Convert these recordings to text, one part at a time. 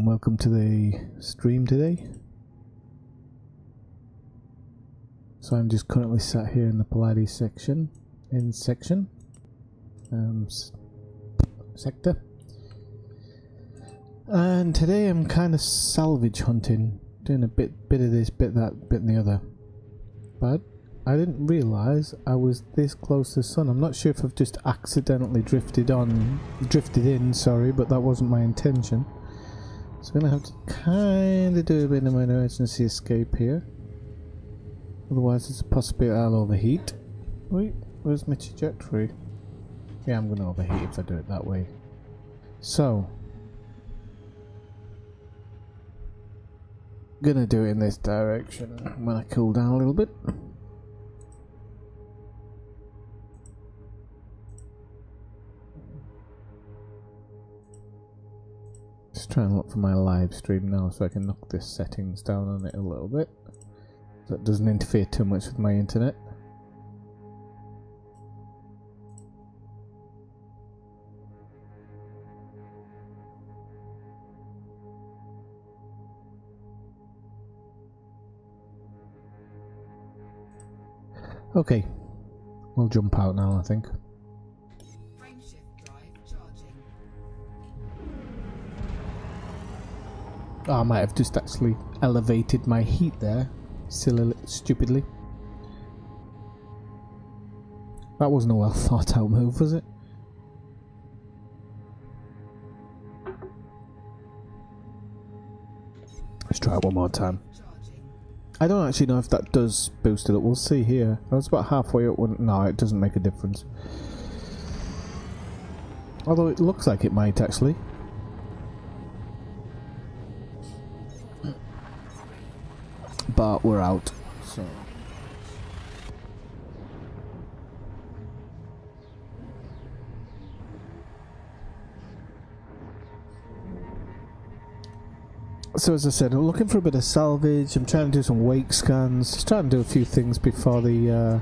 and welcome to the stream today. So I'm just currently sat here in the Pilates sector, and today I'm kind of salvage hunting, doing a bit of this, bit that, bit the other. But I didn't realise I was this close to the sun. I'm not sure if I've just accidentally drifted in, sorry, but that wasn't my intention. So I'm going to have to kind of do a bit of an emergency escape here. Otherwise there's a possibility I'll overheat. Wait, where's my trajectory? Yeah, I'm going to overheat if I do it that way. So, gonna do it in this direction when I cool down a little bit. Just try and look for my live stream now so I can knock the settings down on it a little bit so it doesn't interfere too much with my internet. Okay, we'll jump out now, I think. Oh, I might have just actually elevated my heat there, stupidly. That wasn't a well thought out move, was it? Let's try it one more time. I don't actually know if that does boost it up. We'll see here. I was about halfway up when... No, it doesn't make a difference. Although it looks like it might actually. But we're out. So... So as I said, I'm looking for a bit of salvage. I'm trying to do some wake scans. Just trying to do a few things before the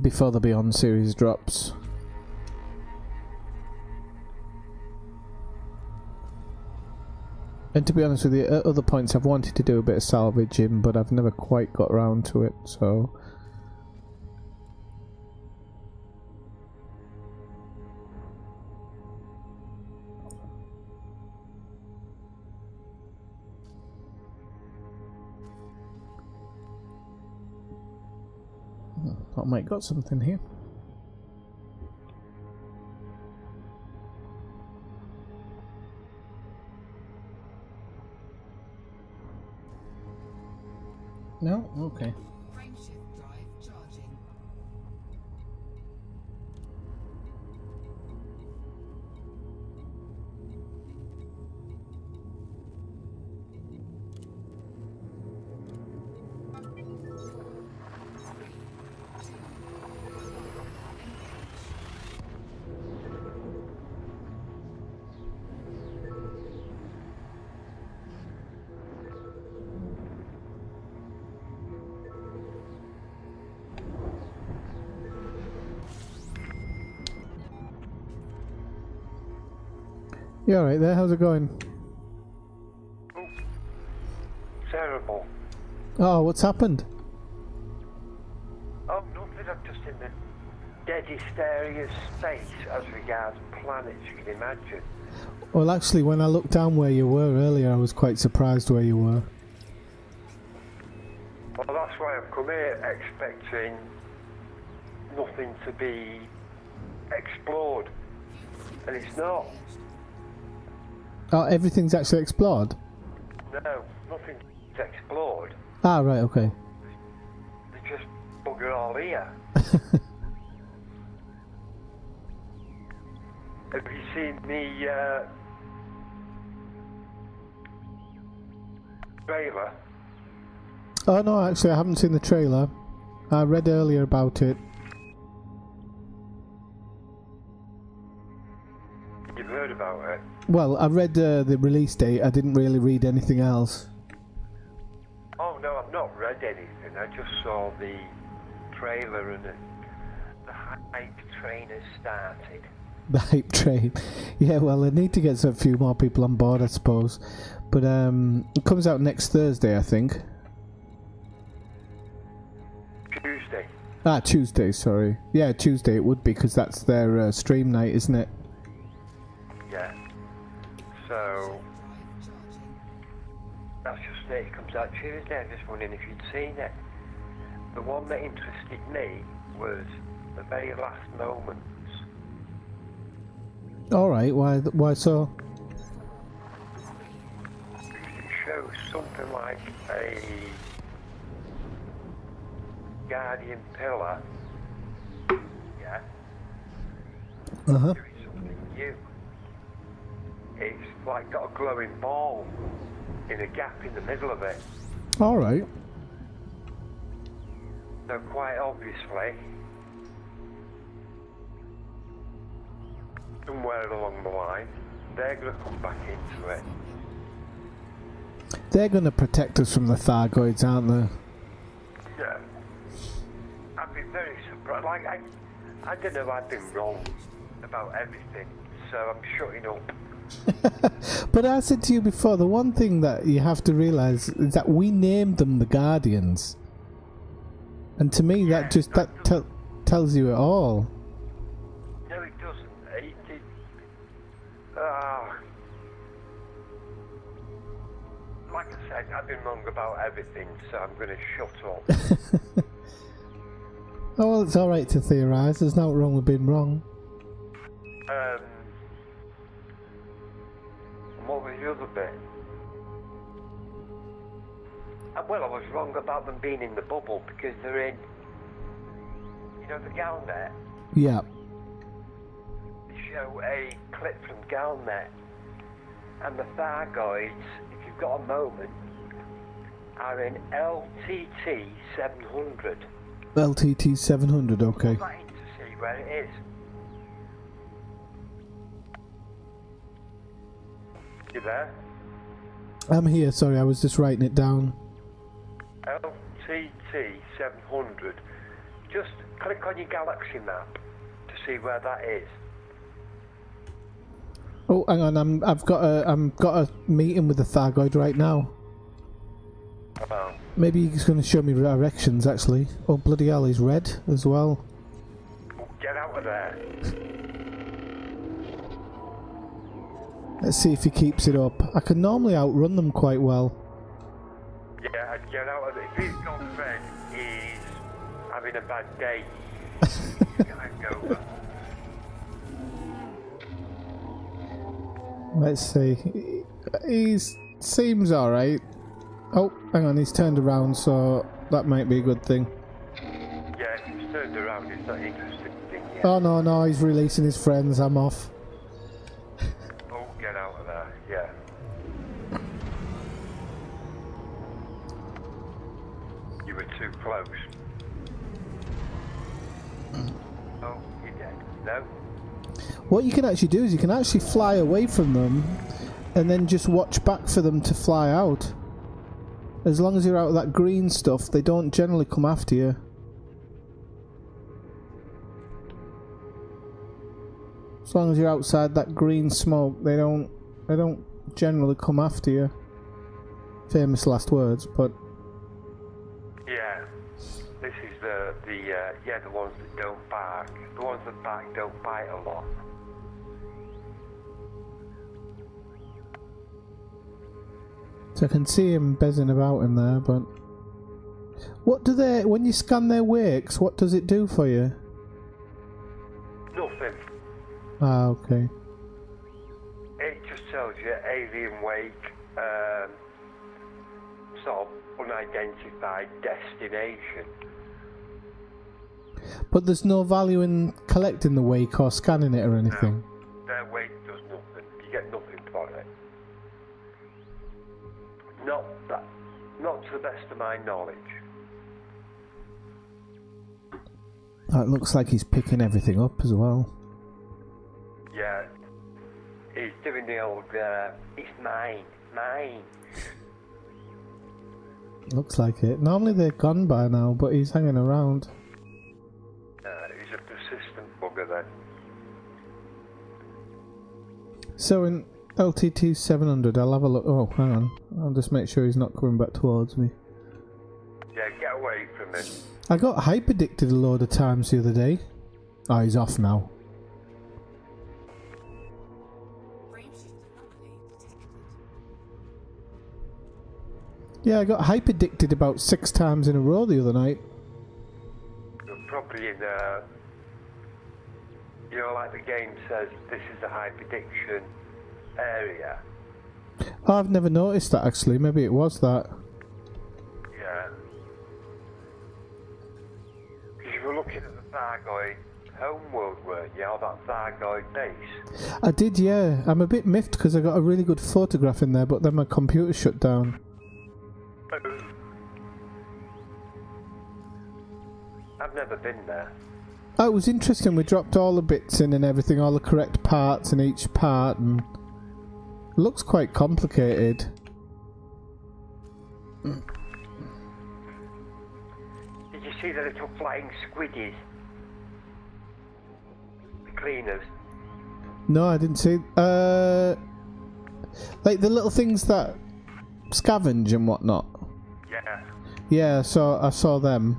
before the Beyond series drops. And to be honest with you, at other points I've wanted to do a bit of salvaging, but I've never quite got around to it, so... I might got something here. No? Okay. Frameshift drive charging. You alright there? How's it going? Oh, terrible. Oh, what's happened? Oh, nothing. I'm just in the deadest area of space as regards planets, you can imagine. Well, actually, when I looked down where you were earlier, I was quite surprised where you were. Well, that's why I've come here, expecting nothing to be explored. And it's not. Oh, everything's actually explored? No, nothing's explored. Ah, right, okay. They just bugger all here. Have you seen the trailer? Oh no, actually I haven't seen the trailer. I read earlier about it. You've heard about it? Well, I read the release date. I didn't really read anything else. Oh no, I've not read anything. I just saw the trailer and the hype train has started. The hype train. Yeah, well, I need to get a few more people on board, I suppose. But it comes out next Thursday, I think. Tuesday. Ah, Tuesday, sorry. Yeah, Tuesday it would be, because that's their stream night, isn't it? Yeah. So, that's just it. It comes out Tuesday. I'm just wondering if you'd seen it. The one that interested me was the very last moments. Alright, why so? Because it shows something like a guardian pillar. Yeah. Uh-huh. Doing something new. It's like got a glowing ball in a gap in the middle of it. Alright. So quite obviously, somewhere along the line, they're going to come back into it. They're going to protect us from the Thargoids, aren't they? Yeah. I've been very surprised. Like, I don't know, I've been wrong about everything, so I'm shutting up. But I said to you before, the one thing that you have to realise is that we named them the Guardians. And to me, Yeah, that tells you it all. No, it doesn't. Like I said, I've been wrong about everything, so I'm going to shut up. Oh, well, it's alright to theorise. There's nothing wrong with being wrong. What was the other bit? Well, I was wrong about them being in the bubble because they're in, you know, the Galnet. Yeah. They show a clip from Galnet, and the Thargoids, if you've got a moment, are in LTT 700. LTT 700, okay. Put that in to see where it is. You there? I'm here, sorry, I was just writing it down. LTT 700. Just click on your galaxy map to see where that is. Oh, hang on, I've got a meeting with the Thargoid right now. Oh. Maybe he's going to show me directions, actually. Oh, bloody hell, he's red as well. Oh, get out of there. Let's see if he keeps it up. I can normally outrun them quite well. Yeah, get out of there. If his girlfriend is having a bad day, you can't go. Let's see. He seems alright. Oh, hang on, he's turned around, so that might be a good thing. Yeah, if he's turned around, it's not an interesting thing yet. Oh no, he's releasing his friends, I'm off. Oh, get out of there, yeah. You were too close. Oh, you're dead. No? What you can actually do is you can actually fly away from them and then just watch back for them to fly out. As long as you're out of that green stuff, they don't generally come after you. As long as you're outside that green smoke, they don't generally come after you. Famous last words, but Yeah. This is the ones that don't bark. The ones that bark don't bite a lot. so I can see him bezzing about in there, but what do they, when you scan their wakes, what does it do for you? Nothing. Ah, okay. It just tells you alien wake, sort of unidentified destination. But there's no value in collecting the wake or scanning it or anything? No, their wake does nothing. You get nothing for it. Not to the best of my knowledge. It looks like he's picking everything up as well. Yeah. He's doing the old, it's mine. Looks like it. Normally they're gone by now, but he's hanging around. He's a persistent bugger then. So in LTT 700, I'll have a look. Oh, hang on. I'll just make sure he's not coming back towards me. Yeah, get away from him. I got hyperdicted a load of times the other day. Oh, he's off now. Yeah, I got hyperdicted about 6 times in a row the other night. You're probably in you know, like the game says, this is the hyperdiction area. Oh, I've never noticed that actually. Maybe it was that. Yeah. Because you were looking at the Thargoid homeworld, weren't you? Or that Thargoid base. I did, yeah. I'm a bit miffed because I got a really good photograph in there, but then my computer shut down. I've never been there. Oh, it was interesting. We dropped all the bits in and everything, all the correct parts in each part, and it looks quite complicated. Did you see the little flying squiddies? The cleaners. No, I didn't see. Like the little things that scavenge and whatnot. Yeah. Yeah, so I saw them.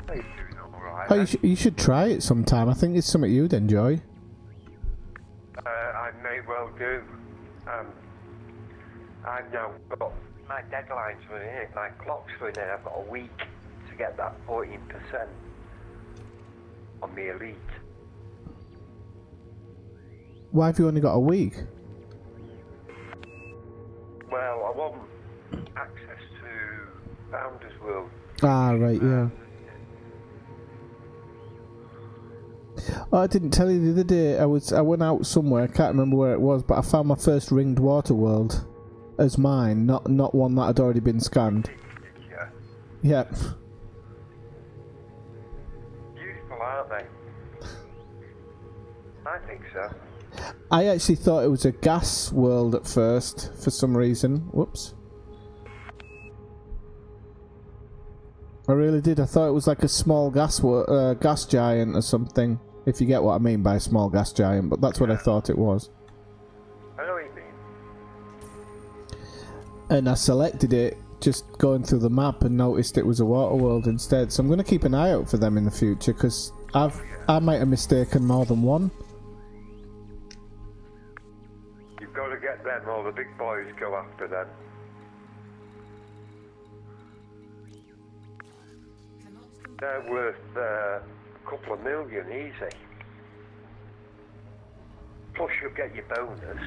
They're doing alright. Oh, you should try it sometime. I think it's something you'd enjoy. I may well do. I've now got my deadline's running in, my clock's running in. I've got a week to get that 14% on the elite. Why have you only got a week? Well, I want access to Founders World. Ah, right, yeah. Oh, I didn't tell you the other day. I went out somewhere. I can't remember where it was, but I found my first ringed water world as mine, not one that had already been scanned. Yeah. Yep. Beautiful, aren't they? I think so. I actually thought it was a gas world at first for some reason. Whoops. I really did. I thought it was like a small gas giant or something. If you get what I mean by small gas giant, but that's what I thought it was. I know what you mean. And I selected it just going through the map and noticed it was a water world instead. So I'm going to keep an eye out for them in the future because I might have mistaken more than one. You've got to get them, or the big boys go after them. They're worth a couple of million easy. Plus you'll get your bonus.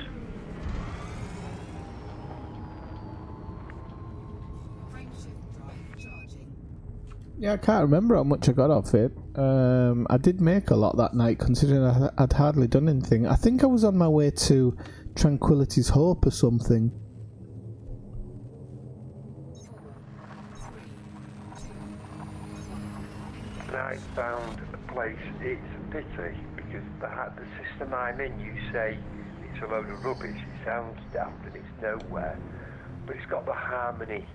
Yeah, I can't remember how much I got off it. I did make a lot that night considering I'd hardly done anything. I think I was on my way to Tranquility's Hope or something. I found a place, it's a pity, because the system I'm in, you say it's a load of rubbish, it sounds daft and it's nowhere, but it's got the Harmony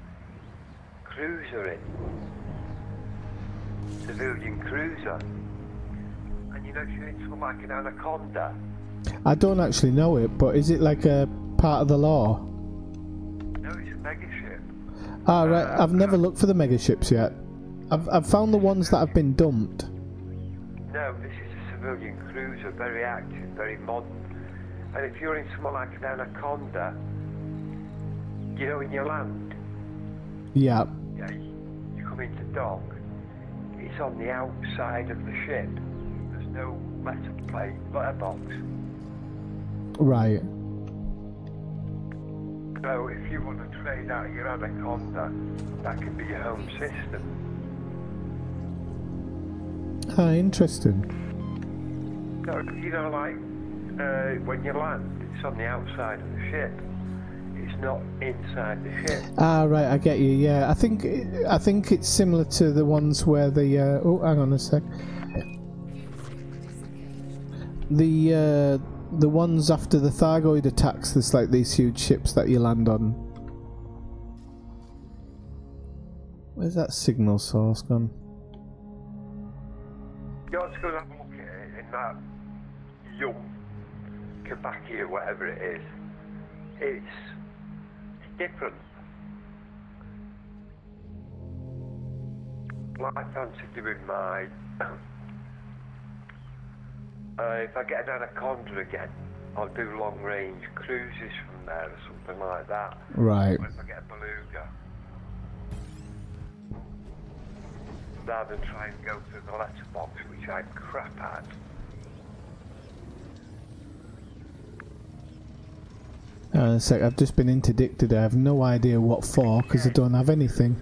cruiser in, civilian cruiser, and you know, if you're in something like an Anaconda. I don't actually know it, but is it like a part of the law? No, it's a megaship. Ah, right, I've never looked for the megaships yet. I've found the ones that have been dumped. No, this is a civilian cruiser, very active, very modern. And if you're in something like an Anaconda, you know, when you land, Yeah. yeah, you come into dock, it's on the outside of the ship. There's no letterbox. Right. So if you want to trade out your Anaconda, that can be your home system. Ah, interesting. So, you know, like when you land, it's on the outside of the ship. It's not inside the ship. Ah, right, I get you. Yeah, I think it's similar to the ones where the oh, hang on a sec. The ones after the Thargoid attacks. There's like these huge ships that you land on. Where's that signal source gone? You ought to go and have a look at it in that young Kabaki or whatever it is. It's different. Like I fancy doing my if I get an Anaconda again, I'll do long range cruises from there or something like that. Right. Or if I get a Beluga, rather than try and go through the letterbox, which I'm crap at. A sec, I've just been interdicted. I have no idea what for because I don't have anything.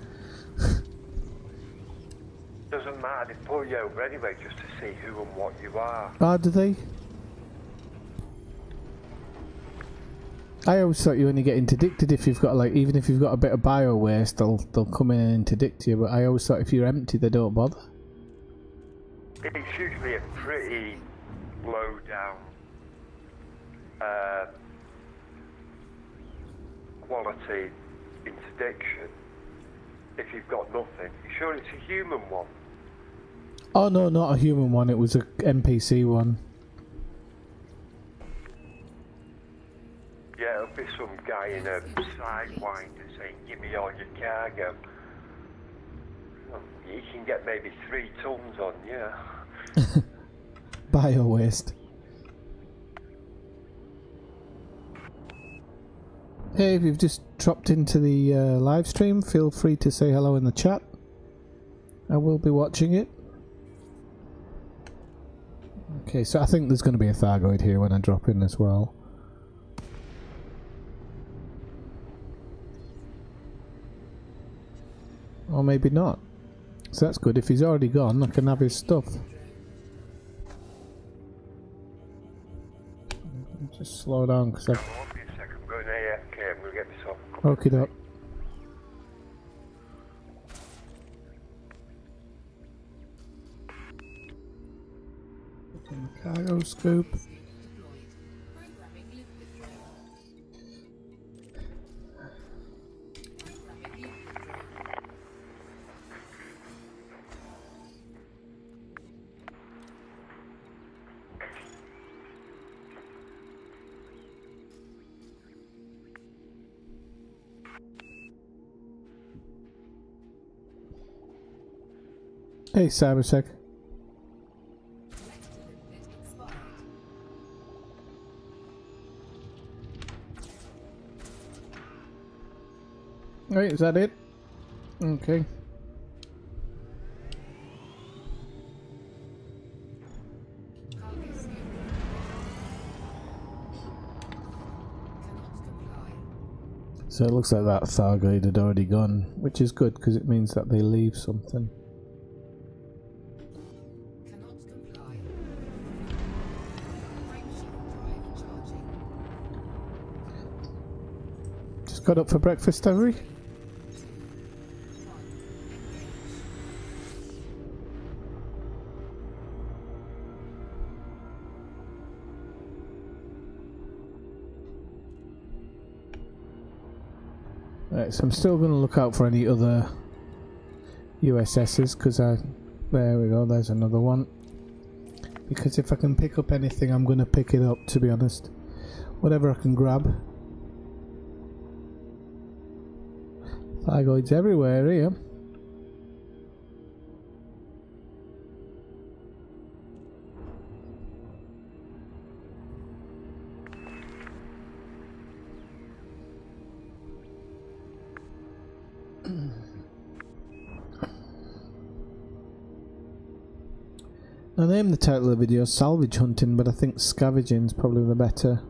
Doesn't matter, they pull you over anyway just to see who and what you are. Ah, do they? I always thought you only get interdicted if you've got like, even if you've got a bit of bio waste, they'll come in and interdict you. But I always thought if you're empty, they don't bother. It's usually a pretty low down quality interdiction. If you've got nothing, you sure it's a human one? Oh no, not a human one. It was a NPC one. Yeah, it'll be some guy in a sidewinder saying, "Give me all your cargo." Well, you can get maybe 3 tons on you. Bio waste. Hey, if you've just dropped into the live stream, feel free to say hello in the chat. I will be watching it. Okay, so I think there's going to be a Thargoid here when I drop in as well. Or maybe not. So that's good. If he's already gone, I can have his stuff. Just slow down because I've... I'm going AFK, I'm going to get this off. Okie doke. Cargo scoop. Hey, Cybersec. Right, is that it? Okay. So it looks like that Thargoid had already gone, which is good because it means that they leave something. Just got up for breakfast, have we? Right, so I'm still going to look out for any other USSs because there we go, there's another one. Because if I can pick up anything, I'm going to pick it up, to be honest. Whatever I can grab. Thargoids everywhere here. I named the title of the video Salvage Hunting, but I think Scavenging is probably the better,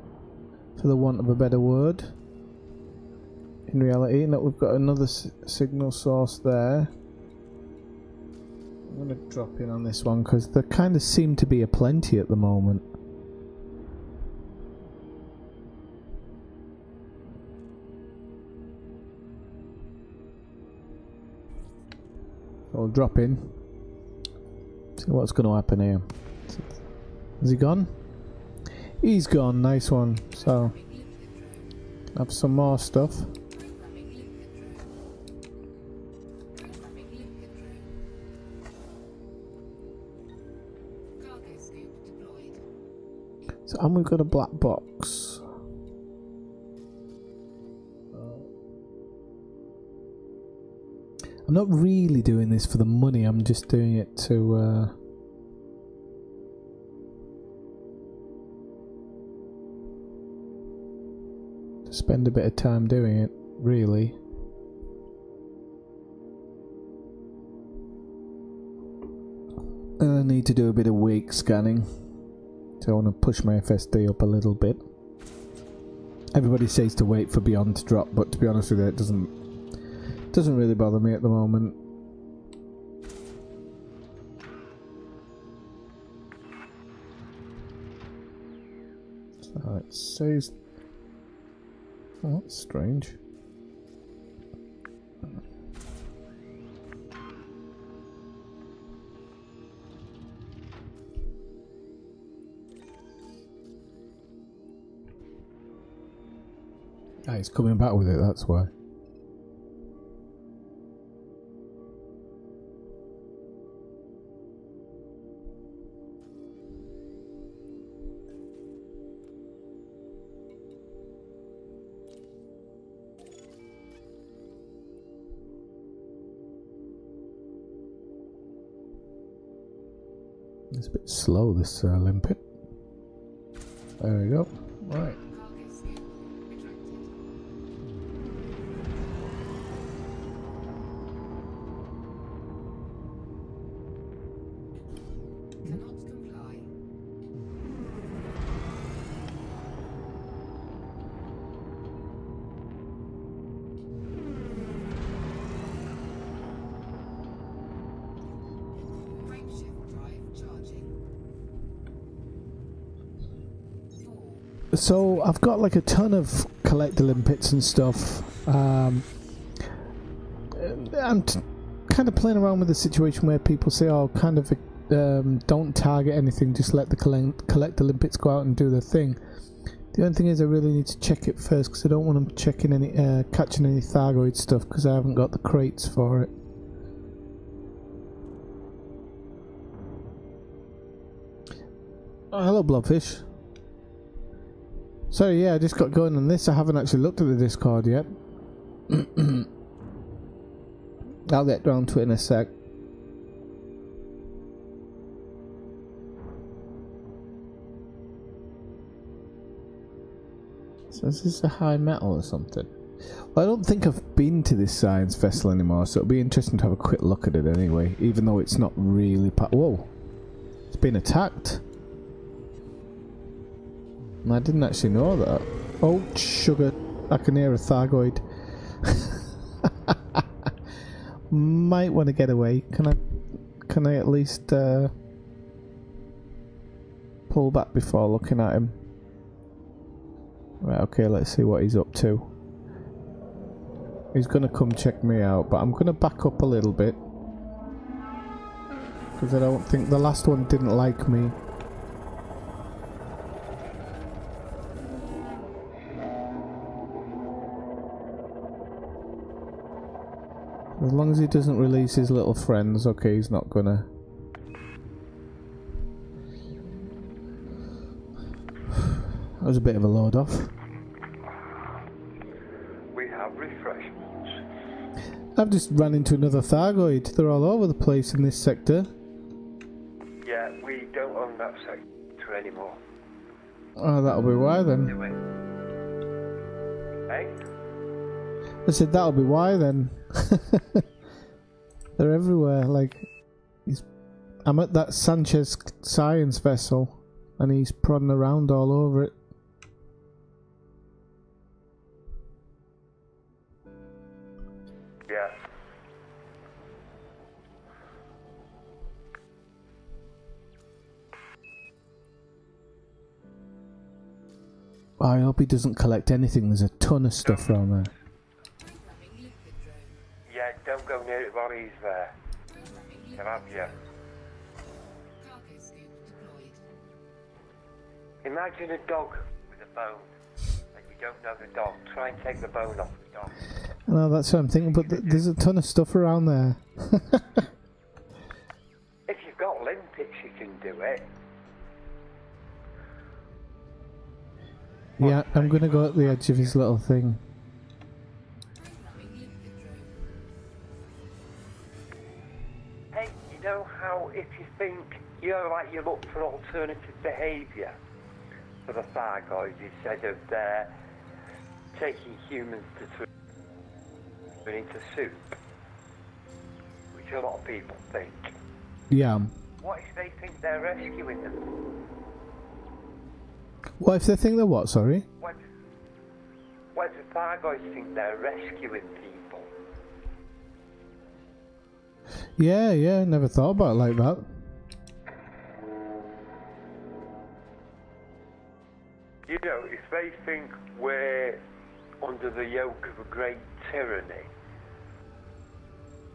for the want of a better word. In reality, look, we've got another signal source there. I'm going to drop in on this one because there kind of seem to be a plenty at the moment. I'll drop in. See what's going to happen here. Has he gone? He's gone. Nice one. So, have some more stuff. scoop deployed. So, and we've got a black box. I'm not really doing this for the money, I'm just doing it to spend a bit of time doing it, really. And I need to do a bit of wake scanning, so I want to push my FSD up a little bit. Everybody says to wait for Beyond to drop, but to be honest with you, it doesn't really bother me at the moment. So it says, oh, that's strange. Ah, he's coming back with it, that's why. It's a bit slow, this limpet. There we go. Right. Cargo scoop retracted. Cannot comply. Frameshift drive charging. 4. So I've got like a ton of collector limpets and stuff. I'm kind of playing around with the situation where people say, oh, kind of don't target anything, just let the collector limpets go out and do their thing. The only thing is I really need to check it first, because I don't want them checking any, catching any Thargoid stuff, because I haven't got the crates for it. Oh, hello Blobfish. Sorry, yeah, I just got going on this. I haven't actually looked at the Discord yet. I'll get round to it in a sec. So is this a high metal or something? Well, I don't think I've been to this science vessel anymore, so it'll be interesting to have a quick look at it anyway, even though it's not really whoa! It's been attacked. I didn't actually know that. Oh, sugar. I can hear a Thargoid. Might want to get away. Can I at least pull back before looking at him? Right, okay, let's see what he's up to. He's gonna come check me out, but I'm gonna back up a little bit, because I don't think the last one didn't like me. As long as he doesn't release his little friends, okay, he's not gonna. That was a bit of a load off. We have refreshments. I've just ran into another Thargoid. They're all over the place in this sector. Yeah, we don't own that sector anymore. Oh, that'll be why then. Do it. Hey? I said that'll be why then. They're everywhere. Like, I'm at that Sanchez science vessel, and he's prodding around all over it. Yeah. I hope he doesn't collect anything. There's a ton of stuff around there. Programming liquid drone. Yeah, don't go near it while he's there. Programming He'll liquid have you. cargo scoop deployed. Imagine a dog with a bone, and you don't know the dog. Try and take the bone off the dog. No, that's what I'm thinking. But there's a ton of stuff around there. If you've got limpets, you can do it. Yeah, I'm gonna go at the edge of his little thing. Programming liquid drone. Hey, you know how if you think, you know, like you look for alternative behaviour for the Thargoids instead of taking humans to turn into soup, which a lot of people think. Yeah. What if they think they're rescuing them? What if they think they're what, sorry? What if the Thargoids think they're rescuing people? Yeah, never thought about it like that. You know, if they think we're under the yoke of a great tyranny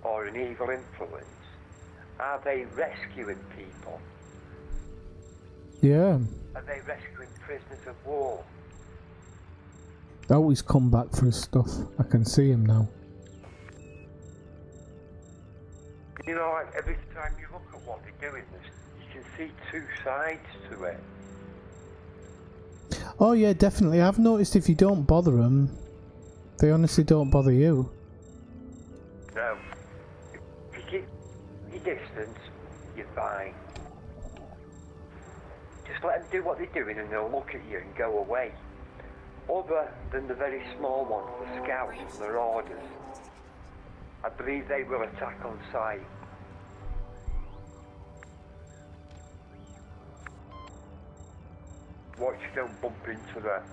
or an evil influence, are they rescuing people? Yeah. Are they rescuing prisoners of war? They always come back for his stuff. I can see him now. You know, like every time you look at what they're doing, you can see two sides to it. Oh yeah, definitely. I've noticed if you don't bother them, they honestly don't bother you. No. If you keep your distance, you're fine. Just let them do what they're doing and they'll look at you and go away. Other than the very small ones, the scouts and the orders, I believe they will attack on sight. Watch you don't bump into them.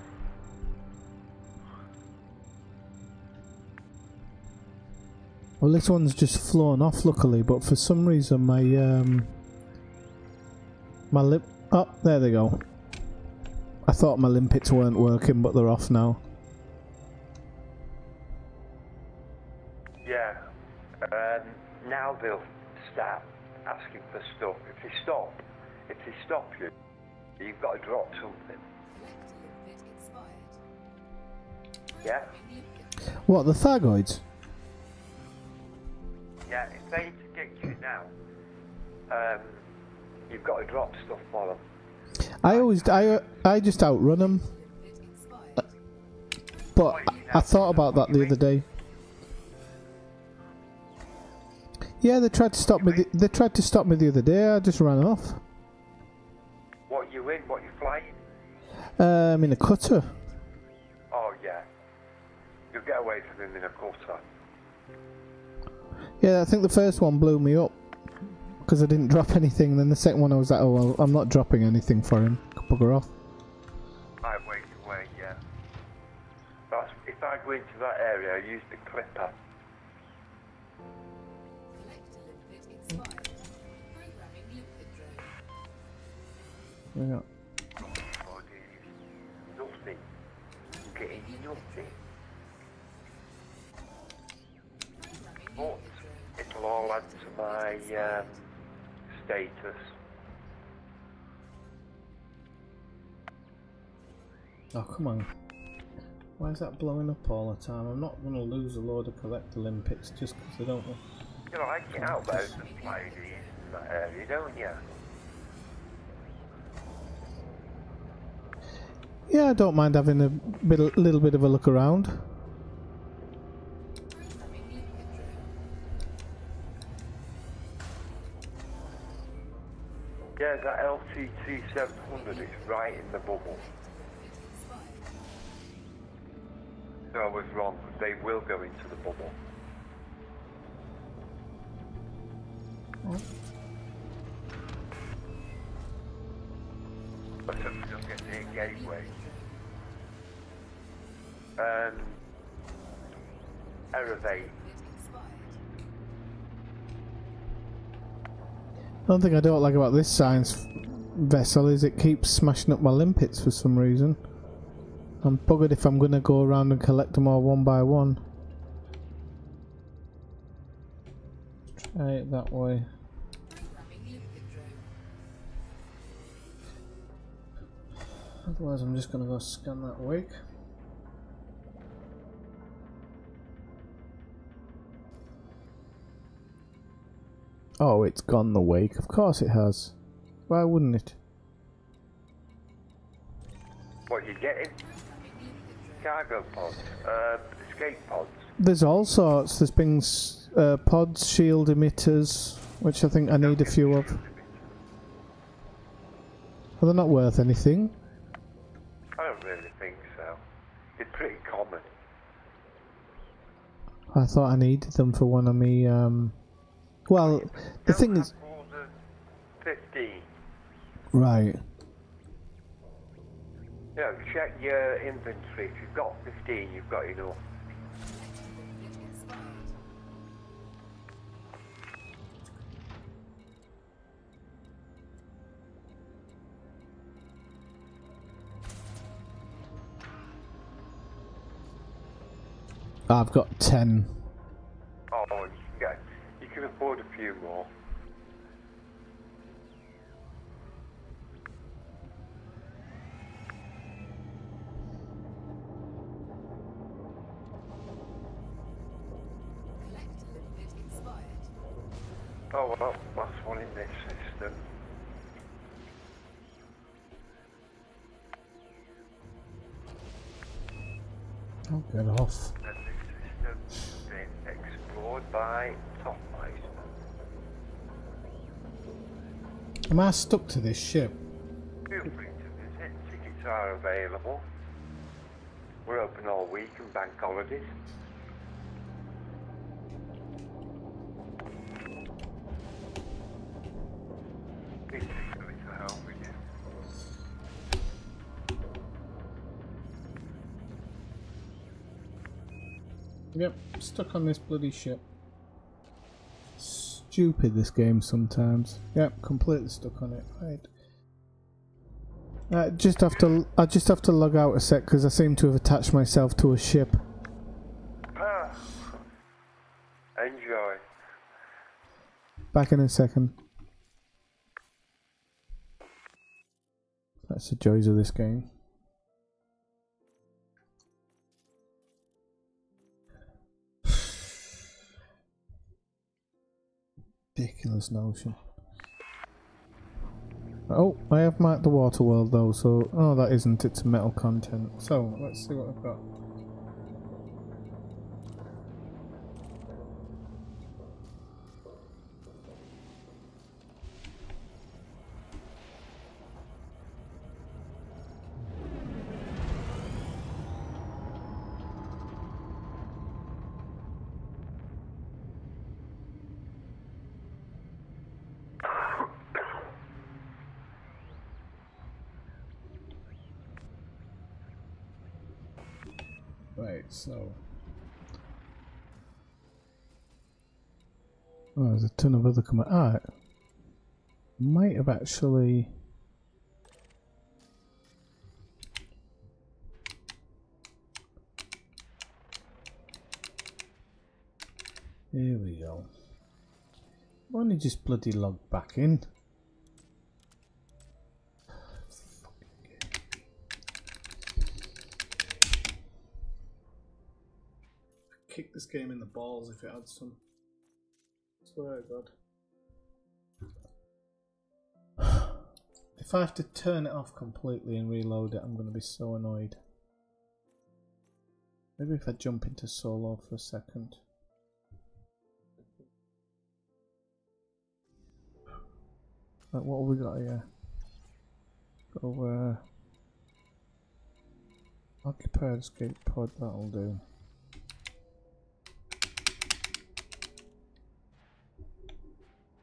Well, this one's just flown off, luckily, but for some reason my lip. Oh, there they go. I thought my limpets weren't working, but they're off now. Yeah. Now they'll start asking for stuff. If they stop you, you've got to drop something. Collector liquid expired. Yeah? Programming liquid. What, the Thargoids? Yeah, if they interdict you now, you've got to drop stuff for them. I just outrun them. Liquid expired. But I thought about that the other day. Yeah, they tried to stop me. They tried to stop me the other day. I just ran off. What you in? What you flying? In a cutter. Oh yeah. You'll get away from them in a cutter. Yeah, I think the first one blew me up because I didn't drop anything. Then the second one, I was like, oh well, I'm not dropping anything for him. Bugger off. I wait, yeah. That's, if I go into that area, I use the clipper. Collector liquid expired. Programming liquid drone. Yeah. Nothing. Getting nothing. Programming But liquid drone. it'll all add to my status. Oh come on. Why is that blowing up all the time? I'm not going to lose a load of collector limpets just because I don't know. You know, I get out there and play these in that area, don't you? Yeah, I don't mind having a little bit of a look around. Programming liquid drone. Yeah, that LTT 700 is right in the bubble. So I was wrong, they will go into the bubble. But if we don't get near gateway. Elevate. One thing I don't like about this science vessel is it keeps smashing up my limpets for some reason. I'm buggered if I'm going to go around and collect them all one by one. Try it that way. Programming liquid drone. Otherwise I'm just going to go scan that wake. Oh, it's gone the wake. Of course it has. Why wouldn't it? What you getting? Cargo pods, escape pods. There's all sorts. There's been pods, shield emitters, which I think I need a few of. Are they not worth anything? I don't really think so. They're pretty common. I thought I needed them for one of me. Well, the thing is, More than 15. right. You know, check your inventory. If you've got 15, you've got enough. I've got 10. Oh, you can afford a few more. Oh well, that's one in this system. Oh, get off. And this system's been explored by Top Meister. Am I stuck to this ship? Feel free to visit. Tickets are available. We're open all week and bank holidays. Please take something to help with you. Yep, stuck on this bloody ship. Stupid this game sometimes. Yep, completely stuck on it. Right. I just have to log out a sec because I seem to have attached myself to a ship. Ah, enjoy. Back in a second. That's the joys of this game. Ridiculous notion. Oh, I have marked the water world though, so... Oh, that isn't, it's metal content. So, let's see what I've got. Right, so... Oh, there's a ton of other command. Ah, might have actually... Here we go. Why don't you just bloody log back in? Kick this game in the balls if it had some. Swear to God. If I have to turn it off completely and reload it, I'm going to be so annoyed. Maybe if I jump into solo for a second. Right, what have we got here? Go occupy escape pod, that'll do.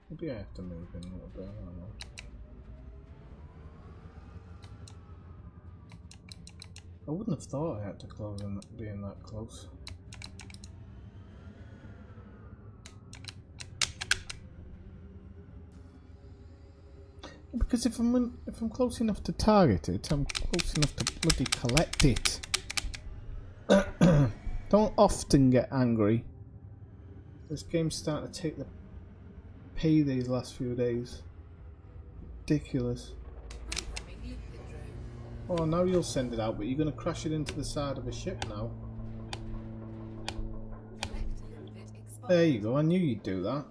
Maybe I have to move in a little bit, I don't know. I wouldn't have thought I had to close and being that close. Because if I'm close enough to target it, I'm close enough to bloody collect it. Don't often get angry. This game's starting to take the pay these last few days. Ridiculous. Oh, now you'll send it out, but you're going to crash it into the side of a ship now. There you go, I knew you'd do that.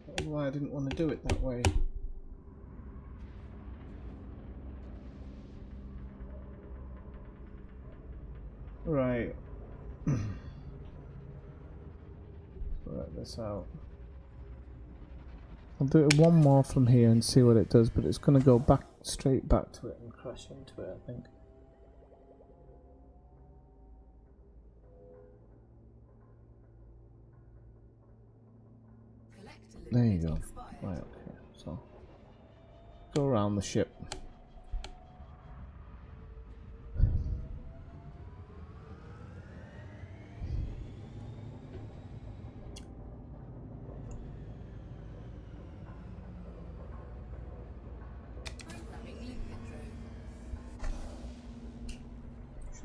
That's why I didn't want to do it that way. Right. Work this out. I'll do it one more from here and see what it does, but it's going to go back straight back to it and crash into it, I think. There you go. Right, okay. So go around the ship.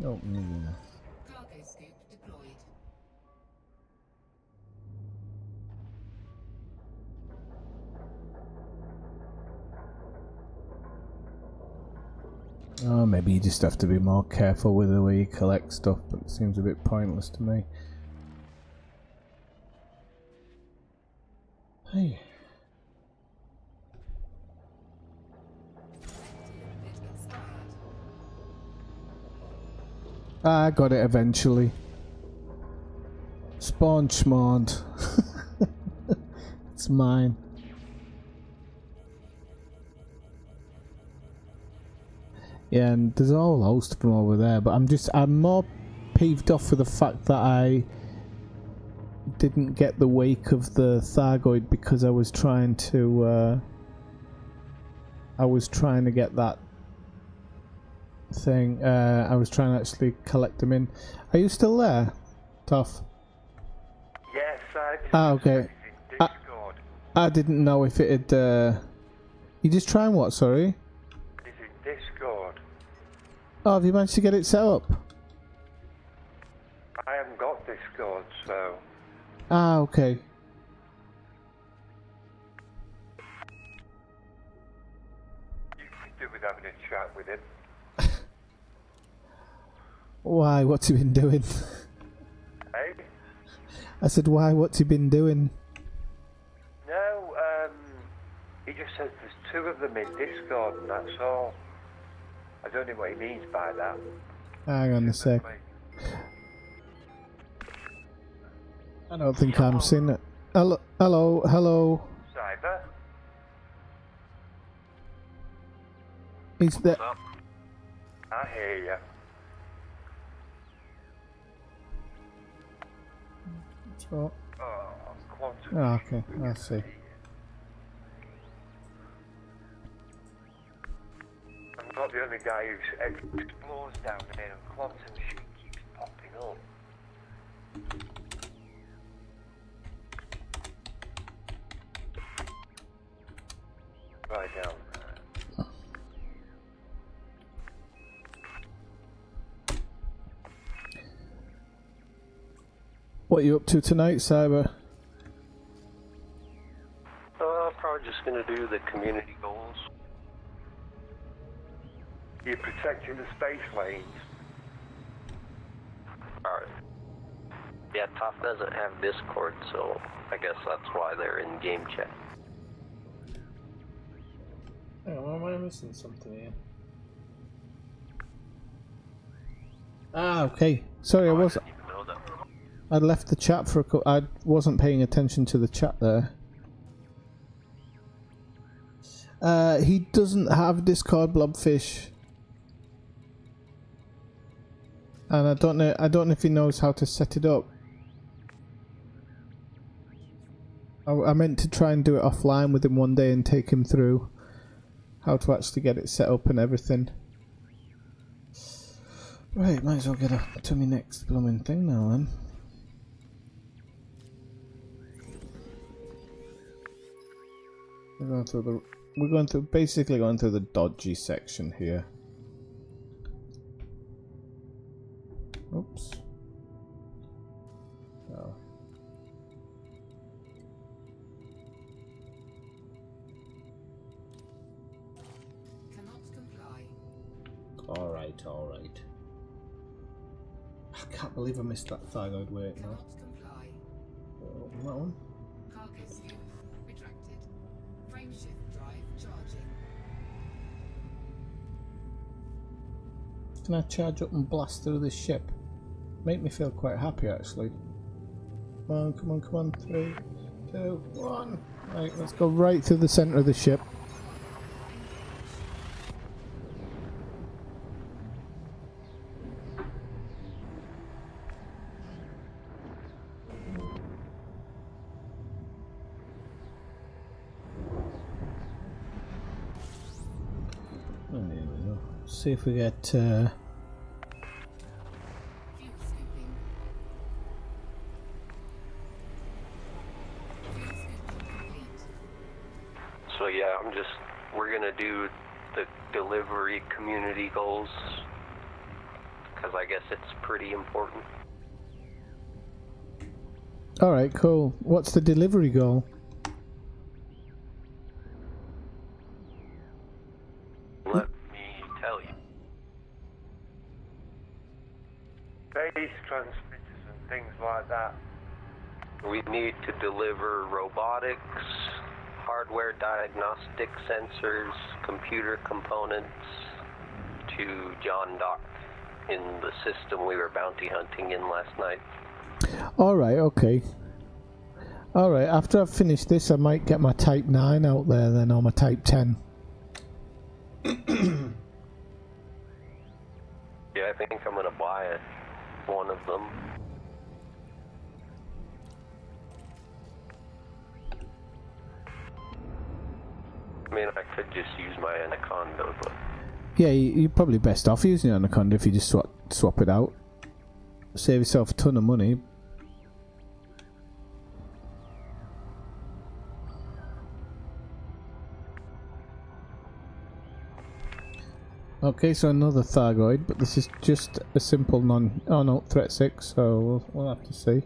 Open the unit. Cargo scoop deployed. Oh, maybe you just have to be more careful with the way you collect stuff, but it seems a bit pointless to me. Hey. I got it eventually. Spawn schmond. It's mine. Yeah, and there's a whole host of them over there, but I'm more peeved off with the fact that I didn't get the wake of the Thargoid because I was trying to get that thing. I was trying to actually collect them in. Are you still there, Toff? Yes, I just okay. Discord. I didn't know if it had. You just trying what? Sorry. It's in Discord. Oh, have you managed to get it set up? I haven't got Discord, so. Okay. You could do with having a chat with him. Why? What's he been doing? Hey? I said, why? What's he been doing? No, he just says there's two of them in Discord and that's all. I don't know what he means by that. Hang on a sec. I don't think I'm seeing it. Hello, hello, hello. Cyber? Is that? What's up? I hear you. Oh, Quantum. okay, I see. I'm not the only guy who explores down there and quantum shit keeps popping up. Right down there. What are you up to tonight, Cyber? Probably just gonna do the community goals. You're protecting the space lanes. Alright. Yeah, Top doesn't have Discord, so I guess that's why they're in game chat. Hang on, why am I missing something here? Ah, okay. Sorry, I wasn't. I didn't even know that. I'd left the chat for a I wasn't paying attention to the chat there. He doesn't have Discord, Blobfish. And I don't know if he knows how to set it up. I meant to try and do it offline with him one day and take him through how to actually get it set up and everything. Right, might as well get up to my next blooming thing now then. Basically going through the dodgy section here. Oops. Oh. Cannot comply. Alright, alright. I can't believe I missed that thyroid weight now. Cannot comply. Open that one. Cargo scoop retracted. Frame shift drive charging. Can I charge up and blast through this ship? make me feel quite happy actually. Come on, come on, come on. 3, 2, 1. Right, let's go right through the centre of the ship. Oh, there we go. See if we get Fuel scooping. Fuel scooping complete. So yeah, we're gonna do the delivery community goals, because I guess it's pretty important. Alright, cool. What's the delivery goal? Let me tell you. Base transmitters and things like that. We need to deliver robotics, hardware diagnostic sensors, computer components to John Dock in the system we were bounty hunting in last night. Alright, okay. Alright, after I've finished this I might get my Type 9 out there then, or my Type 10. Yeah, I think I'm gonna buy one of them. I mean, I could just use my Anaconda, but... Yeah, you're probably best off using Anaconda if you just swap it out. Save yourself a ton of money. Okay, so another Thargoid, but this is just a simple oh no, threat 6, so we'll have to see.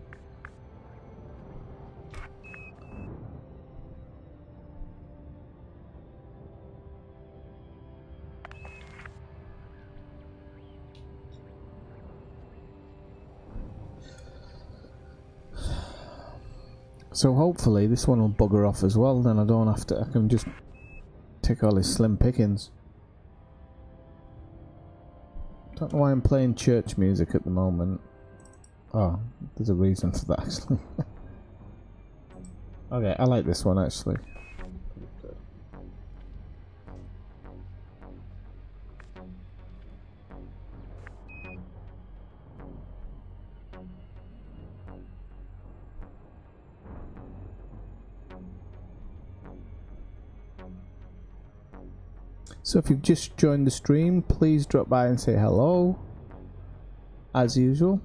So hopefully this one will bugger off as well, then I don't have to, I can just take all his slim pickings. Don't know why I'm playing church music at the moment. Oh, there's a reason for that actually. Okay, I like this one actually. So if you've just joined the stream, please drop by and say hello, as usual.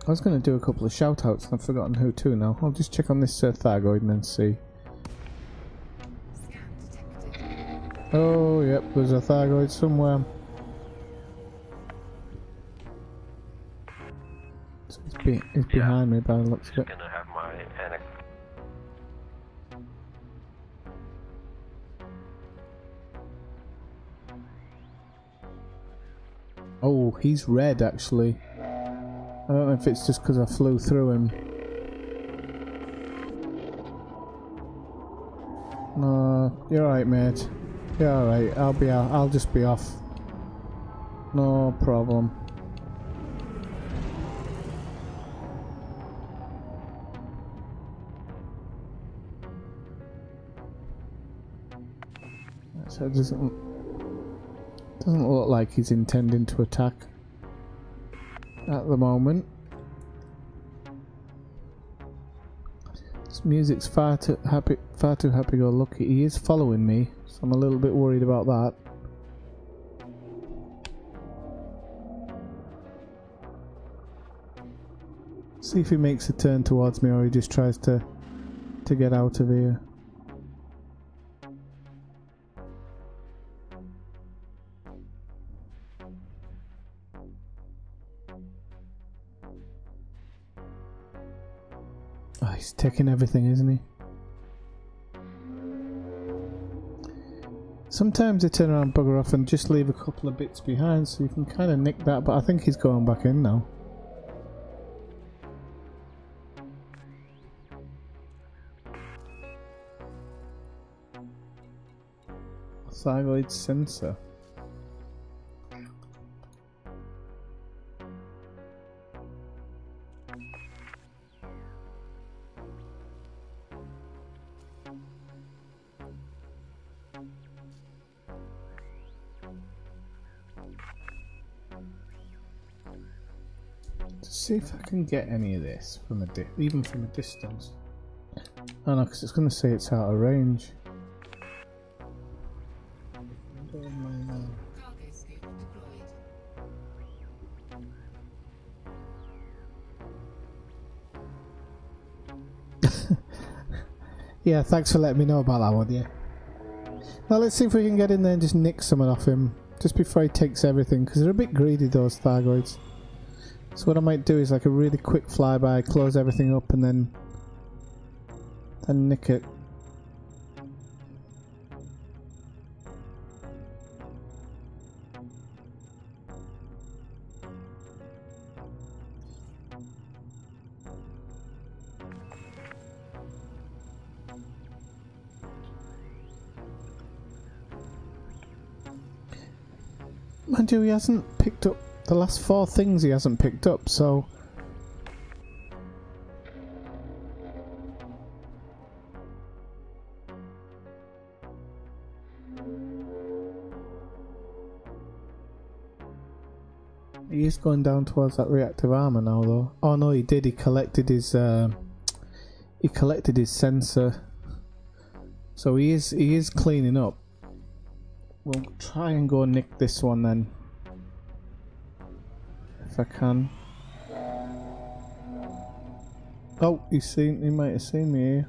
I was going to do a couple of shout outs and I've forgotten who to now. I'll just check on this Thargoid and then see. Scan detected. Oh yep, there's a Thargoid somewhere. So he's behind me by the looks of it. Gonna have my Anaconda. Oh, he's red actually. I don't know if it's just because I flew through him. No, you're alright mate. You're alright, I'll just be off. No problem. So it doesn't look like he's intending to attack at the moment. This music's far too happy-go-lucky. He is following me, so I'm a little bit worried about that. See if he makes a turn towards me or he just tries to get out of here. Oh, he's taking everything, isn't he? Sometimes they turn around, bugger off and just leave a couple of bits behind, so you can kind of nick that, but I think he's going back in now. I Thyroid sensor. To see if I can get any of this from even from a distance. Oh no, because it's going to say it's out of range. Cargo scoop deployed. Yeah, thanks for letting me know about that one, yeah. Now let's see if we can get in there and just nick something off him just before he takes everything, because they're a bit greedy, those Thargoids. So what I might do is like a really quick flyby, close everything up, and then nick it. Mind you, he hasn't picked up the last 4 things. He hasn't picked up, so he is going down towards that reactive armor now, though. Oh no, he did. He collected his sensor, so he is cleaning up. We'll try and go nick this one then, if I can. Oh, he might have seen me here.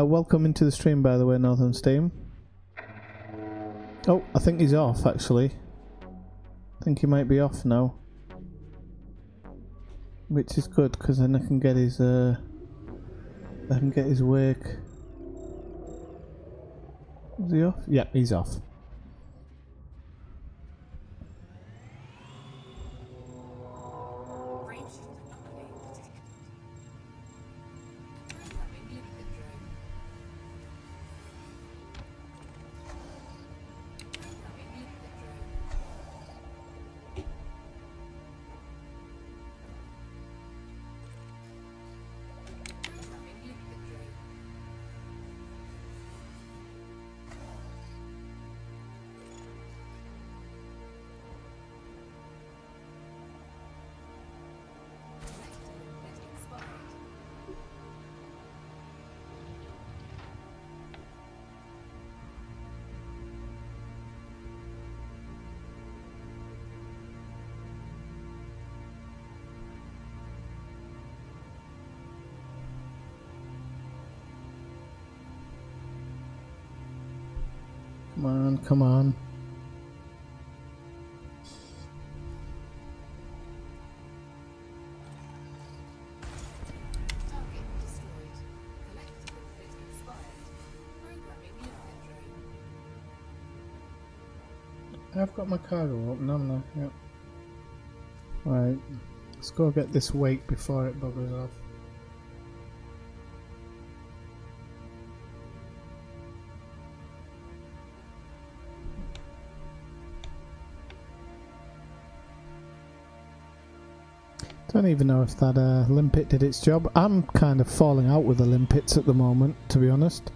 Welcome into the stream, by the way, Northern Steam. Oh, I think he's off, actually. I think he might be off now, which is good, because then I can get his wake. Is he off? Yeah, he's off. Come on, come on. Target destroyed. Collectible bit expired. Programming unit drone. I've got my cargo open, haven't I? Yep. Right, let's go get this wake before it buggers off. Don't even know if that limpet did its job. I'm kind of falling out with the limpets at the moment, to be honest.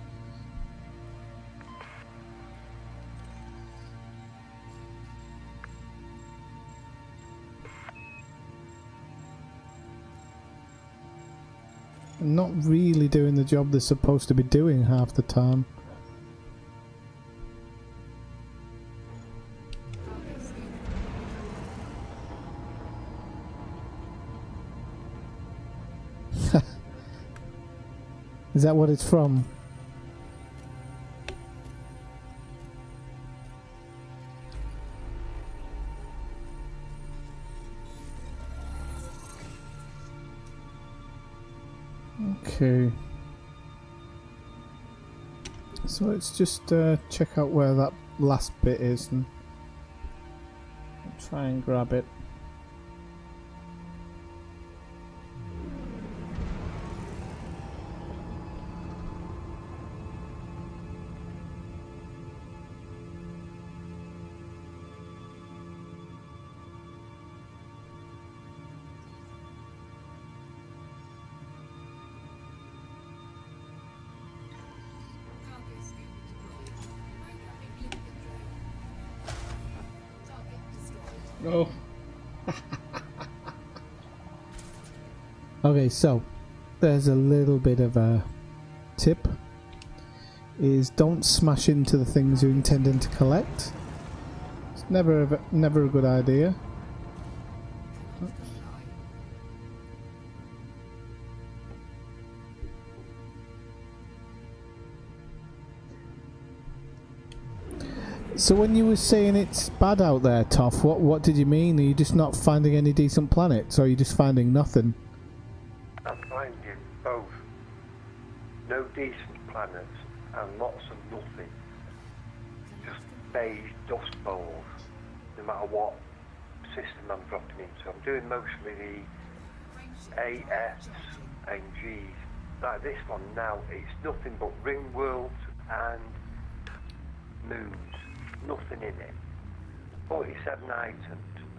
Not really doing the job they're supposed to be doing half the time. Is that what it's from? Okay. So let's just check out where that last bit is. And Try and grab it. Cargo scoop deployed. Programming liquid drone. Target destroyed. Oh. Okay, so there's a little bit of a tip, is don't smash into the things you're intending to collect. It's never a good idea. So when you were saying it's bad out there, Toff, what did you mean? Are you just not finding any decent planets, or are you just finding nothing? I'm finding both. No decent planets and lots of nothing. Just beige dust bowls, no matter what system I'm dropping into. I'm doing mostly the AFs and Gs. Like this one now, it's nothing but ring worlds and moons. Nothing in it. 47 items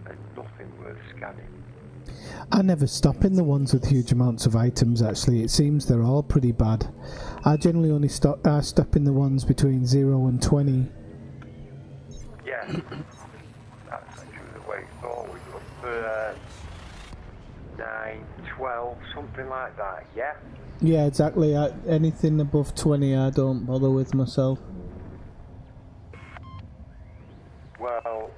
and nothing worth scanning. I never stop in the ones with huge amounts of items, actually. It seems they're all pretty bad. I generally only stop in the ones between 0 and 20. Yeah, that's actually the way forward. Up for 9, 12, something like that, yeah? Yeah, exactly. Anything above 20 I don't bother with myself. Well,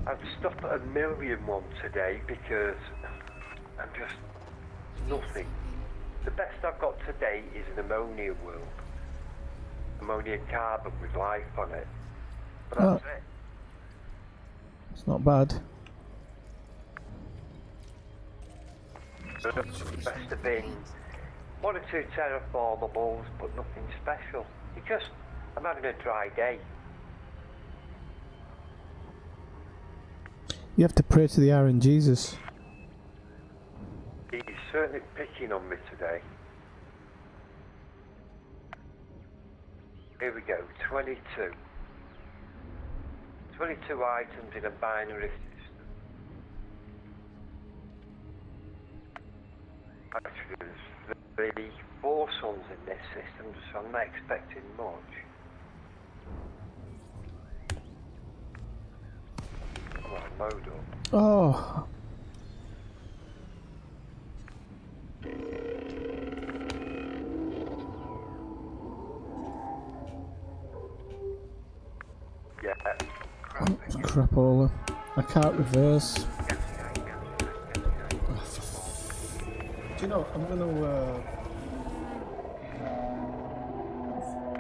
I've stopped at 1,000,001 today because I'm just nothing. The best I've got today is an ammonia world. Ammonia carbon with life on it. But that's it. It's not bad. So the best have been 1 or 2 terraformables, but nothing special. I'm having a dry day. You have to pray to the Iron Jesus. He's certainly picking on me today. Here we go, 22. 22 items in a binary system. Actually, there's 4 suns in this system, so I'm not expecting much. Come on, load up. Oh. Yeah, Crapola. I can't reverse. Do you know, I'm gonna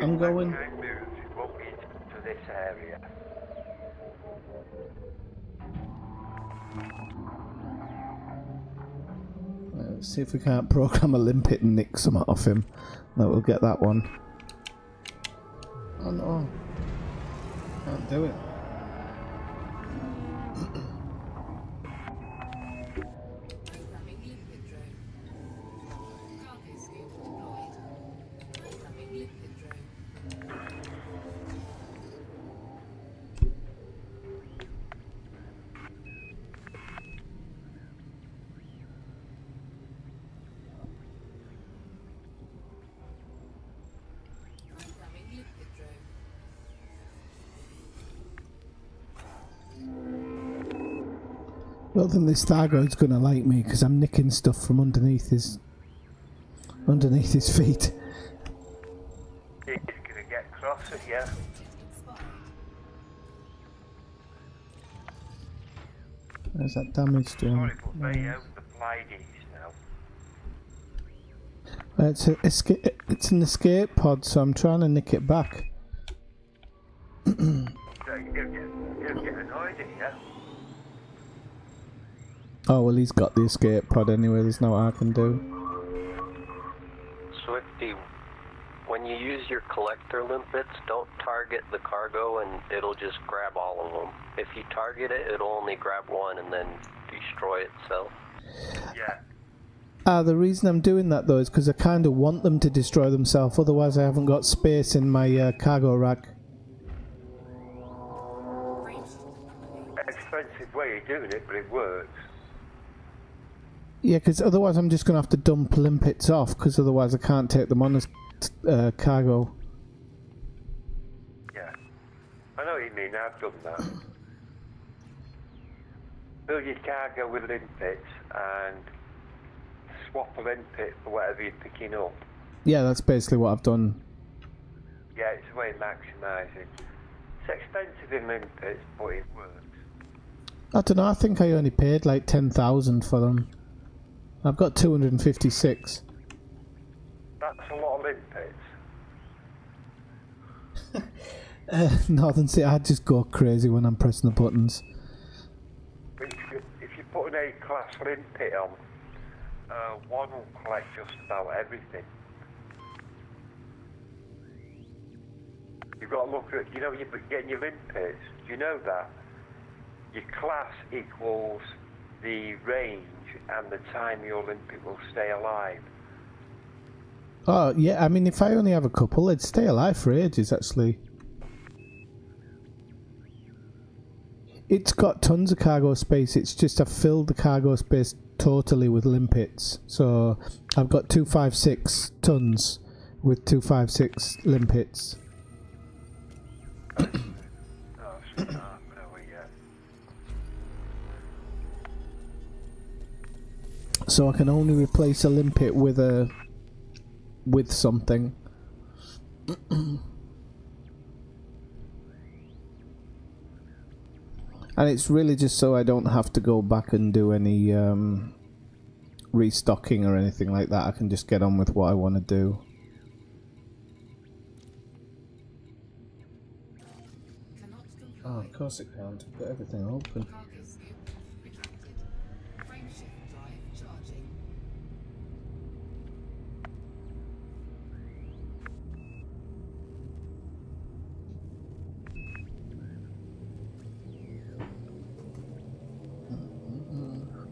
I'm going. It won't be into this area. Let's see if we can't program a limpet and nick some off him. That will get that one. Oh no. Can't do it. Programming liquid drone. Cargo scoop deployed. Programming liquid drone. Programming liquid drone. I don't think this Thargoid's gonna like me because I'm nicking stuff from underneath his feet. He's gonna get cross at you. Expired. There's that damage Sorry, done. but they own the fly these now. It's an escape pod, so I'm trying to nick it back. So you'll get annoyed at you. Oh well, he's got the escape pod anyway. There's no I can do. Swifty, when you use your collector limpets, don't target the cargo and it'll just grab all of them. If you target it, it'll only grab one and then destroy itself. Yeah. The reason I'm doing that though is because I kind of want them to destroy themselves, otherwise I haven't got space in my cargo rack. Expensive way of doing it, but it works. Yeah, because otherwise I'm just going to have to dump limpets off, because otherwise I can't take them on as cargo. Yeah. I know what you mean, I've done that. Fill your cargo with limpets and swap a limpet for whatever you're picking up. Yeah, that's basically what I've done. Yeah, it's a way of maximising. It's expensive in limpets, but it works. I don't know, I think I only paid like 10,000 for them. I've got 256. That's a lot of limpets. Northern City, I just go crazy when I'm pressing the buttons. If you put an A-class limpet on, one will collect just about everything. You've got to look at, you know, you're getting your limpets. Do you know that? Your class equals the range and the time your limpet will stay alive. Oh, yeah, I mean, if I only have a couple, they'd stay alive for ages, actually. It's got tons of cargo space, it's just I've filled the cargo space totally with limpets. So, I've got 256 tons with 256 limpets. So I can only replace a limpet with something. And it's really just so I don't have to go back and do any restocking or anything like that. I can just get on with what I want to do. Oh, of course it can't. I've got everything open.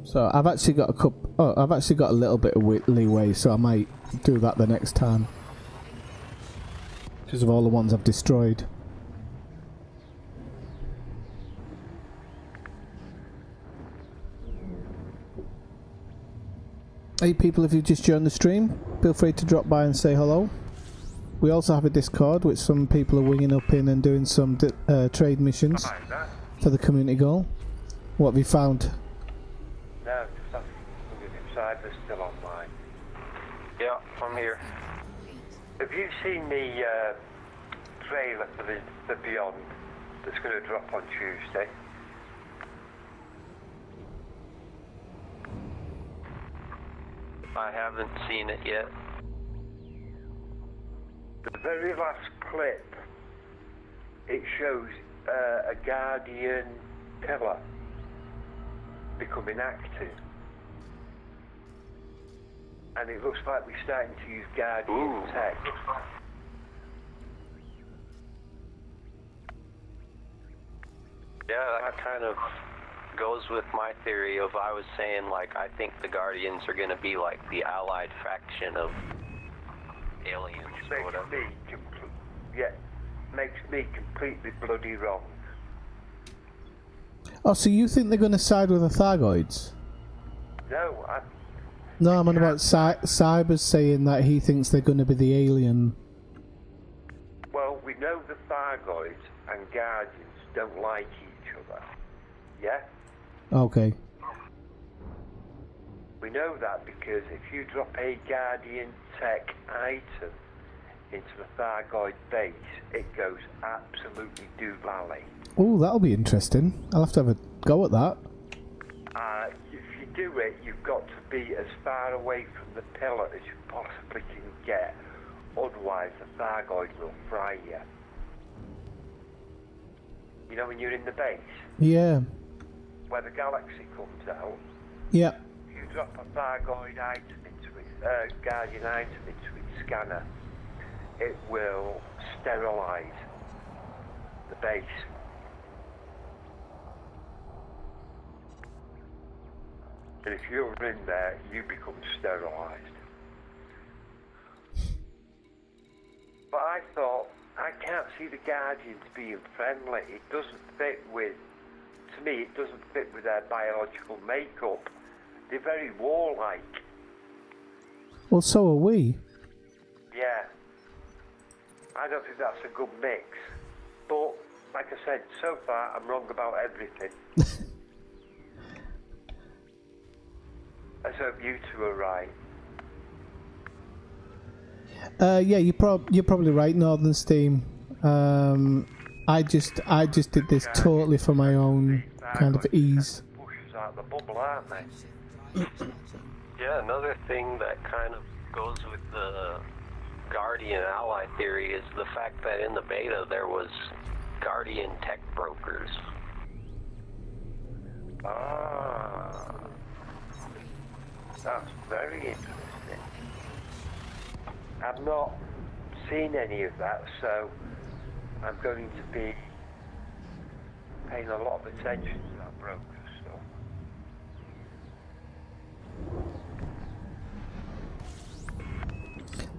So I've actually got I've actually got a little bit of leeway, so I might do that the next time because of all the ones I've destroyed. Hey people, if you've just joined the stream, feel free to drop by and say hello. We also have a Discord which some people are winging up in and doing some trade missions for the community goal. What have you found? No, just looking if Cyber's still online. Yeah, I'm here. Have you seen the trailer for the Beyond that's going to drop on Tuesday? I haven't seen it yet. The very last clip, it shows a Guardian pillar becoming active. And it looks like we're starting to use Guardian tech. Yeah, that kind of goes with my theory of I was saying, like, I think the Guardians are going to be like the allied faction of aliens or whatever. Makes me completely bloody wrong. Oh, so you think they're going to side with the Thargoids? No, No, I'm on about Cyber's saying that he thinks they're going to be the alien. well, we know the Thargoids and Guardians don't like each other. Yeah? Okay. We know that because if you drop a Guardian tech item into the Thargoid base, it goes absolutely doolally. Oh, that'll be interesting. I'll have to have a go at that. If you do it, you've got to be as far away from the pillar as you possibly can get. Otherwise, the Thargoid will fry you. You know when you're in the base? Yeah. Where the galaxy comes out? Yeah. If you drop a Thargoid item into its, Guardian item into its scanner, it will sterilise the base. And if you're in there, you become sterilised. But I thought, I can't see the Guardians being friendly. It doesn't fit with, to me, it doesn't fit with their biological makeup. They're very warlike. Well, so are we. Yeah. I don't think that's a good mix. But, like I said, so far I'm wrong about everything. Let's hope you two are right. Yeah, you're probably right, Northern Steam. I just did this totally for my own kind of ease. Pushes out the bubble, aren't they? Yeah, another thing that kind of goes with the Guardian ally theory is the fact that in the beta there was Guardian tech brokers. Ah, that's very interesting. I've not seen any of that, so I'm going to be paying a lot of attention to that broker stuff.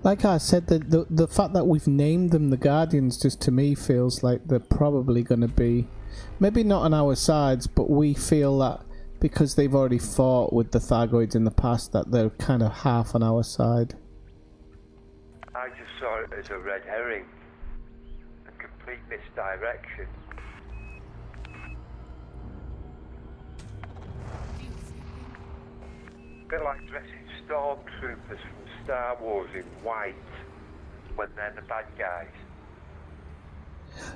Like I said, the fact that we've named them the Guardians just to me feels like they're probably going to be, maybe not on our sides, but we feel that because they've already fought with the Thargoids in the past that they're kind of half on our side. I just saw it as a red herring, a complete misdirection. A bit like dressing stormtroopers from Star Wars in white when they're the bad guys.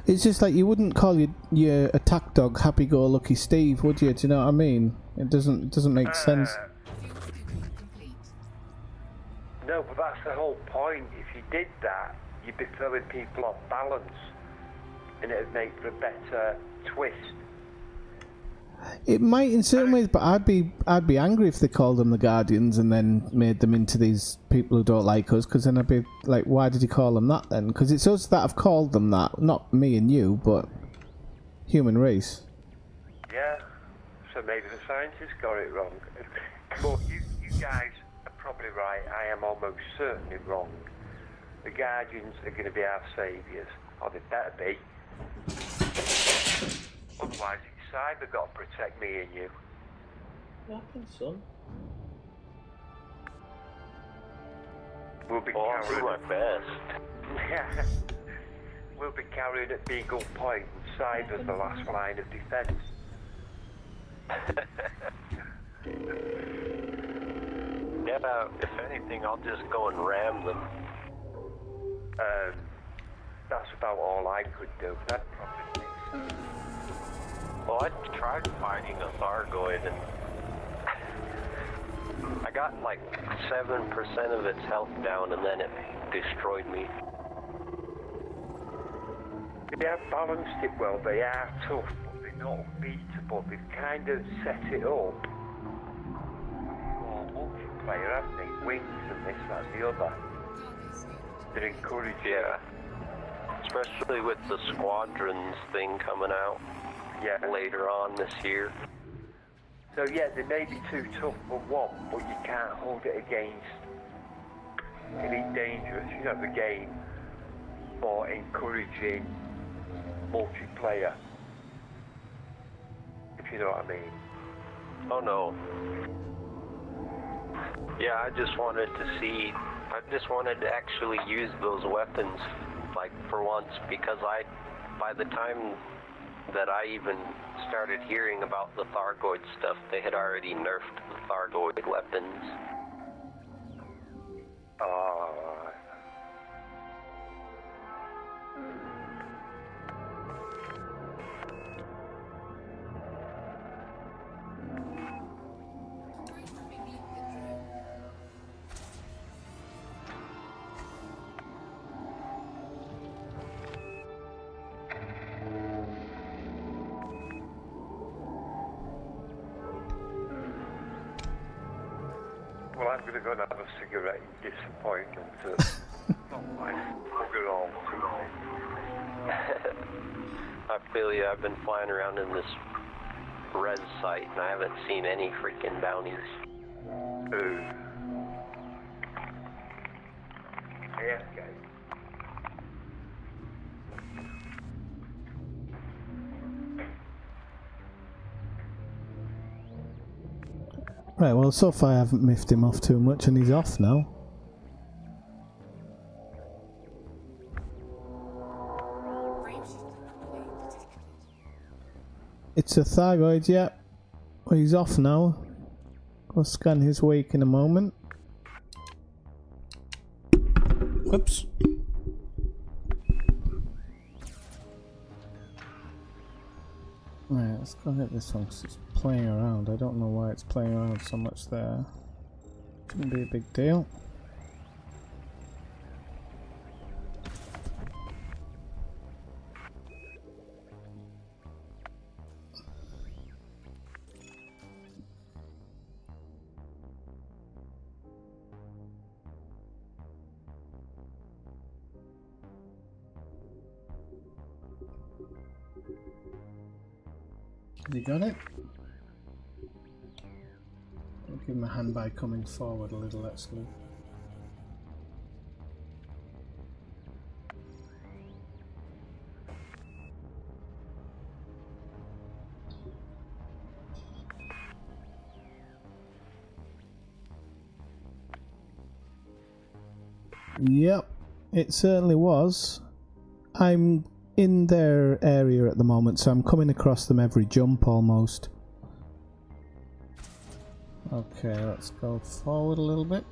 It's just like you wouldn't call your attack dog Happy-Go-Lucky Steve, would you? Do you know what I mean? It doesn't make sense. No, but that's the whole point. If you did that, you'd be throwing people off balance, and it'd make for a better twist. It might in certain ways, but I'd be angry if they called them the Guardians and then made them into these people who don't like us, because then I'd be like, why did you call them that then? Because it's us that have called them that, not me and you, but human race. Yeah, so maybe the scientists got it wrong. But you guys are probably right. I am almost certainly wrong. The Guardians are going to be our saviours, or they better be. Otherwise, it's Cyber got to protect me and you. What happened, son? We'll be I'll do carrying. my best. Yeah. We'll be carrying at Beagle Point, and Cyber's the last line of defence. Yeah, if anything, I'll just go and ram them. That's about all I could do. That probably makes sense. Well, I tried fighting a Thargoid and I got like 7% of its health down and then it destroyed me. They have balanced it well. They are tough, but they're not unbeatable. They've kind of set it up for multiplayer, haven't they? Wings and this, that, and the other. They're encouraging. Yeah. Especially with the squadrons thing coming out later on this year. So yeah, they may be too tough for one, but you can't hold it against Elite Dangerous, you know, the game for encouraging multiplayer, if you know what I mean. Oh no. Yeah, I just wanted to actually use those weapons, like, for once, because by the time that I even started hearing about the Thargoid stuff, they had already nerfed the Thargoid weapons. Well, I'm going to go and have a cigarette in disappointment that not my bugger all I feel you. I've been flying around in this res site and I haven't seen any freaking bounties. Yeah, okay. Right, well, so far I haven't miffed him off too much and he's off now. It's a thyroid, yeah. Well, he's off now. I'll scan his wake in a moment. Whoops. Right, let's go hit this one because it's playing around. I don't know why it's playing around so much there. Shouldn't be a big deal. Have you got it? I'll give him a hand by coming forward a little, actually. Yep, it certainly was. I'm in their area at the moment, so I'm coming across them every jump almost. Okay, let's go forward a little bit.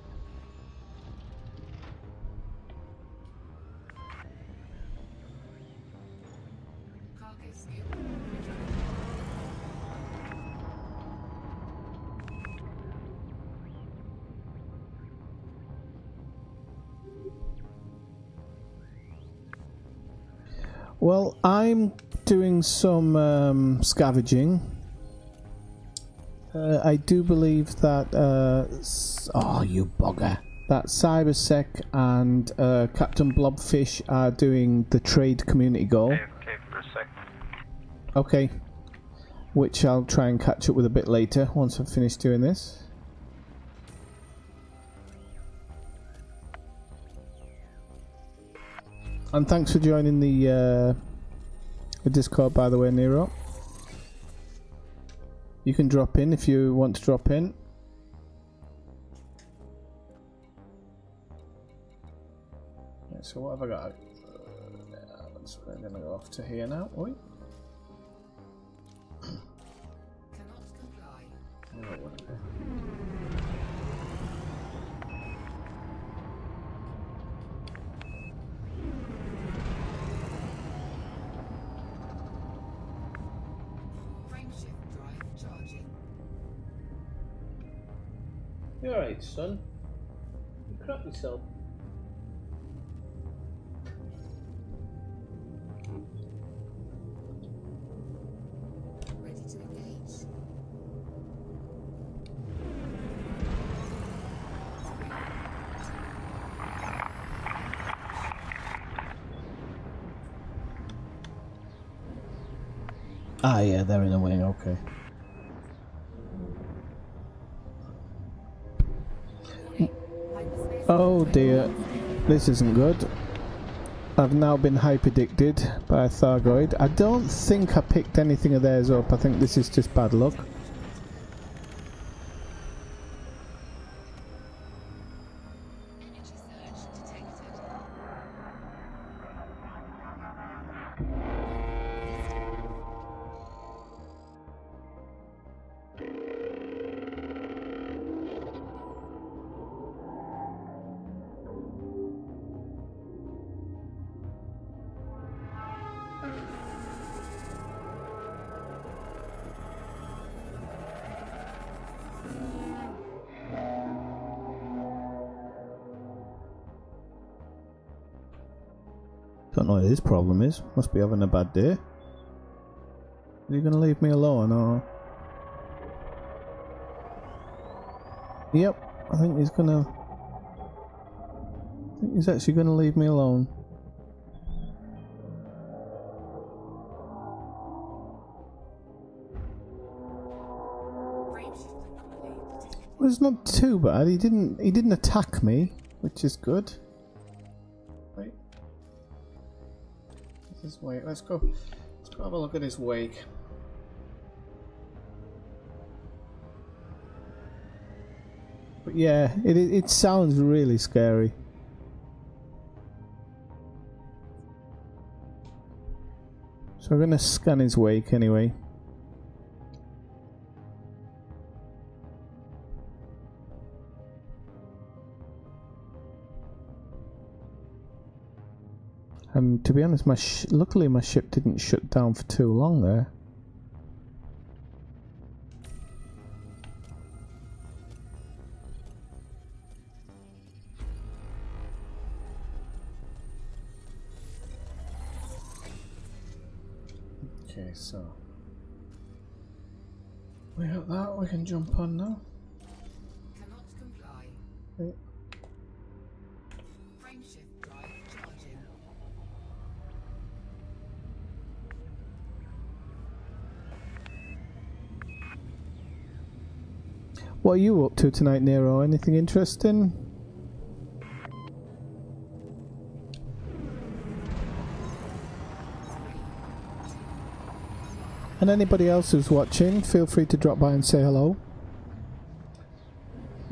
Well, I'm doing some scavenging. I do believe that oh, you bugger, that Cybersec and Captain Blobfish are doing the trade community goal. AFK for a sec. Okay, which I'll try and catch up with a bit later once I've finished doing this. And thanks for joining the Discord, by the way, Nero. You can drop in if you want to drop in. Yeah, so what have I got? We're going to go off to here now. Oi. Cannot comply. Oh, whatever. Frameshift drive charging. You alright, son? You crap yourself. Ready to engage. Ah, yeah, they're in the wing, okay. Oh dear, this isn't good. I've now been hyperdicted by a Thargoid. I don't think I picked anything of theirs up. I think this is just bad luck. Energy surge detected. Don't know what his problem is. Must be having a bad day. Are you going to leave me alone or? Yep, I think he's going to I think he's actually going to leave me alone. Well, it's not too bad. He didn't attack me, which is good. Right. This is wake. Let's go have a look at his wake. But yeah, it sounds really scary. So we're gonna scan his wake anyway. And to be honest, luckily my ship didn't shut down for too long there. Okay, so we got that. We can jump on now. Cannot comply. Okay. Frameshift drive charging. What are you up to tonight, Nero? Anything interesting? And anybody else who's watching, feel free to drop by and say hello.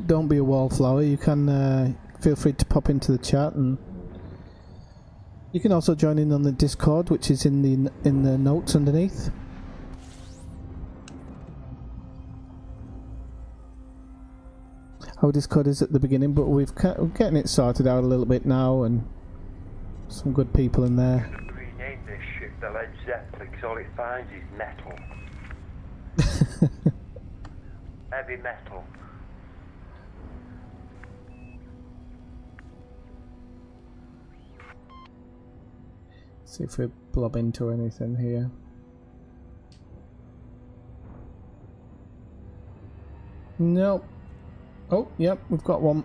Don't be a wallflower. You can feel free to pop into the chat, and you can also join in on the Discord, which is in the notes underneath. Our Discord is at the beginning, but we're getting it sorted out a little bit now, and some good people in there. Rename this ship the Led Zeppelin because all it finds is metal. Heavy metal. See if we blob into anything here. Nope. Oh, yep, we've got one.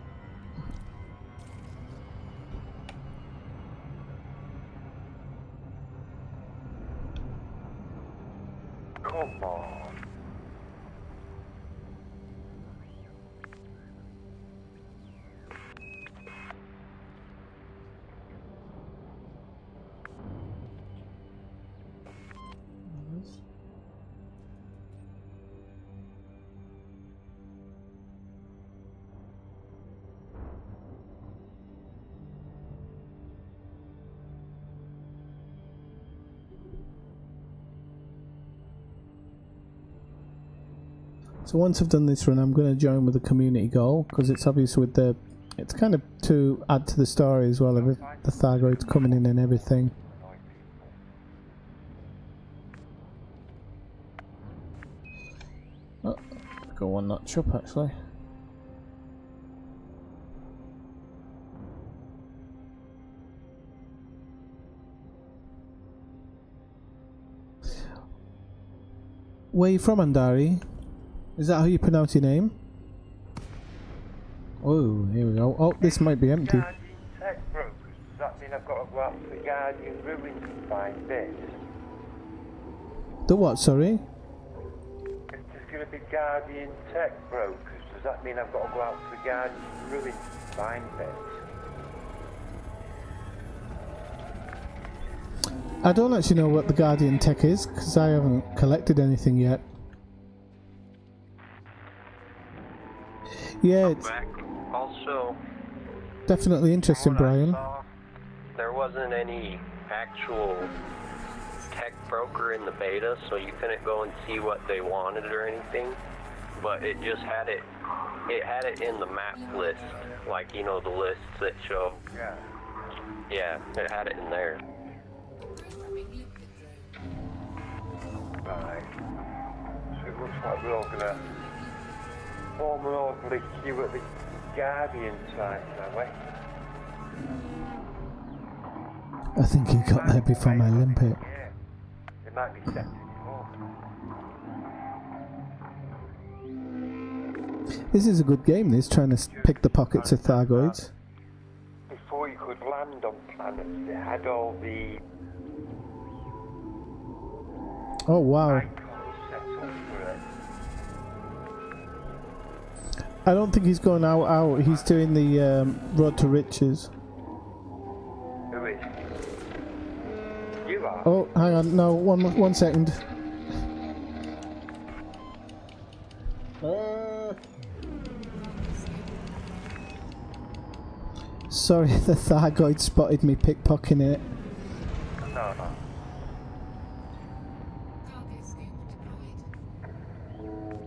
Come on. So once I've done this run, I'm going to join with the community goal, because it's obvious with the... It's kind of to add to the story as well, of it, the Thargoids coming in and everything. Oh, go one notch up actually. Where are you from, Andari? Is that how you pronounce your name? Oh, here we go. Oh, this might be empty. Guardian tech brokers. Does that mean I've got to go out to the Guardian ruins and find this? The what, sorry? If there's going to be Guardian tech brokers, does that mean I've got to go out to the Guardian ruins and find this? I don't actually know what the Guardian tech is, because I haven't collected anything yet. Yeah, it's Also, definitely interesting, what I Brian. saw, there wasn't any actual tech broker in the beta, so you couldn't go and see what they wanted or anything. But it just had it. It had it in the map list, like, you know, the lists that show. Yeah. Yeah, it had it in there. Right. So it looks like we're all going to form an orderly queue at the Guardian site, are we? I think he got there before my limpet. Yeah. It might be set before. This is a good game, this, trying to pick the pockets of Thargoids. before you could land on planets, it had all the Oh wow. icons set up for it. I don't think he's going out. He's doing the road to riches. Who is? You are? Oh, hang on. No, one second. Sorry, the Thargoid spotted me pickpocketing it. No. Cargo scoop deployed.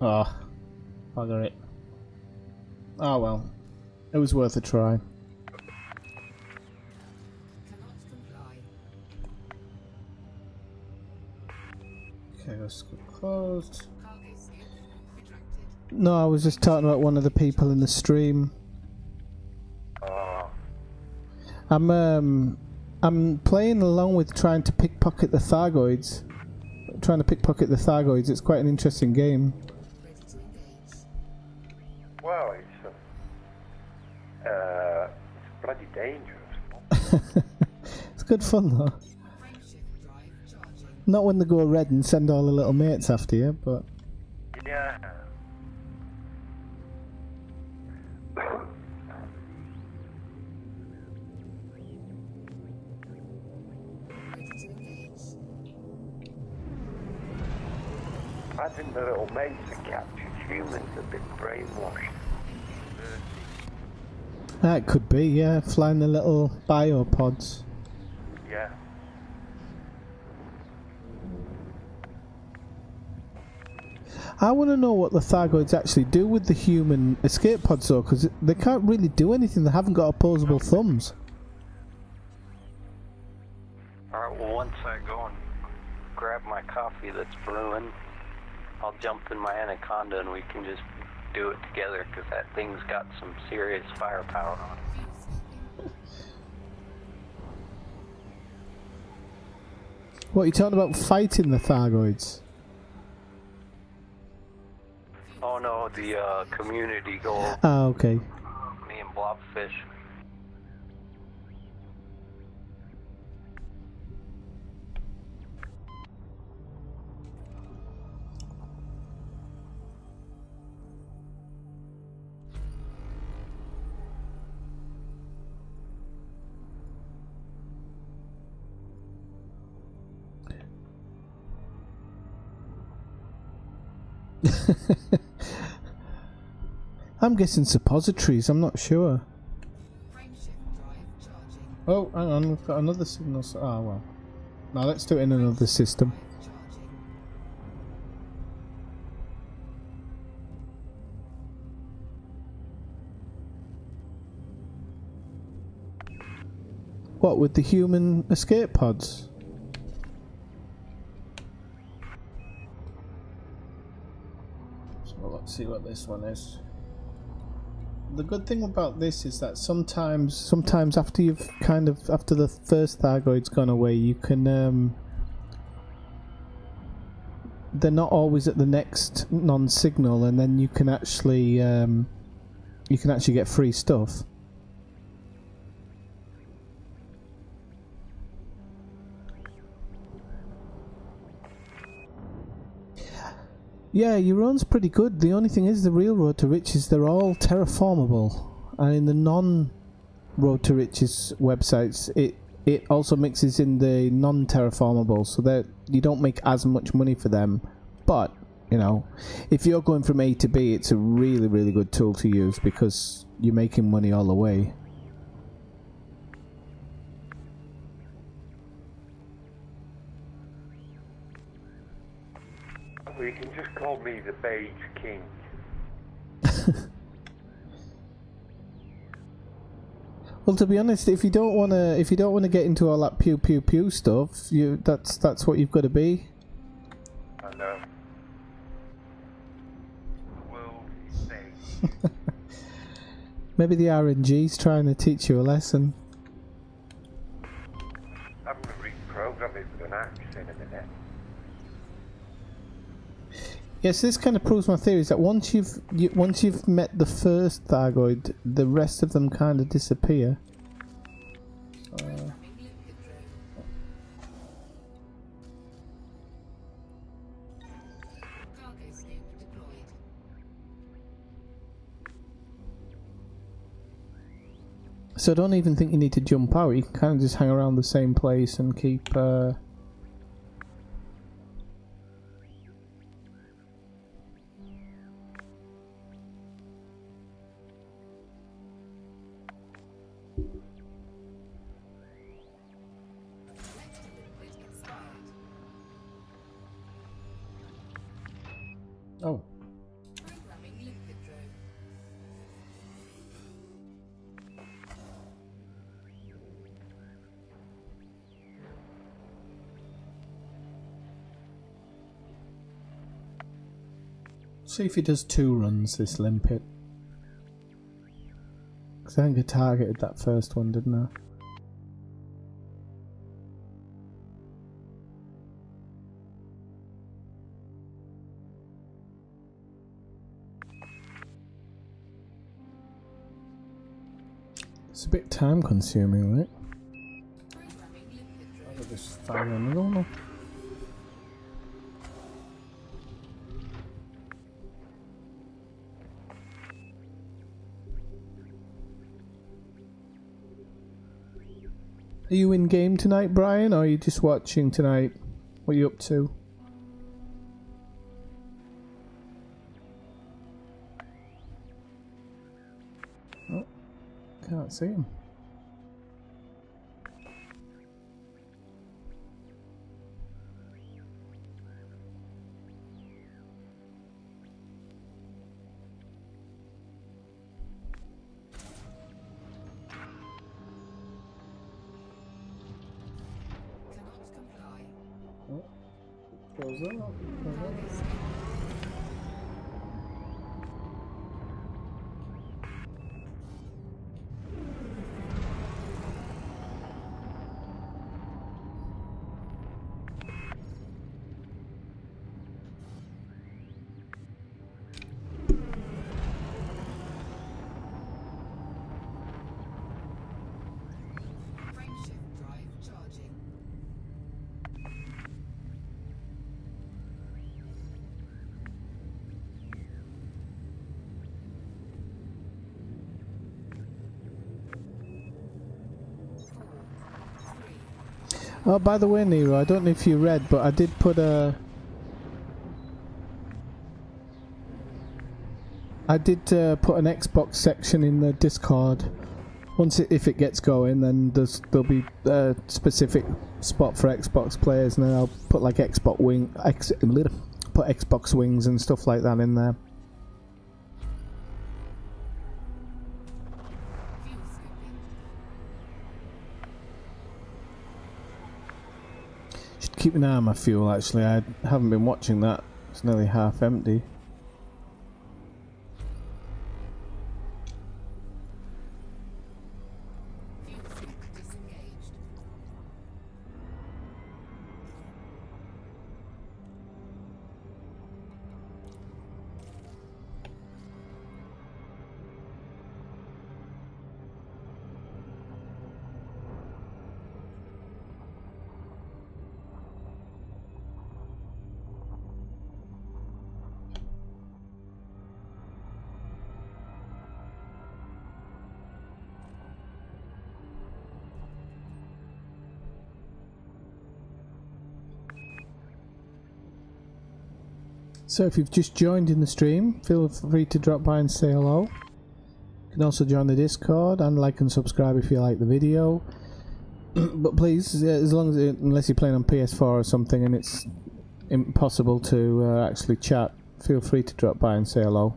Oh, bugger it. Oh well, it was worth a try. Cannot comply. Okay, let's go closed. Cargo scoop retracted. No, I was just talking about one of the people in the stream. Oh, I'm playing along with trying to pickpocket the Thargoids. Trying to pickpocket the Thargoids. It's quite an interesting game. Ready to engage. well, it's bloody dangerous. It's good fun though. Frameshift drive charging. Not when they go red and send all the little mates after you, but Yeah. Ready to engage. I think the little mates that captured humans have been brainwashed. that could be, yeah, flying the little biopods. Yeah. I want to know what the Thargoids actually do with the human escape pods though, because they can't really do anything. They haven't got opposable thumbs. Alright, well, once I go and grab my coffee that's brewing, I'll jump in my Anaconda and we can just do it together, because that thing's got some serious firepower on it. What, you talking about fighting the Thargoids? Oh no, the community goal, Ah, okay. me and Blobfish. I'm guessing suppositories, I'm not sure. Frameshift drive charging. Oh, hang on, we've got another signal. Ah, well. Now let's do it in another system. Charging. What, with the human escape pods? So let's see what this one is. The good thing about this is that sometimes after you've after the first Thargoid's gone away, you can they're not always at the next non-signal, and then you can actually get free stuff. Yeah, your road's pretty good. The only thing is, the real road to riches, they're all terraformable, and in the non-road to riches websites, it also mixes in the non-terraformable, so that you don't make as much money for them. But you know, if you're going from A to B, it's a really, really good tool to use because you're making money all the way. Well, you can just call me the Beige King. Well, to be honest, if you don't wanna get into all that pew pew pew stuff, that's what you've got to be. I know. World is beige. Maybe the RNG's trying to teach you a lesson. I'm going to reprogram it with an axe in a minute. Yes, this kind of proves my theory is that once you've met the first Thargoid, the rest of them kind of disappear. So I don't even think you need to jump out. You can kind of just hang around the same place and keep. Oh. See if he does 2 runs, this limpet. Because I think I targeted that first one, didn't I? It's a bit time consuming, right? I'll just fire another one. Are you in game tonight, Brian, or are you just watching tonight? What are you up to? Oh, can't see him. Goes up. Frameshift drive charging. Oh, by the way, Nero, I don't know if you read, but I did put a... I did put an Xbox section in the Discord. If it gets going, then there'll be a specific spot for Xbox players, and then I'll put like Xbox wings and stuff like that in there. Should keep an eye on my fuel. Actually, I haven't been watching that. It's nearly half empty. So if you've just joined in the stream, feel free to drop by and say hello. You can also join the Discord and like and subscribe if you like the video. But please, as long as unless you're playing on PS4 or something and it's impossible to actually chat, feel free to drop by and say hello.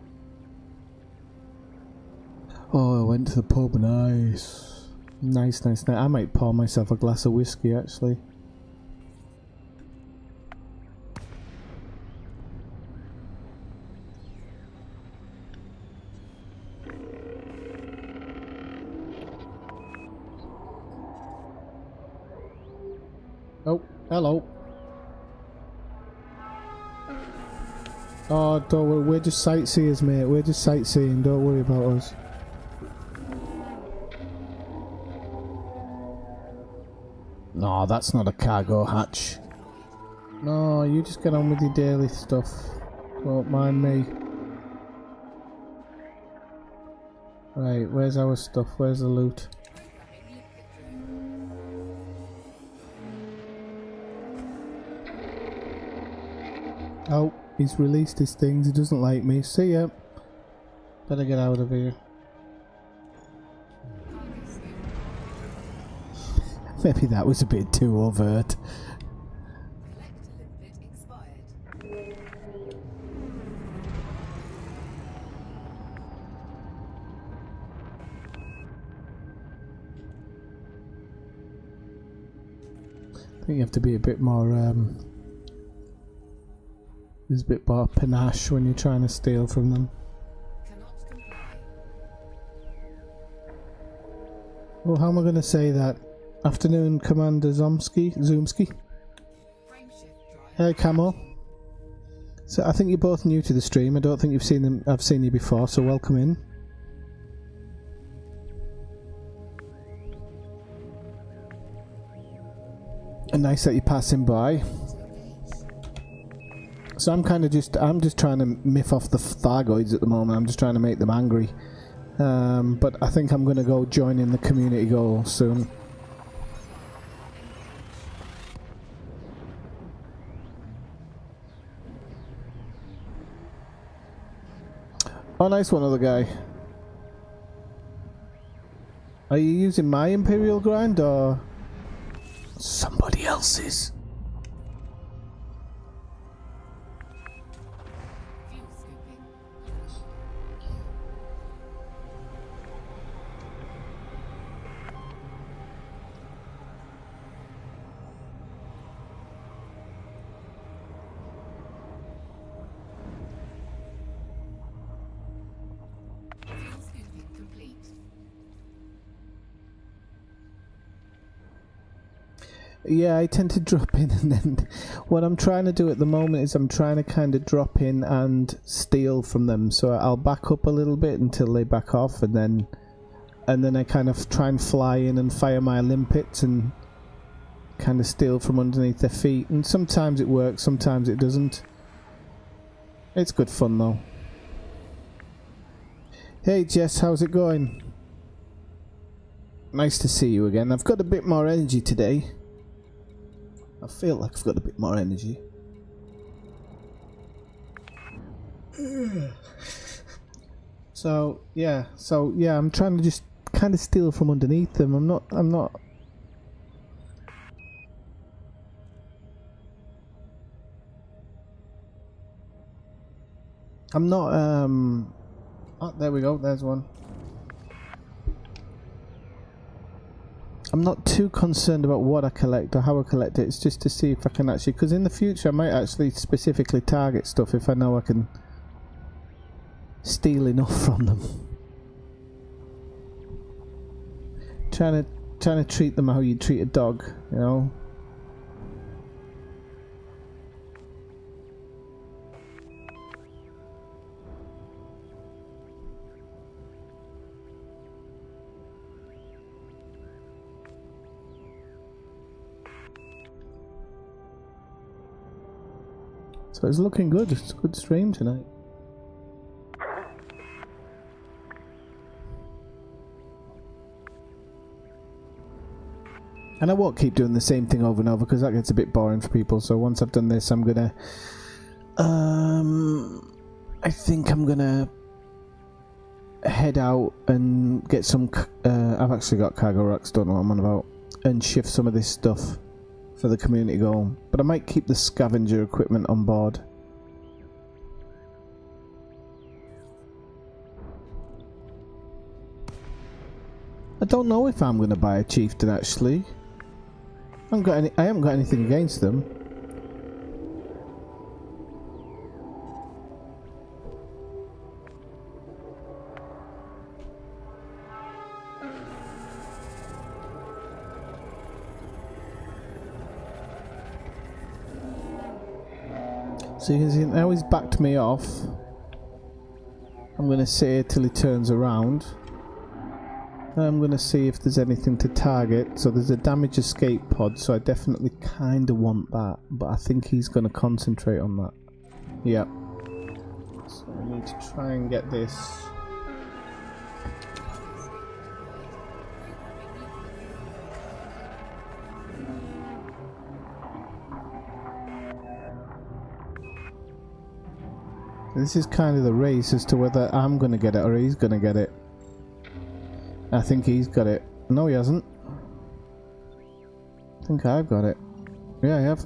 Oh, I went to the pub. Nice. Nice. I might pour myself a glass of whiskey actually. Oh, hello. Oh, don't worry, we're just sightseers, mate. We're just sightseeing, don't worry about us. No, that's not a cargo hatch. No, you just get on with your daily stuff. Don't mind me. Right, where's our stuff? Where's the loot? Oh, he's released his things. He doesn't like me. See ya. Better get out of here. Maybe that was a bit too overt. I think you have to be a bit more, there's a bit more panache when you're trying to steal from them. Oh, how am I going to say that? Afternoon, Commander Zoomski. Hey, Camo. So I think you're both new to the stream. I don't think you've seen them. I've seen you before, so welcome in. And nice that you're passing by. So I'm just trying to miff off the Thargoids at the moment. I'm just trying to make them angry. But I think I'm going to go join in the community goal soon. Oh, nice one, other guy. Are you using my Imperial grind or somebody else's? Yeah, I tend to drop in, and then what I'm trying to do at the moment is I'm trying to kind of drop in and steal from them. So I'll back up a little bit until they back off, and then I kind of try and fly in and fire my limpets and kind of steal from underneath their feet. And sometimes it works, sometimes it doesn't. It's good fun though. Hey Jess, how's it going? Nice to see you again. I've got a bit more energy today. I feel like I've got a bit more energy. So yeah, I'm trying to just kind of steal from underneath them. I'm not oh, there we go, there's one. I'm not too concerned about what I collect or how I collect it. It's just to see if I can actually, because in the future I might actually specifically target stuff if I know I can steal enough from them. Trying to treat them how you treat a dog, you know. So it's looking good. It's a good stream tonight. And I won't keep doing the same thing over and over because that gets a bit boring for people. So once I've done this, I'm gonna I think I'm gonna head out and get some I've actually got cargo racks, don't know what I'm on about, and shift some of this stuff for the community goal, but I might keep the scavenger equipment on board. I don't know if I'm going to buy a chieftain actually. I haven't got anything against them. So you can see now he's backed me off. I'm going to sit here till he turns around. I'm going to see if there's anything to target. So there's a damage escape pod, so I definitely kind of want that. But I think he's going to concentrate on that. Yep. So I need to try and get this. This is kind of the race as to whether I'm going to get it or he's going to get it. I think he's got it. No, he hasn't. I think I've got it. Yeah, I have.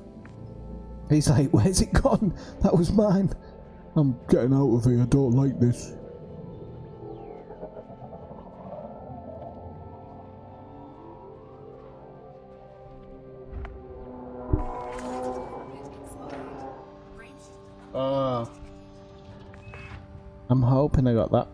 He's like, where's it gone? That was mine. I'm getting out of here. I don't like this. I'm hoping I got that.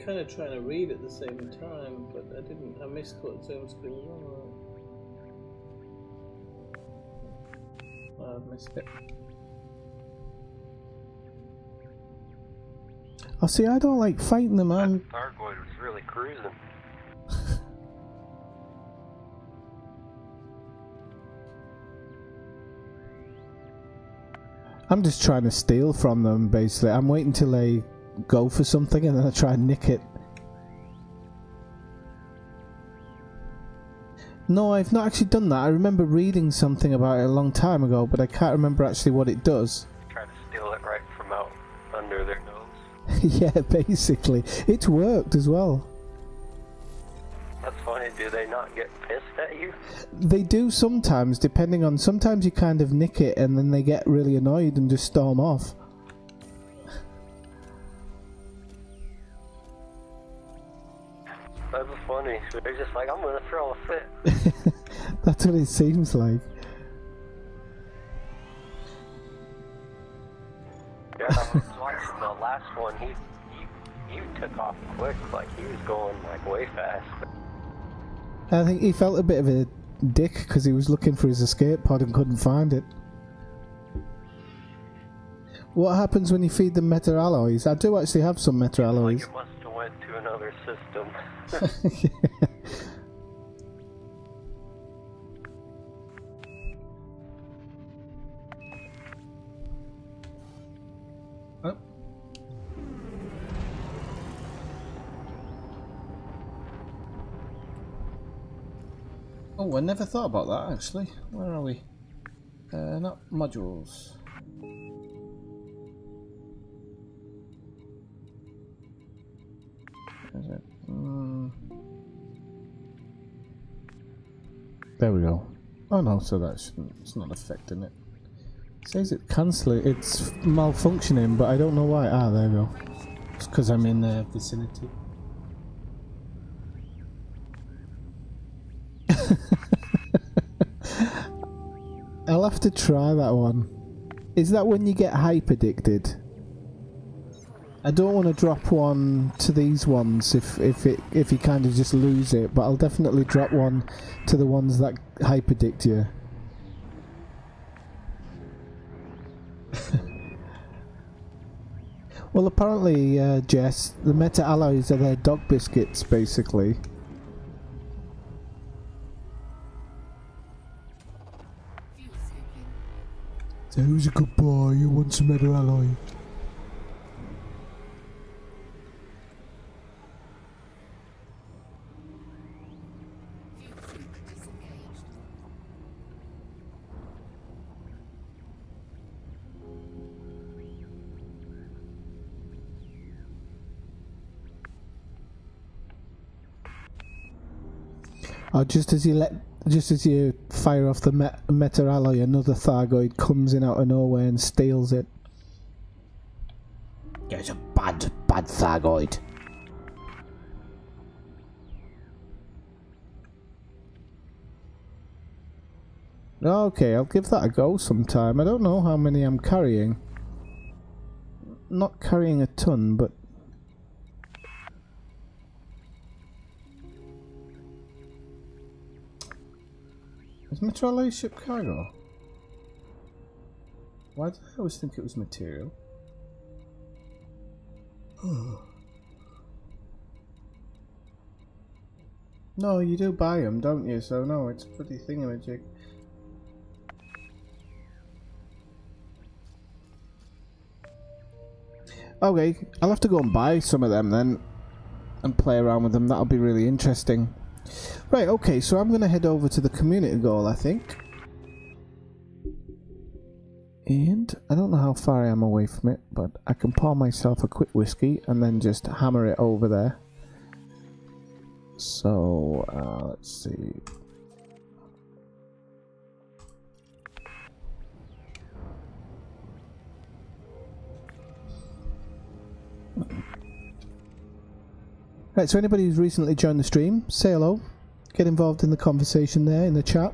Kind of trying to read at the same time, but I didn't. I missed what zone's going on. I've missed it. Oh, see, I don't like fighting them, man. That Thargoid was really cruising. I'm just trying to steal from them, basically. I'm waiting till they go for something and then I try and nick it. No, I've not actually done that. I remember reading something about it a long time ago, but I can't remember actually what it does. Try to steal it right from out under their nose. Yeah, basically. It's worked as well. That's funny. Do they not get pissed at you? They do sometimes, depending on... Sometimes you kind of nick it and then they get really annoyed and just storm off. That's funny. So they're just like, I'm gonna throw a fit. That's what it seems like. Yeah, I was watching the last one. You took off quick, like he was going like way fast. I think he felt a bit of a dick because he was looking for his escape pod and couldn't find it. What happens when you feed them metal alloys? I do actually have some metal alloys. Like it must have went to another system. Oh, I never thought about that actually. Where are we? Not modules. Is it? There we go. Oh no, so that shouldn't, it's not affecting it. It says it cancelling, it's malfunctioning, but I don't know why. Ah, there we go. It's because I'm in the vicinity. I'll have to try that one. Is that when you get hype addicted? I don't want to drop one to these ones if you kind of just lose it, but I'll definitely drop one to the ones that hype addict you. Well, apparently, Jess, the meta alloys are their dog biscuits, basically. So who's a good boy? You want some meta alloy? Oh, just as you fire off the meta alloy, another Thargoid comes in out of nowhere and steals it. It's a bad Thargoid. Okay, I'll give that a go sometime. I don't know how many I'm carrying. Not carrying a ton, but... Is Metrolite ship cargo? Why did I always think it was material? No, you do buy them, don't you? So no, it's pretty thingamajig. Okay, I'll have to go and buy some of them then and play around with them. That'll be really interesting. Right, okay, so I'm going to head over to the community goal, I think. And I don't know how far I am away from it, but I can pour myself a quick whiskey and then just hammer it over there. So, let's see. Right, so anybody who's recently joined the stream, say hello. Get involved in the conversation there in the chat.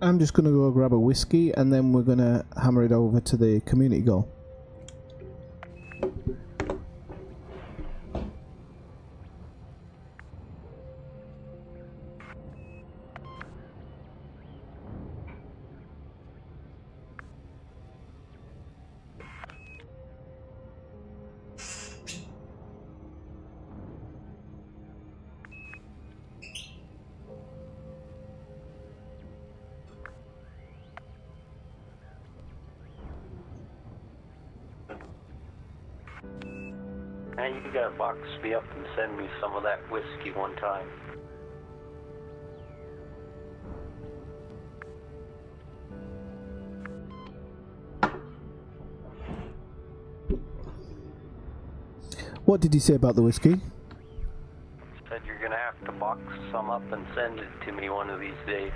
I'm just going to go grab a whiskey and then we're going to hammer it over to the community goal. Hey, you gotta box me up and send me some of that whiskey one time. What did you say about the whiskey? Said you're gonna have to box some up and send it to me one of these days.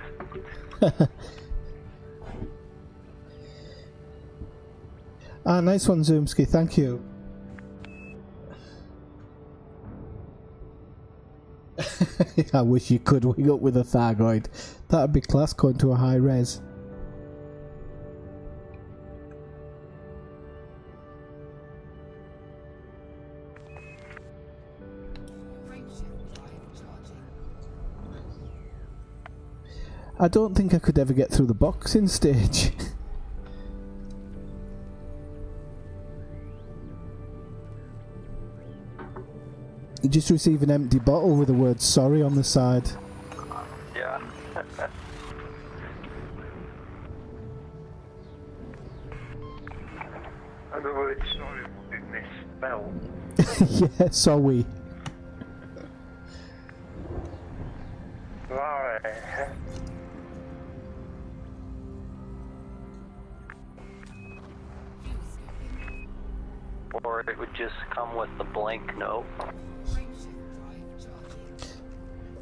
Ah, nice one, Zoomski, thank you. I wish you could wing up with a Thargoid. That'd be class going to a high res. I don't think I could ever get through the boxing stage. You just receive an empty bottle with the word sorry on the side. Yeah. And the word sorry will be misspelled. Yeah, sorry. Right. Or it would just come with a blank note.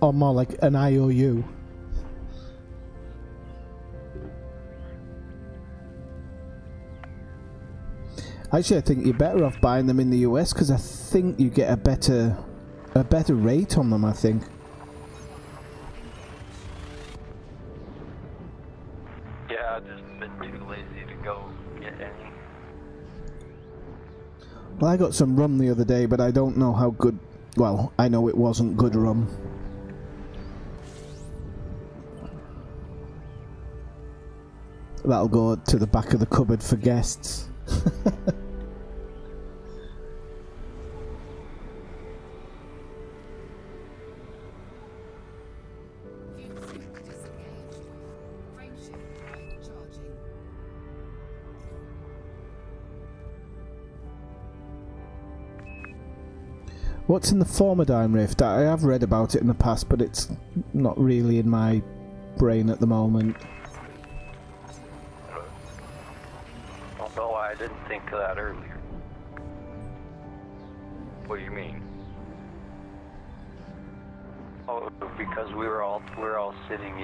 Or more like an IOU. Actually, I think you're better off buying them in the US because I think you get a better rate on them, I think. Yeah, I've just been too lazy to go get any. Well, I got some rum the other day, but I don't know how good... Well, I know it wasn't good rum. That'll go to the back of the cupboard for guests. What's in the Formidine Rift? I have read about it in the past, but it's not really in my brain at the moment. Although I didn't think of that earlier. What do you mean? Oh, because we're all sitting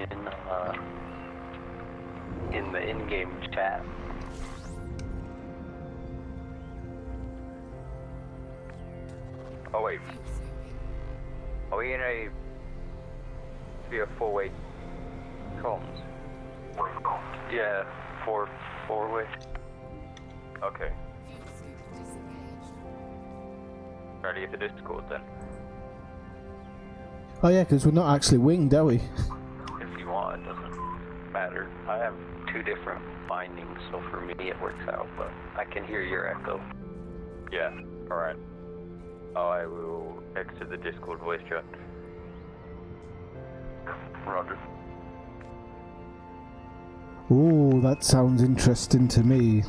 in the in-game chat. Oh wait. Are we in a 3 or 4 way comms? Yeah, four-way. Okay. Fuel scoop disengaged. Ready at the Discord then. Oh yeah, because we're not actually winged, are we? If you want, it doesn't matter. I have two different bindings, so for me it works out, but I can hear your echo. Yeah, alright. I will exit the Discord voice chat. Roger. Ooh, that sounds interesting to me.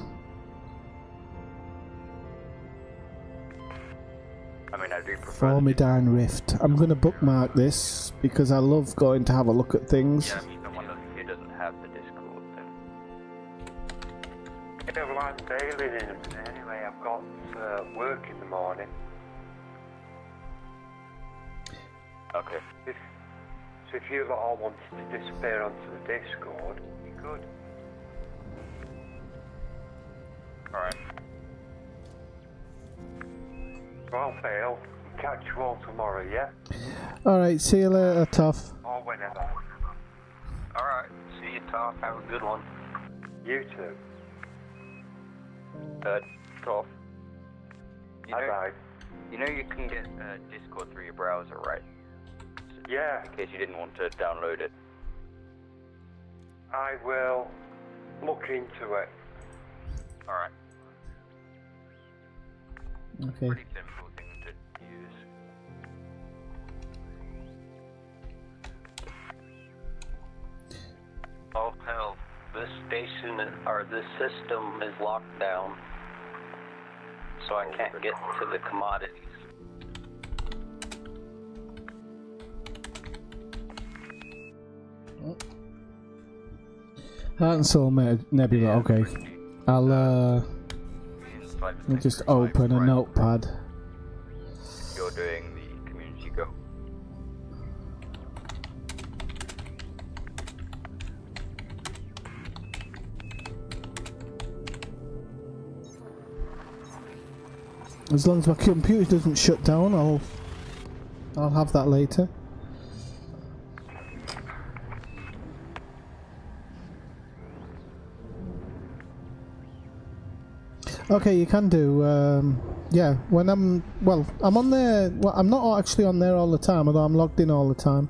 I mean, I do prefer... Formidine Rift. I'm going to bookmark this because I love going to have a look at things. Yeah, I mean, someone who doesn't have the Discord then. Yeah, well, I'm bailing in them. Anyway, I've got work in the morning. Okay. So if you lot all wanted to disappear onto the Discord, you could. Alright. Well, Phil, catch you all tomorrow, yeah? Alright, see you later, Toff. Or whenever. Alright, see you, Toff. Have a good one. You too. Toff. Bye-bye. You know you can get Discord through your browser, right? Yeah, In case you didn't want to download it. I will look into it. Alright. Okay. Pretty simple thing to use. Oh hell, this station or this system is locked down, so I can't get to the commodities. Heart and Soul Nebula, okay. I'll let me just open a notepad. You're doing the community go. As long as my computer doesn't shut down, I'll have that later. Okay, you can do, yeah, when I'm on there, well, I'm not actually on there all the time, although I'm logged in all the time.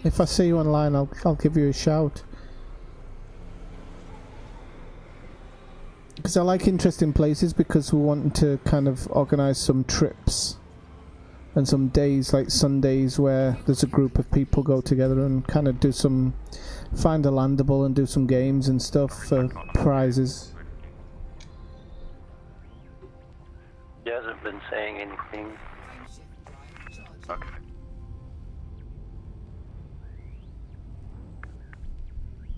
If I see you online, I'll give you a shout. Because I like interesting places, because we're wanting to kind of organise some trips and some days, like Sundays, where there's a group of people go together and kind of do some, find a landable and do some games and stuff for prizes. He hasn't been saying anything. Frameshift drive charged. Okay.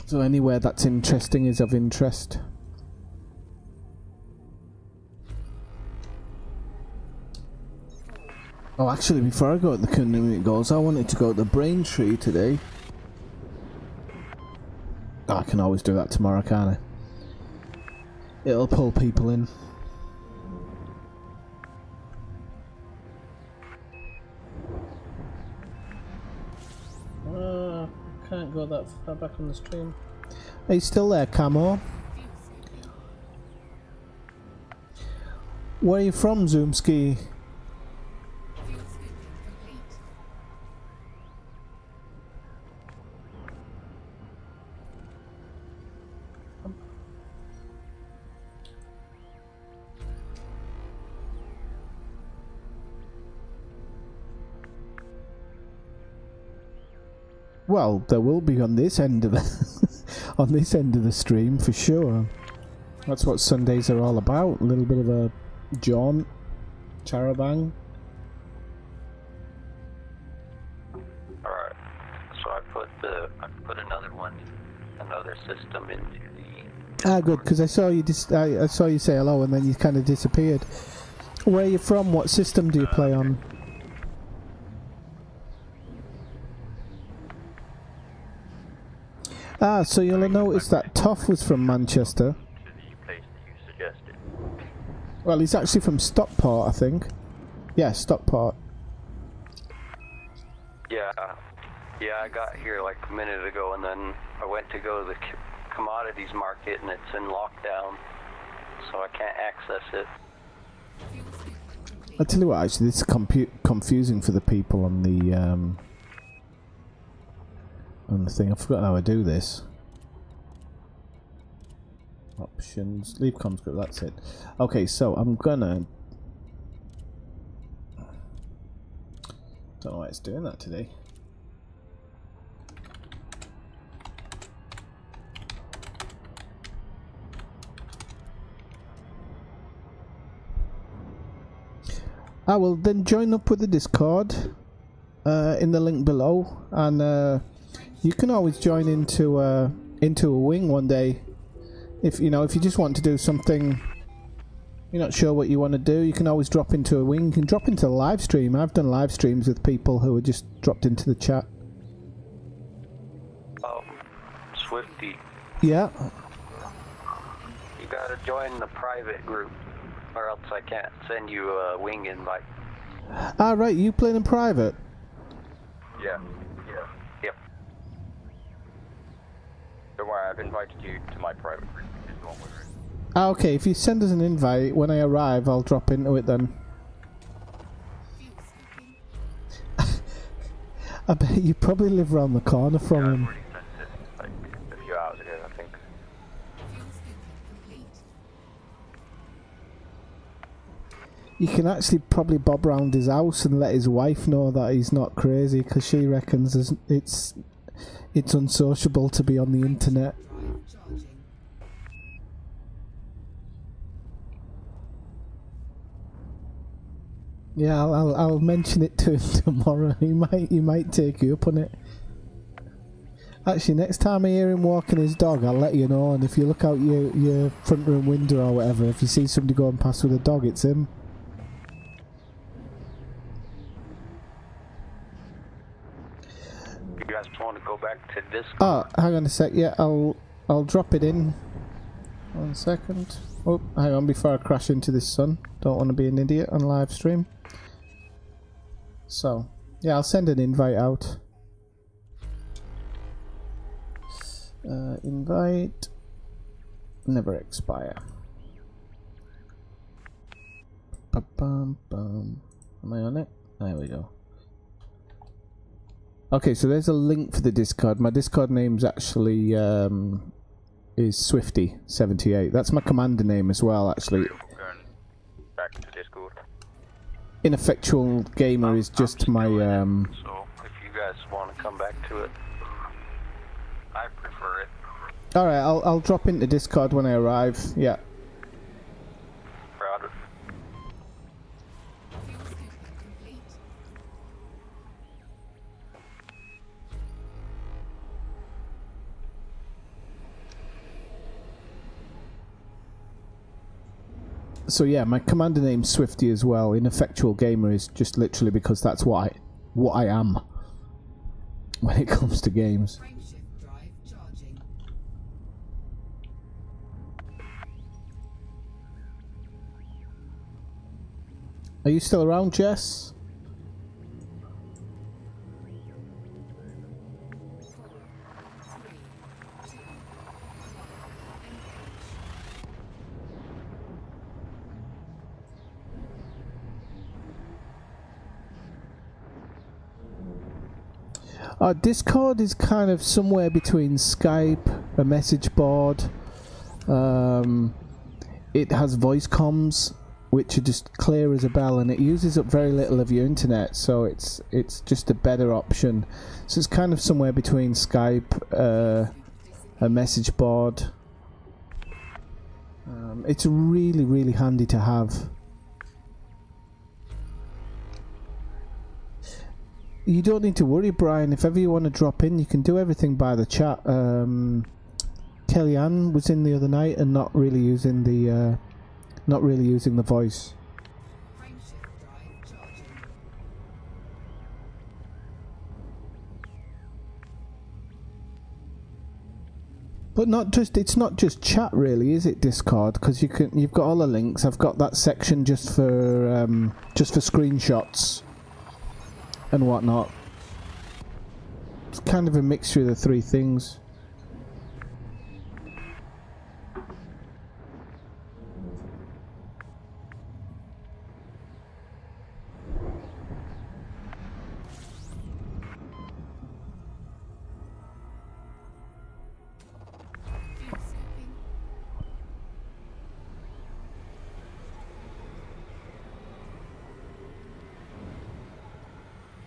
So anywhere that's interesting is of interest. Oh, actually, before I go to the community goals, I wanted to go to the Brain Tree today. Oh, I can always do that tomorrow, can't I? It'll pull people in. I can't go that far back on the stream. Are you still there, Camo? Where are you from, Zoomski? Fuel scooping complete. Well, there will be on this end of the on this end of the stream for sure. That's what Sundays are all about. A little bit of a jaunt, charabang. Alright, so I put another system into the... Ah, good, because I saw you I saw you say hello and then you kind of disappeared. Where are you from? What system do you play on? Ah, so you'll have noticed that Toff was from Manchester. To the place that you suggested. Well, he's actually from Stockport, I think. Yeah, Stockport. Yeah, Yeah, I got here like a minute ago, and then I went to go to the commodities market, and it's in lockdown, so I can't access it. I tell you what, actually, this is confusing for the people on the thing. I've forgotten how I do this. Options, leave comm script. That's it. Okay, so I'm gonna. Don't know why it's doing that today. I will then join up with the Discord in the link below, and you can always join into a wing one day if you just want to do something. You're not sure what you want to do, you can always drop into a wing. You can drop into a live stream. I've done live streams with people who are just dropped into the chat. Oh, Swifty. Yeah. You gotta join the private group, or else I can't send you a wing invite. Ah, right, you playing in private? Yeah. Yep. Don't worry, I've invited you to my private group, which is the one we're in. Ah, okay, if you send us an invite, when I arrive, I'll drop into it then. I bet you probably live around the corner from him. I've already sent it, like, a few hours ago, I think. You can actually probably bob round his house and let his wife know that he's not crazy, because she reckons it's unsociable to be on the internet. Yeah, I'll mention it to him tomorrow. He might take you up on it. Actually, next time I hear him walking his dog, I'll let you know. And if you look out your front room window or whatever, if you see somebody going past with a dog, it's him. You guys want to go back to Discord? Oh, hang on a sec. Yeah, I'll drop it in. 1 second. Oh, hang on before I crash into this sun. Don't want to be an idiot on live stream. So, yeah, I'll send an invite out. Invite. Never expire. Ba-bum-bum. Am I on it? There we go. Okay, so there's a link for the Discord. My Discord name's actually is Swifty78. That's my commander name as well, actually. Going back to Discord. Ineffectual Gamer is just my So if you guys want to come back to it, I prefer it. Alright, I'll drop into Discord when I arrive. Yeah. Proud of. So yeah, my commander name's Swifty as well. Ineffectual Gamer is just literally because that's what I am when it comes to games. Frameshift drive charging. Are you still around, Jess? Discord is kind of somewhere between Skype, a message board. It has voice comms, which are just clear as a bell, and it uses up very little of your internet, so it's just a better option. So it's kind of somewhere between Skype, a message board. It's really, really handy to have. You don't need to worry, Brian. If ever you want to drop in, you can do everything by the chat. Kellyanne was in the other night and not really using the voice. Frameshift drive charging. But it's not just chat, really, is it? Discord, because you've got all the links. I've got that section just for screenshots and whatnot. kind of a mixture of the three things.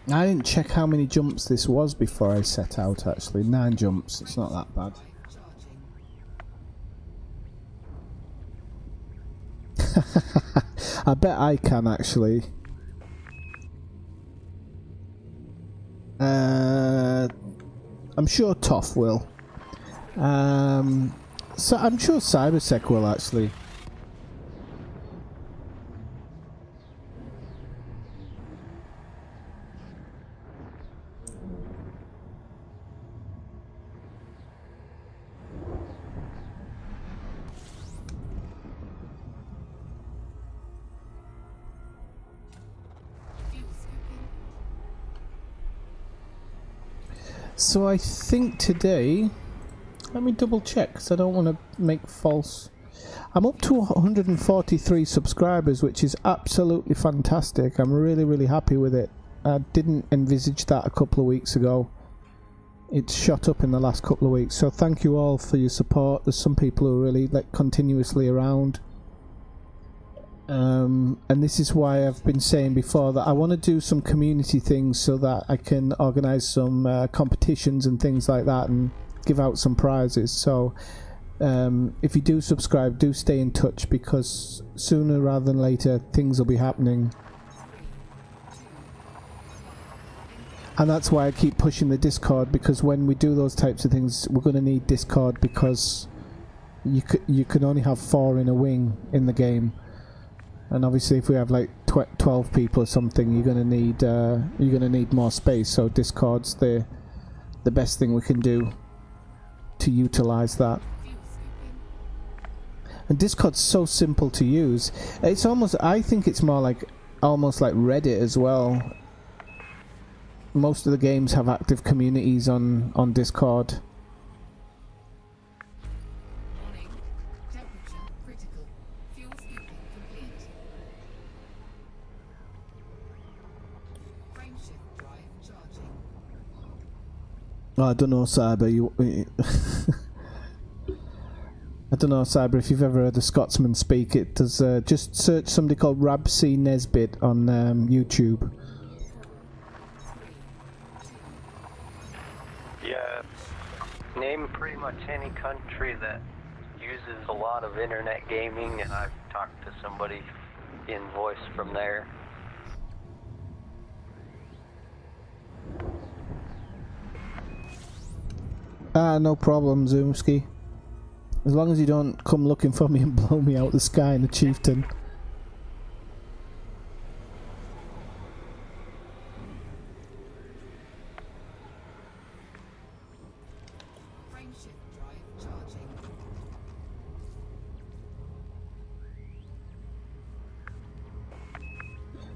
I didn't check how many jumps this was before I set out, actually. 9 jumps, it's not that bad. I bet I can, actually. I'm sure Toff will. So I'm sure Cybersec will, actually. So I think today, let me double check because I don't want to make false. I'm up to 143 subscribers, which is absolutely fantastic. I'm really happy with it. I didn't envisage that a couple of weeks ago. It's shot up in the last couple of weeks, so thank you all for your support. There's some people who are really like continuously around. And this is why I've been saying before that I want to do some community things so that I can organise some competitions and things like that and give out some prizes. So if you do subscribe, do stay in touch, because sooner rather than later things will be happening. And that's why I keep pushing the Discord, because when we do those types of things we're going to need Discord, because you can only have 4 in a wing in the game. And obviously, if we have like 12 people or something, you're gonna need more space. So Discord's the best thing we can do to utilize that. And Discord's so simple to use. It's almost, I think it's more like almost like Reddit as well. Most of the games have active communities on Discord. Oh, I don't know, Cyber. I don't know, Cyber, if you've ever heard a Scotsman speak. It does. Just search somebody called Rabsy Nesbit on YouTube. Yeah, name pretty much any country that uses a lot of internet gaming, and I've talked to somebody in voice from there. No problem, Zoomski. As long as you don't come looking for me and blow me out the sky in a chieftain.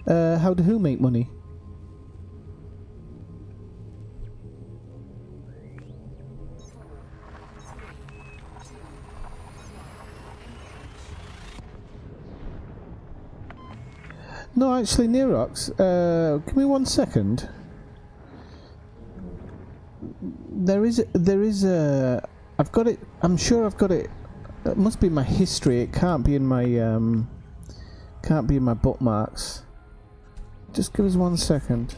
How do who make money? No, actually, Nerox, give me 1 second. There is a, I've got it, I'm sure I've got it, it must be in my history, it can't be in my bookmarks. Just give us 1 second.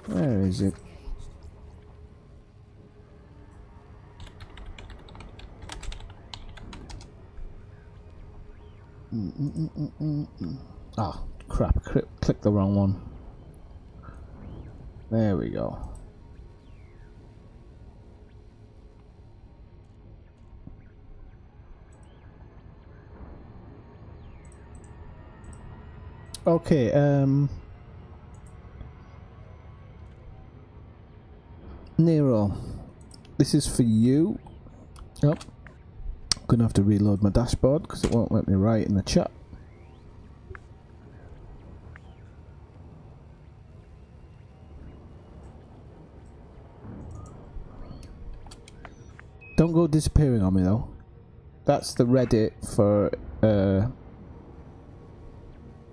Where is it? Ah, crap, click the wrong one. There we go. Okay, Nero, this is for you. Oh, gonna have to reload my dashboard because it won't let me write in the chat. Don't go disappearing on me though. That's the Reddit for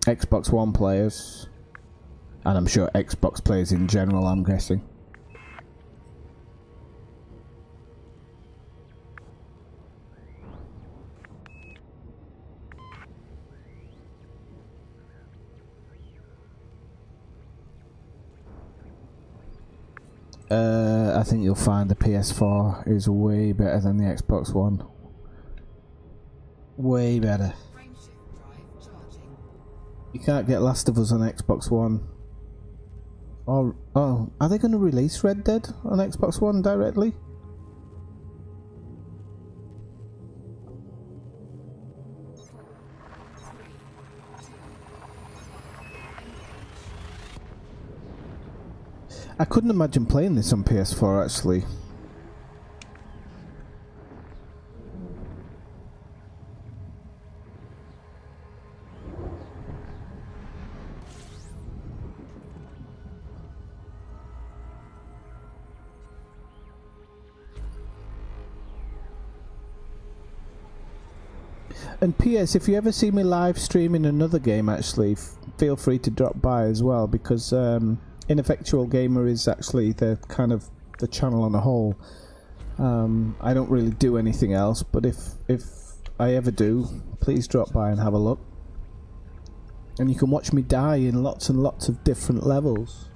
Xbox One players, and I'm sure Xbox players in general, I'm guessing. I think you'll find the PS4 is way better than the Xbox One. Way better. You can't get Last of Us on Xbox One. Or, oh, are they going to release Red Dead on Xbox One directly? I couldn't imagine playing this on PS4 actually. And PS, if you ever see me live streaming another game actually, feel free to drop by as well, because Ineffectual Gamer is actually the kind of the channel on a whole. I don't really do anything else, but if I ever do, please drop by and have a look. And you can watch me die in lots and lots of different levels.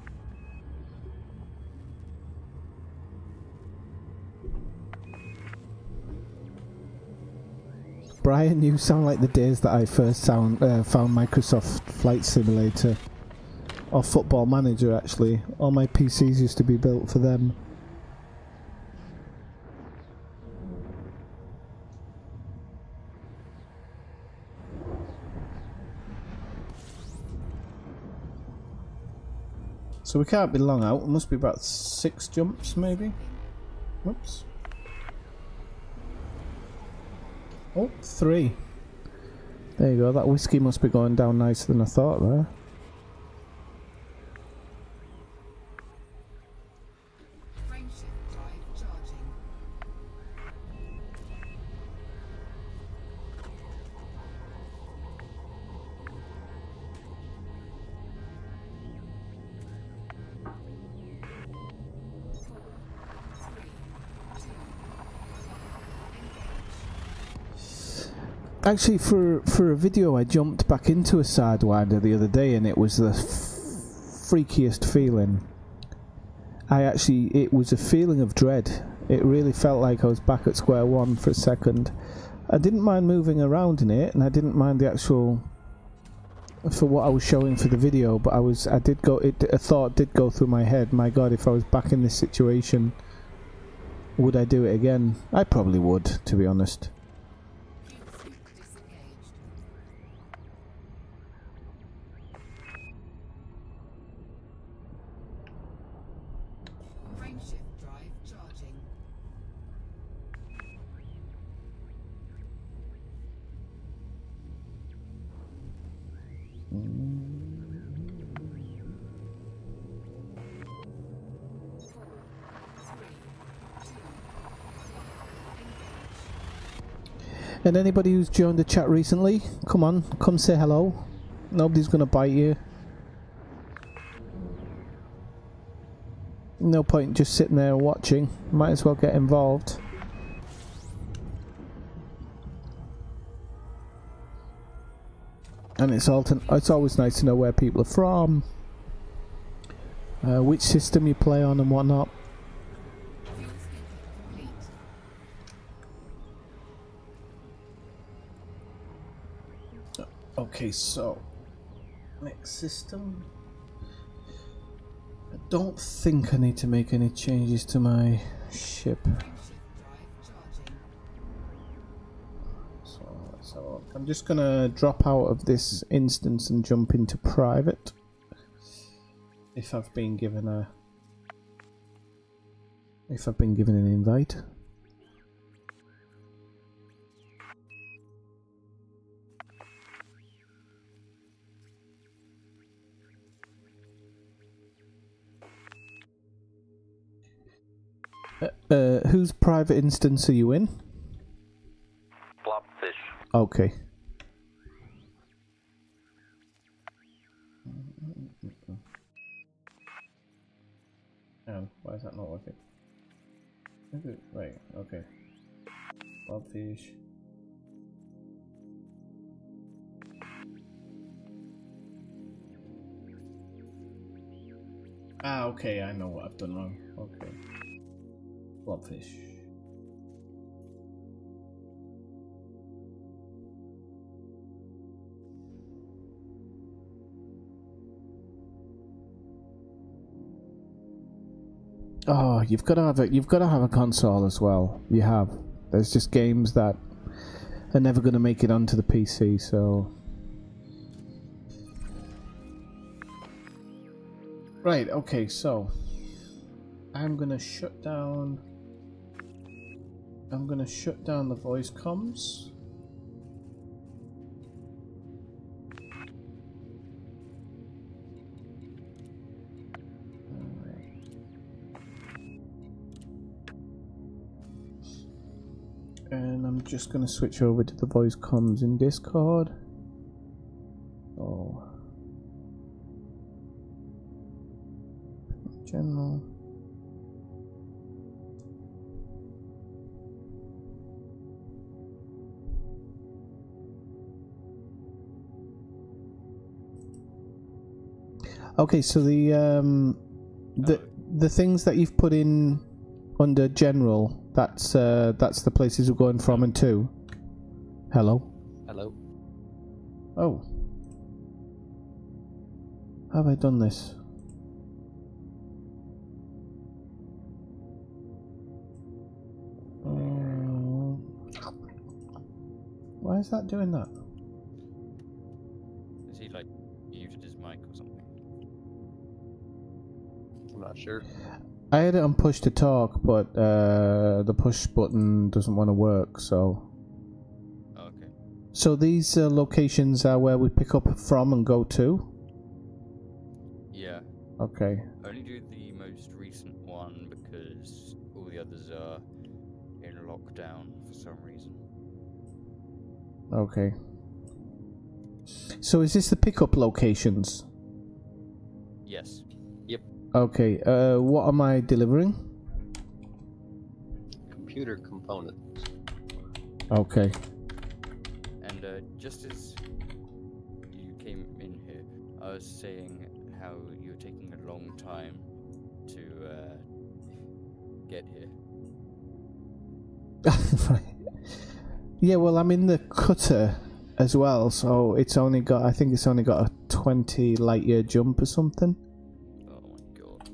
Brian, you sound like the days that I first found Microsoft Flight Simulator. Or Football Manager, actually. All my PCs used to be built for them. So we can't be long out. It must be about 6 jumps, maybe. Whoops. Oh, 3. There you go. That whiskey must be going down nicer than I thought there. Actually, for a video, I jumped back into a Sidewinder the other day, and it was the freakiest feeling. It was a feeling of dread. It really felt like I was back at square one for a second. I didn't mind moving around in it, and I didn't mind the actual, for what I was showing for the video, but a thought did go through my head, my god, if I was back in this situation, would I do it again? I probably would, to be honest. And anybody who's joined the chat recently, come on, come say hello. Nobody's gonna bite you. No point just sitting there watching. Might as well get involved. And it's always nice to know where people are from, which system you play on and whatnot. Okay, so next system. I don't think I need to make any changes to my ship. So let's have a look. I'm just gonna drop out of this instance and jump into private. If I've been given an invite. Whose private instance are you in? Blobfish. Okay. Oh, why is that not working? Is it? Right, okay. Blobfish. Ah, okay, I know what I've done wrong. Okay. Blobfish. Oh, you've got to have a console as well. You have. There's just games that are never going to make it onto the PC, so. Right, okay, so I'm gonna shut down the voice comms. And I'm just gonna switch over to the voice comms in Discord. Oh. General. Okay, so the things that you've put in under general, that's the places we're going from and to. Hello. Hello. Oh. How have I done this? Why is that doing that? Is he like muted his mic or something? I'm not sure. I had it on push to talk, but the push button doesn't want to work, so... Okay. So these locations are where we pick up from and go to? Yeah. Okay. Only do the most recent one because all the others are in lockdown for some reason. Okay. So is this the pickup locations? Yes. Yep. Okay, what am I delivering? Computer components. Okay. And just as you came in here, I was saying how you're taking a long time to get here. Right. Yeah, well, I'm in the cutter as well, so it's only got, I think it's only got a 20 light year jump or something. Oh my god.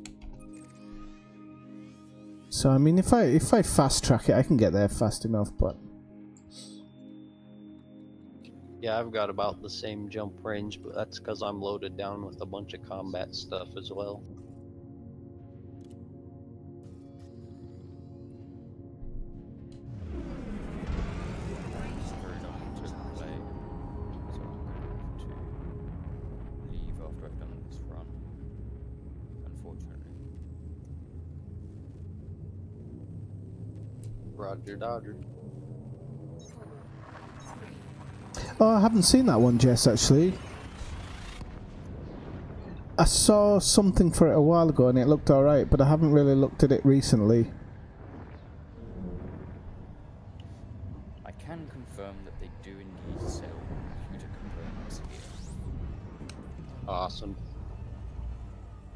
So I mean, if I fast track it, I can get there fast enough, but Yeah, I've got about the same jump range, but that's because I'm loaded down with a bunch of combat stuff as well. It's very long to play, so I'm going to leave after I've done this run, unfortunately. Roger Dodger. oh, I haven't seen that one, Jess. Actually, I saw something for it a while ago, and it looked all right, but I haven't really looked at it recently. I can confirm that they do indeed sell computer components here, Awesome.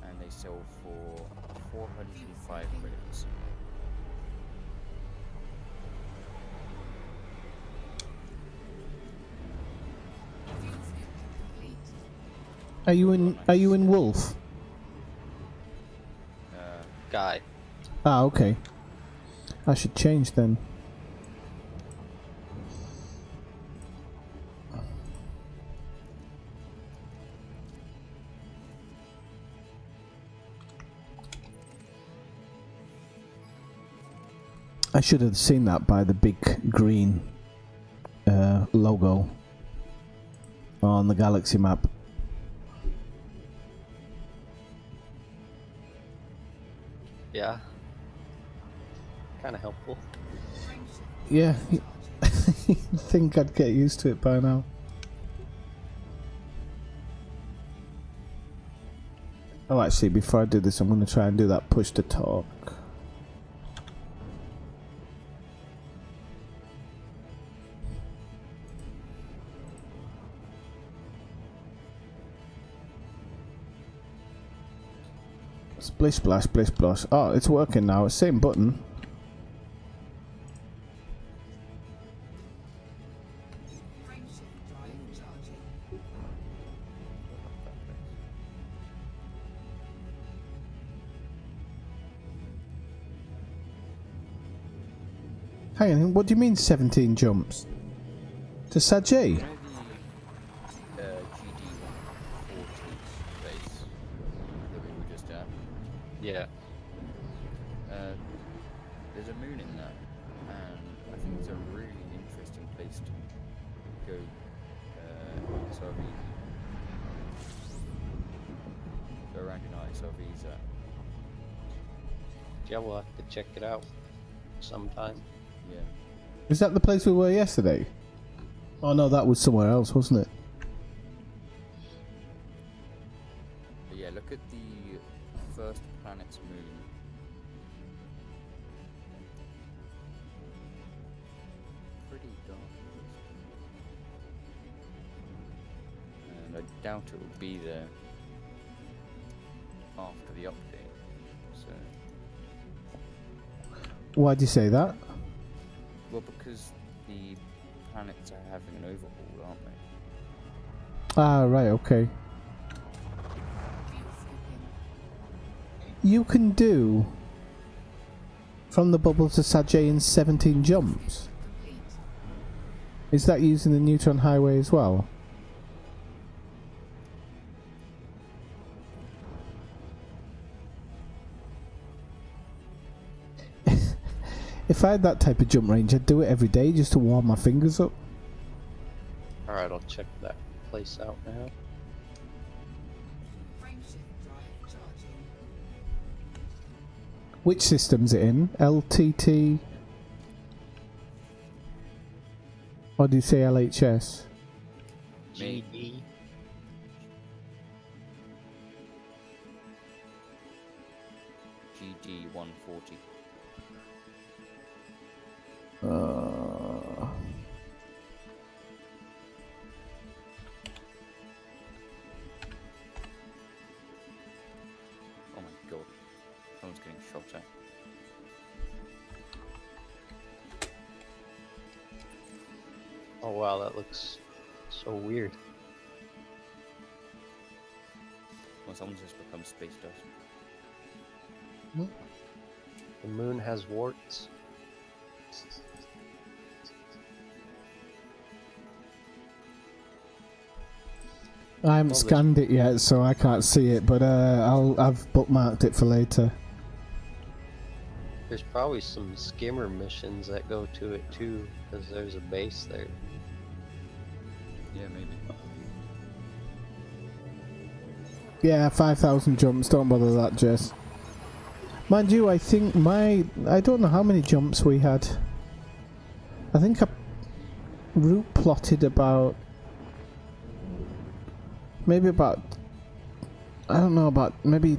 and they sell for 405 credits. Are you in Wolf? Guy. Ah, okay. I should change then. I should have seen that by the big green logo on the galaxy map. Yeah. kind of helpful. Yeah, you'd think I'd get used to it by now. Oh, actually, before I do this, I'm going to try and do that push to talk. Splish splash, splish splash. Oh, it's working now. It's same button. Frameshift drive charging. Hang on, what do you mean 17 jumps? To Sajay? You know the GD140 base that we were just at? Yeah. There's a moon in that, and I think it's a really interesting place to go. Go around in ISRVs at. Yeah, we'll have to check it out sometime. Yeah. Is that the place we were yesterday? Oh no, that was somewhere else, wasn't it? But yeah, look at the first planet's moon. Pretty dark. And I doubt it will be there after the update. So, Why'd you say that? well, because the planets are having an overhaul, aren't they? Ah, right, okay. Fuel scooping. You can do from the bubble to Sajay in 17 jumps. Complete. Is that using the neutron highway as well? If I had that type of jump range, I'd do it every day just to warm my fingers up. Alright, I'll check that place out now. Frameshift drive charging. Which system's it in? LTT? Or do you say LHS? GD. GD140. Oh my god. Someone's getting shot at. Oh wow, that looks so weird. Well, someone's just become space dust. The moon has warts. I haven't Oh, scanned it yet, so I can't see it, but I've bookmarked it for later. There's probably some skimmer missions that go to it too, because there's a base there. Yeah, maybe. Yeah, 5,000 jumps, don't bother that, Jess. Mind you, I think I don't know how many jumps we had. I think I route plotted about, maybe about, I don't know, about maybe,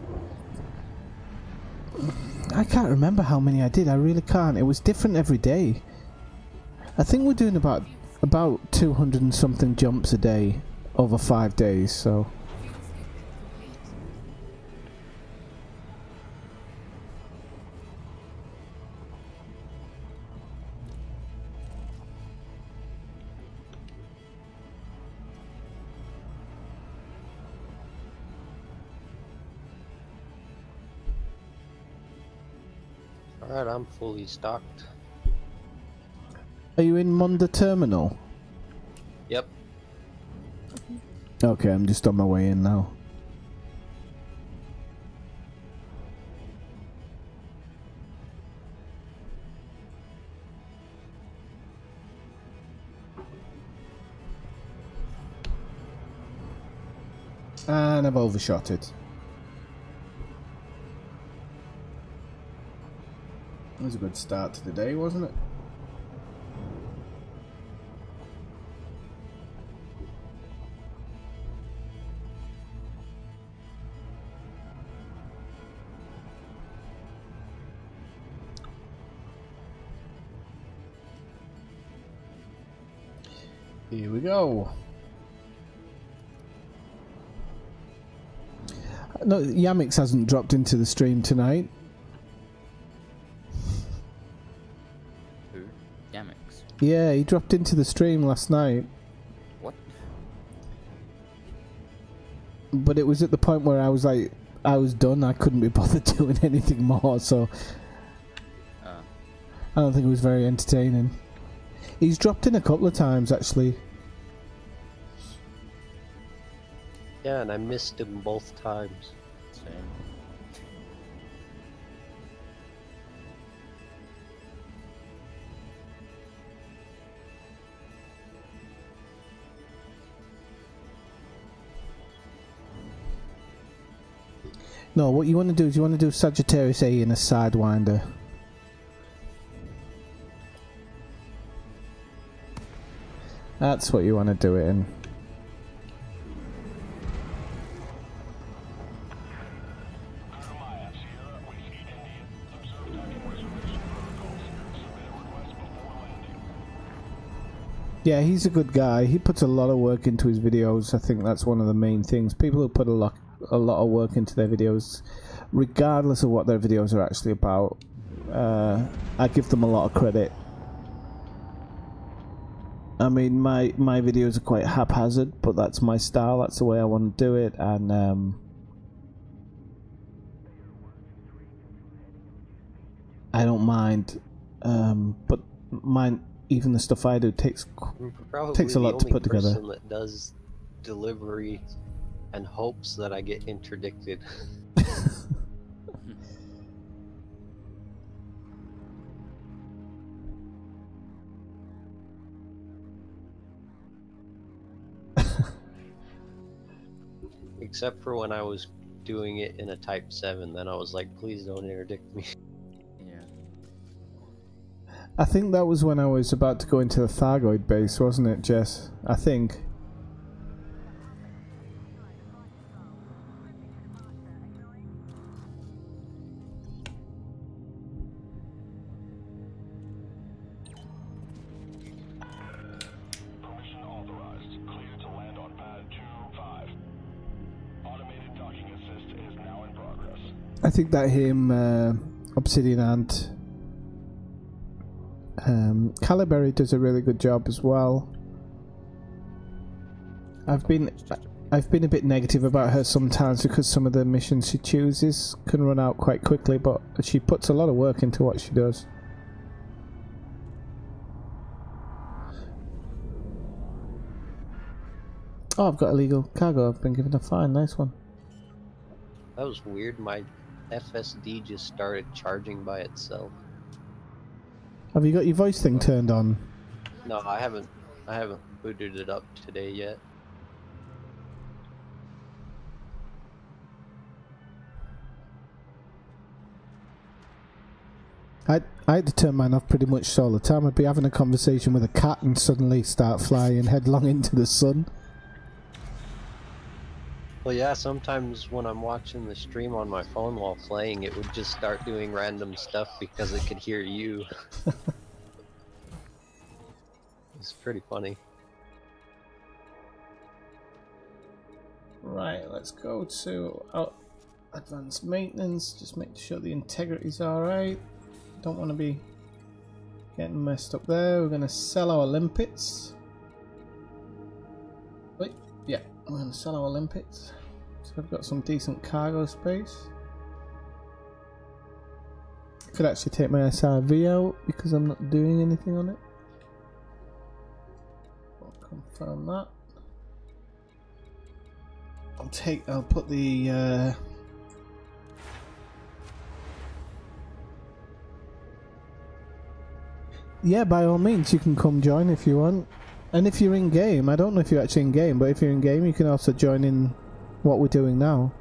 I can't remember how many I did, I really can't. It was different every day. I think we're doing about 200 and something jumps a day over 5 days, so. Fuel scooping complete. Alright, I'm fully stocked. Are you in Munda Terminal? Yep. Okay, I'm just on my way in now. And I've overshot it. It was a good start to the day, wasn't it? Here we go. No, Yamix hasn't dropped into the stream tonight. Who? Yamix. Yeah, he dropped into the stream last night. What? But it was at the point where I was like, I was done. I couldn't be bothered doing anything more, so I don't think it was very entertaining. He's dropped in a couple of times, actually. Yeah, and I missed him both times. Same. No, what you want to do is you want to do Sagittarius A in a Sidewinder. That's what you want to do it in. Yeah, he's a good guy. He puts a lot of work into his videos. I think that's one of the main things. People who put a lot of work into their videos, regardless of what their videos are actually about, I give them a lot of credit. I mean, my videos are quite haphazard, but that's my style. That's the way I want to do it, and I don't mind. But even the stuff I do takes a lot to put together. Person that does delivery and hopes that I get interdicted. Except for when I was doing it in a Type 7, then I was like, please don't interdict me. Yeah. I think that was when I was about to go into the Thargoid base, wasn't it, Jess? I think. Permission authorized. Clear to land on pad 2-5. Automated docking assist is now in progress. I think that him, Obsidian Ant, Caliberry does a really good job as well. I've been a bit negative about her sometimes because some of the missions she chooses can run out quite quickly, but she puts a lot of work into what she does. Oh, I've got illegal cargo. I've been given a fine. Nice one. That was weird. My FSD just started charging by itself. Have you got your voice thing turned on? No, I haven't booted it up today yet. I had to turn mine off pretty much all the time. I'd be having a conversation with a cat and suddenly start flying headlong into the sun. Well, yeah, sometimes when I'm watching the stream on my phone while playing, it would just start doing random stuff because it could hear you. It's pretty funny. Right, let's go to advanced maintenance. Just make sure the integrity's alright. Don't want to be getting messed up there. We're going to sell our limpets. Wait, yeah, we're going to sell our limpets. So I've got some decent cargo space. Could actually take my SRV out because I'm not doing anything on it. I'll confirm that. I'll put the yeah, by all means you can come join if you want. And if you're in game, I don't know if you're actually in game, but if you're in game you can also join in what we're doing now.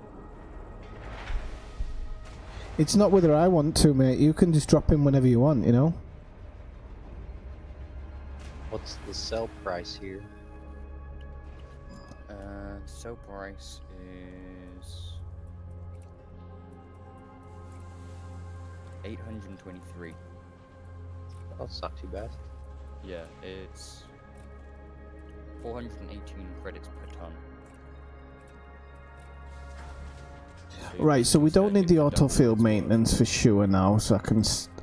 It's not whether I want to, mate. You can just drop in whenever you want, you know? What's the sell price here? Sell price is 823. Oh, that's not too bad. Yeah, it's 418 credits per ton. Right, so we don't need the autofield maintenance for sure now, so I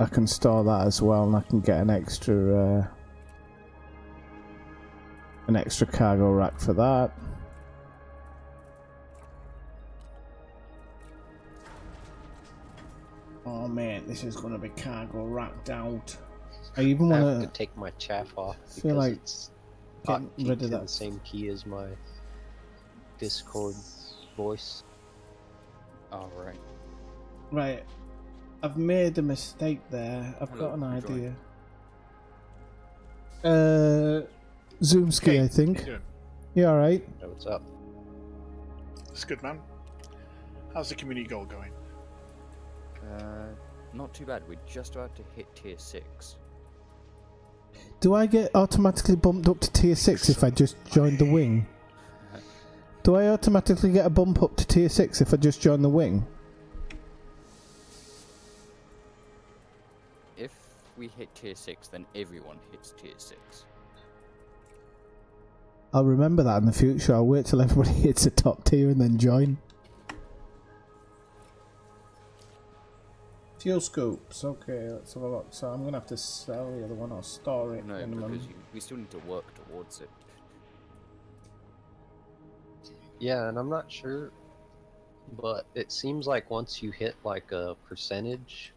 can store that as well, and I can get an extra cargo rack for that. Oh man, this is gonna be cargo racked out. I even I have want to take my chaff off feel because like it's getting rid of to that. the same key as my Discord voice. Alright. Right, I've made a mistake there. I've Hello, got an join. idea. Zoomski, Hey, I how think. you doing? You alright? Oh, what's up? It's good, man. How's the community goal going? Not too bad. We're just about to hit tier 6. Do I get automatically bumped up to tier 6 if I just joined the wing? Do I automatically get a bump up to tier 6 if I just join the wing? If we hit tier 6, then everyone hits tier 6. I'll remember that in the future. I'll wait till everybody hits a top tier and then join. Fuel scoops. Okay, let's have a look. So I'm going to have to sell the other one or store it. No, minimum. because we still need to work towards it. Yeah, and I'm not sure, but it seems like once you hit like a percentage,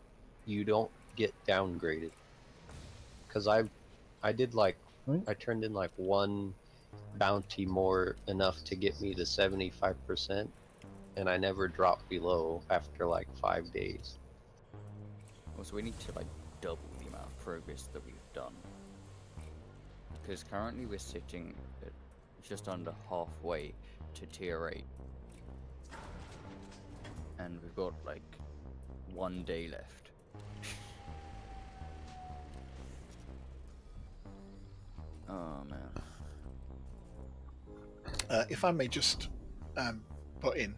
you don't get downgraded. Because I did like, Right. I turned in like one bounty more enough to get me to 75%, and I never dropped below after like 5 days. Also, we need to like double the amount of progress that we've done. Because currently we're sitting at just under halfway to tier 8. And we've got like 1 day left. Oh man. If I may just put in,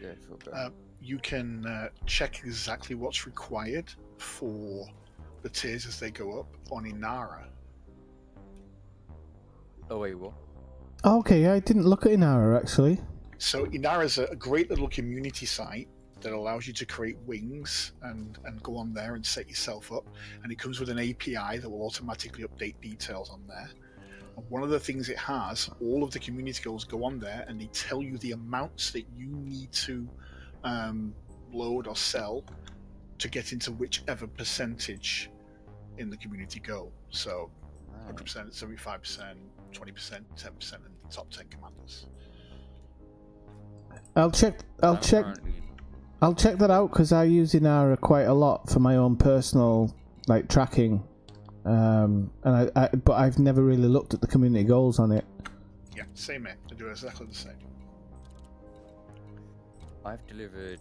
Yeah, sure. Go. you can check exactly what's required for the tiers as they go up on Inara. Oh wait, what? Okay, I didn't look at Inara actually. So Inara is a great little community site that allows you to create wings and go on there and set yourself up. And it comes with an API that will automatically update details on there. And one of the things it has, all of the community goals go on there and they tell you the amounts that you need to load or sell to get into whichever percentage in the community goal. So 100%, 75%, 20%, 10%, and the top 10 commanders. I'll check that out because I use Inara quite a lot for my own personal like tracking. But I've never really looked at the community goals on it. Yeah, same here. They do exactly the same. I've delivered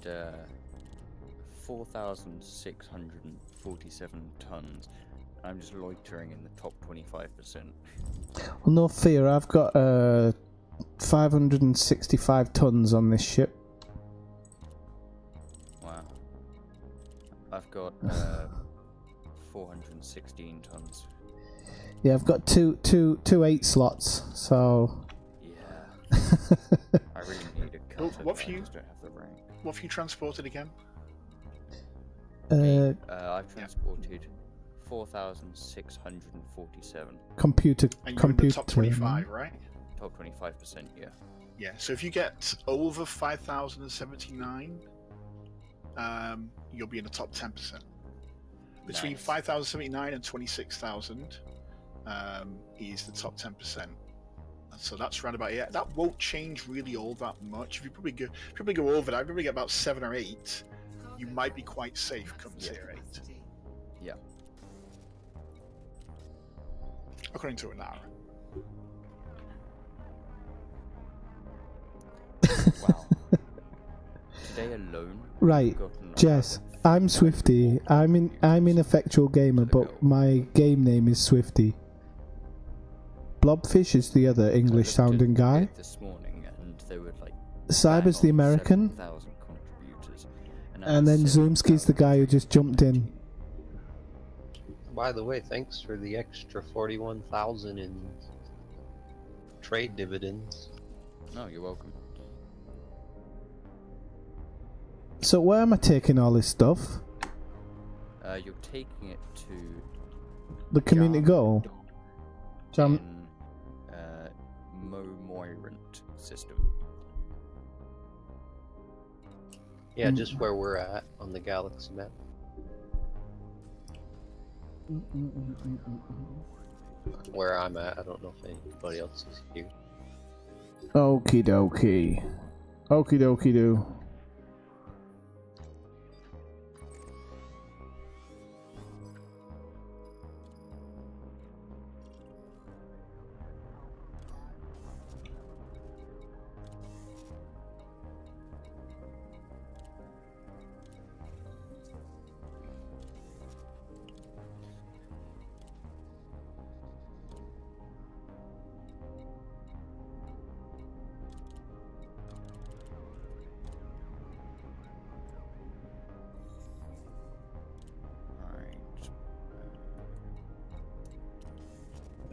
4,647 tons. I'm just loitering in the top 25%. Well, no fear, I've got 565 tons on this ship. Wow. I've got 416 tons. Yeah, I've got two 8 slots, so... Yeah. I really need a Well, cutter, what but have I you- just don't have the rank. What have you transported again? I've transported 4,647. Computer. And you're in the top 25, right? Top 25%, yeah. Yeah, so if you get over 5,079, you'll be in the top 10%. Between Nice. 5,079 and 26,000 is the top 10%. And so that's round about, yeah, that won't change really all that much. If you probably go over that, I probably get about 7 or 8, you might be quite safe come tier 8. Yeah. According to Inara. Wow. Today alone, Right, we've gotten Jess, I'm Swifty. I'm Ineffectual Gamer, but my game name is Swifty. Blobfish is the other English sounding guy. This morning, and they were like Cyber's the American. 7,000 contributors, And then Zoomski's the guy who just jumped in. By the way, thanks for the extra 41,000 in trade dividends. No, you're welcome. So where am I taking all this stuff? You're taking it to The community goal? Jam Moirant system. Yeah, just where we're at on the galaxy map. Where I'm at, I don't know if anybody else is here. Okie dokie. Okie dokie do.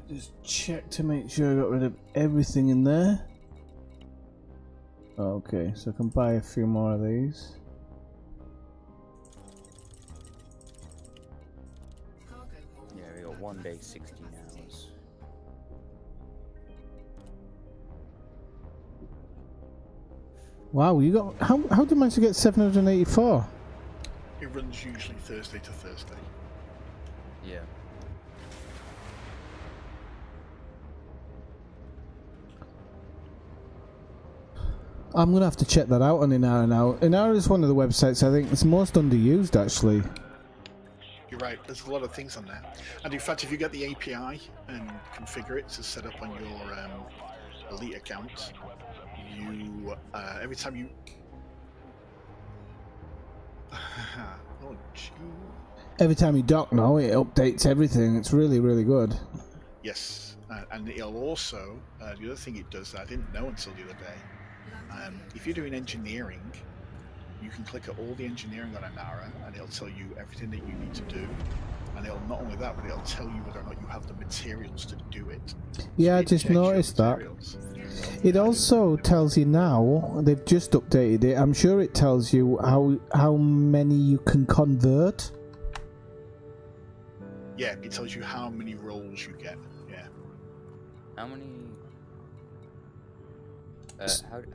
Just check to make sure I got rid of everything in there. Okay, so I can buy a few more of these. Yeah, we got 1 day, 16 hours. Wow, you got how did you manage to get 784? It runs usually Thursday to Thursday. Yeah. I'm gonna have to check that out on Inara now. Inara is one of the websites I think it's most underused actually. You're right, there's a lot of things on there. And in fact, if you get the API and configure it to set up on your Elite account, you, every time you... oh, gee. Every time you dock now, it updates everything. It's really, really good. Yes, and it'll also, the other thing it does that I didn't know until the other day, if you're doing engineering, you can click at all the engineering on Inara and it'll tell you everything that you need to do. And it'll not only that, but it'll tell you whether or not you have the materials to do it. Yeah, So I just noticed that. It also tells you now, they've just updated it, I'm sure it tells you how many you can convert. Yeah, it tells you how many rolls you get, yeah. How many...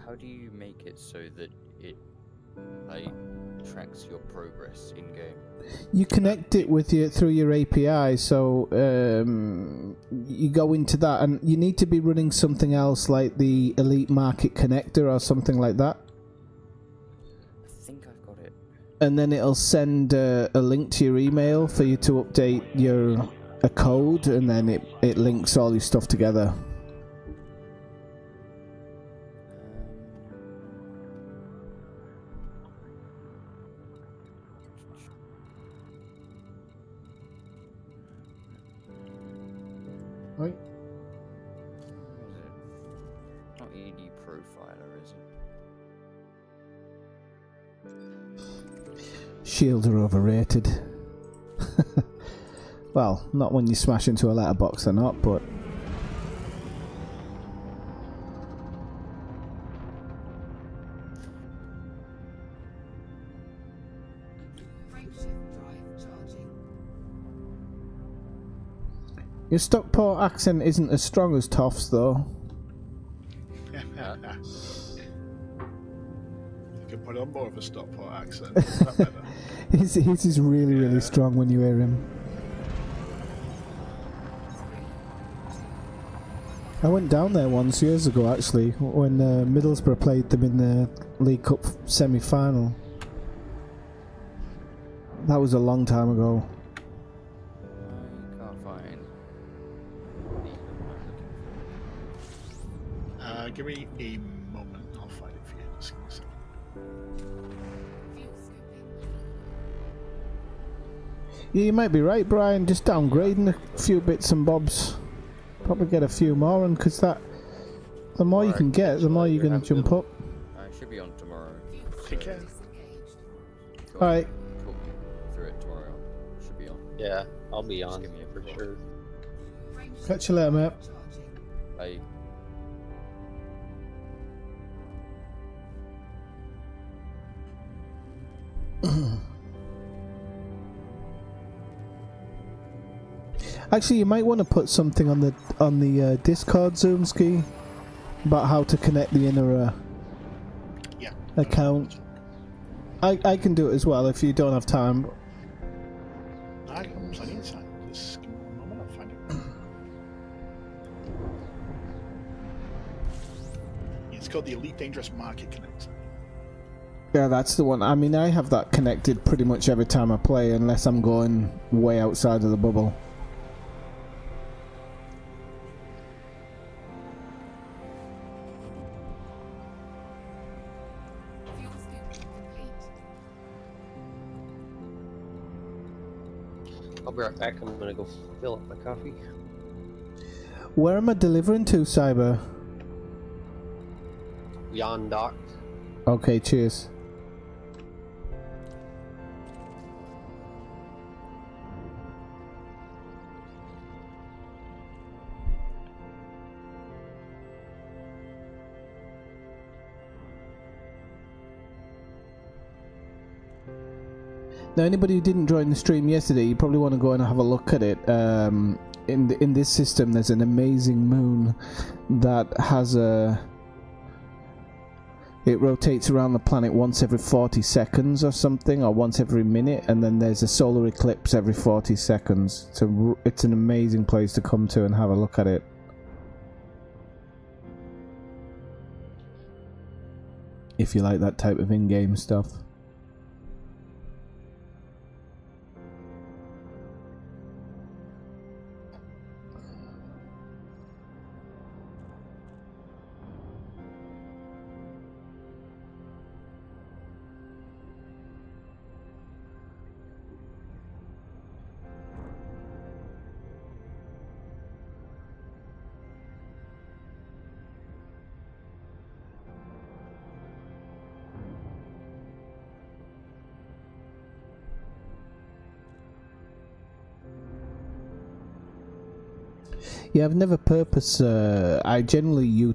how do you make it so that it like tracks your progress in game? You connect it with through your API, so you go into that, and you need to be running something else like the Elite Market Connector or something like that. I think I've got it. And then it'll send a link to your email for you to update a code, and then it links all your stuff together. Right. Where is it? Not ED Profiler, is it? Shields are overrated. Well, not when you smash into a letterbox, they're not, but... Frameshift drive charging. Your Stockport accent isn't as strong as Toff's, though. You can put on more of a Stockport accent. Is that better? His is really, really strong when you hear him. I went down there once years ago, actually, when Middlesbrough played them in the League Cup semi-final. That was a long time ago. I can't find. Give me a moment, I'll find it for you. Just give me a second. Fuel scooping. Yeah, you might be right, Brian. Just downgrading a few bits and bobs. Probably get a few more, and because that, the more you can get, the more you're going to jump up. I should be on tomorrow. Take care. Alright. Talk me through it tomorrow. Should be on. Yeah, I'll be Just on give me a for call. sure. Catch you later, mate. Bye. Actually, you might want to put something on the Discord Zoom ski about how to connect the inner Yeah. account. I can do it as well if you don't have time. I got plenty of time. Just give me one moment, I'll find it. It's called the Elite Dangerous Market Connect. Yeah, that's the one. I mean, I have that connected pretty much every time I play, unless I'm going way outside of the bubble. I'll be right back. I'm gonna go fill up my coffee. Where am I delivering to, Cyber? Yon Dock. Okay, cheers. Now, anybody who didn't join the stream yesterday, you probably want to go and have a look at it. In this system, there's an amazing moon that has a... It rotates around the planet once every 40 seconds or something, or once every minute, and then there's a solar eclipse every 40 seconds. It's an amazing place to come to and have a look at it. If you like that type of in-game stuff. Yeah, I've never I generally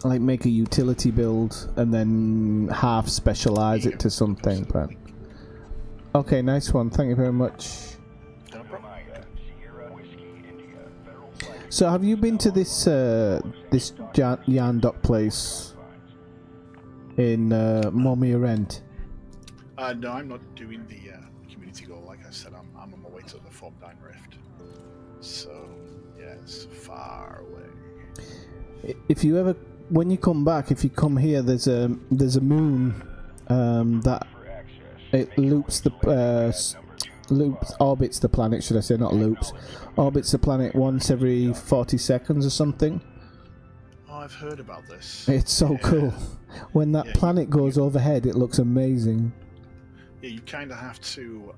like make a utility build and then half specialize it to something. But okay, nice one. Thank you very much. So, have you been to this this Yarndock place in Momia Rent? No, I'm not doing the community goal. Like I said, I'm on my way to the Formdyne Rift. So, yeah, it's far away. If you ever, when you come back, if you come here, there's a moon that it loops the orbits the planet. Should I say, not loops? Orbits the planet once every 40 seconds or something. Oh, I've heard about this. It's so cool. When that planet goes overhead, it looks amazing. Yeah, you kind of have to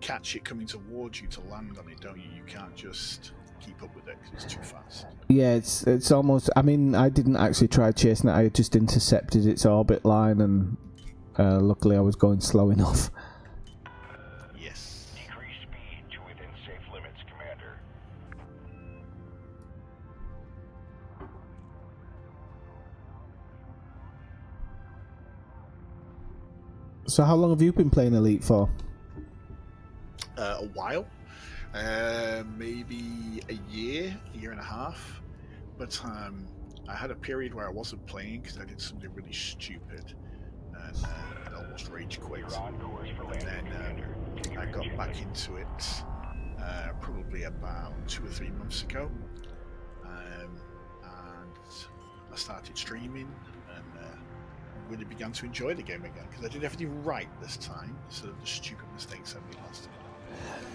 catch it coming towards you to land on it, don't you? You can't just keep up with it because it's too fast. Yeah, it's almost... I mean, I didn't actually try chasing it. I just intercepted its orbit line, and luckily I was going slow enough. Yes. Decrease speed to within safe limits, Commander. So how long have you been playing Elite for? A while. Maybe a year and a half. But I had a period where I wasn't playing because I did something really stupid and almost rage quit. And then I got back into it probably about 2 or 3 months ago. And I started streaming and really began to enjoy the game again because I did everything right this time instead of the stupid mistakes I made last time.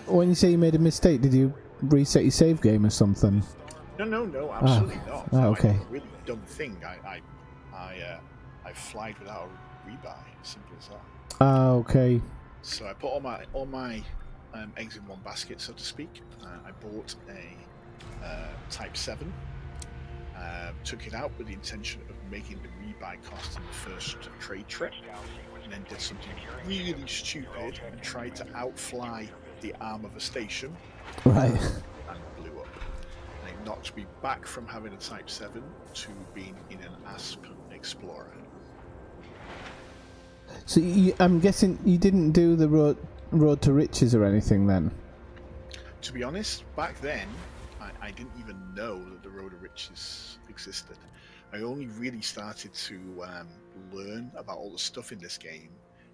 When you say you made a mistake, did you reset your save game or something? No, absolutely not. Oh, okay. I did a really dumb thing. I flied without a rebuy. Simple as that. Ah, okay. So I put all my eggs in one basket, so to speak. I bought a Type 7. Took it out with the intention of making the rebuy cost in the first trade trip, and then did something really stupid and tried to outfly the arm of a station. Right. And blew up. And it knocked me back from having a Type 7 to being in an Asp Explorer. So I'm guessing you didn't do the road to riches or anything then? To be honest, back then, I didn't even know that the Road to Riches existed. I only really started to learn about all the stuff in this game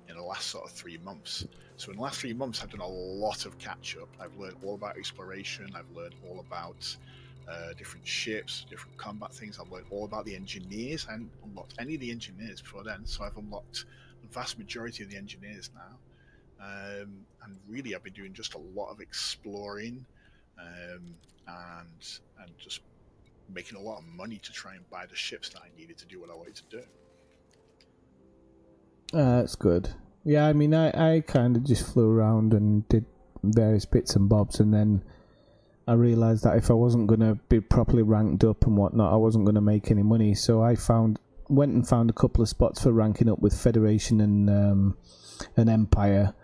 in the last sort of 3 months. So in the last 3 months, I've done a lot of catch-up. I've learned all about exploration. I've learned all about different ships, different combat things. I've learned all about the engineers. I hadn't unlocked any of the engineers before then, so I've unlocked the vast majority of the engineers now. And really, I've been doing just a lot of exploring and just making a lot of money to try and buy the ships that I needed to do what I wanted to do. That's good. Yeah, I mean, I kind of just flew around and did various bits and bobs, and then I realised that if I wasn't going to be properly ranked up and whatnot, I wasn't going to make any money. So I went and found a couple of spots for ranking up with Federation and Empire.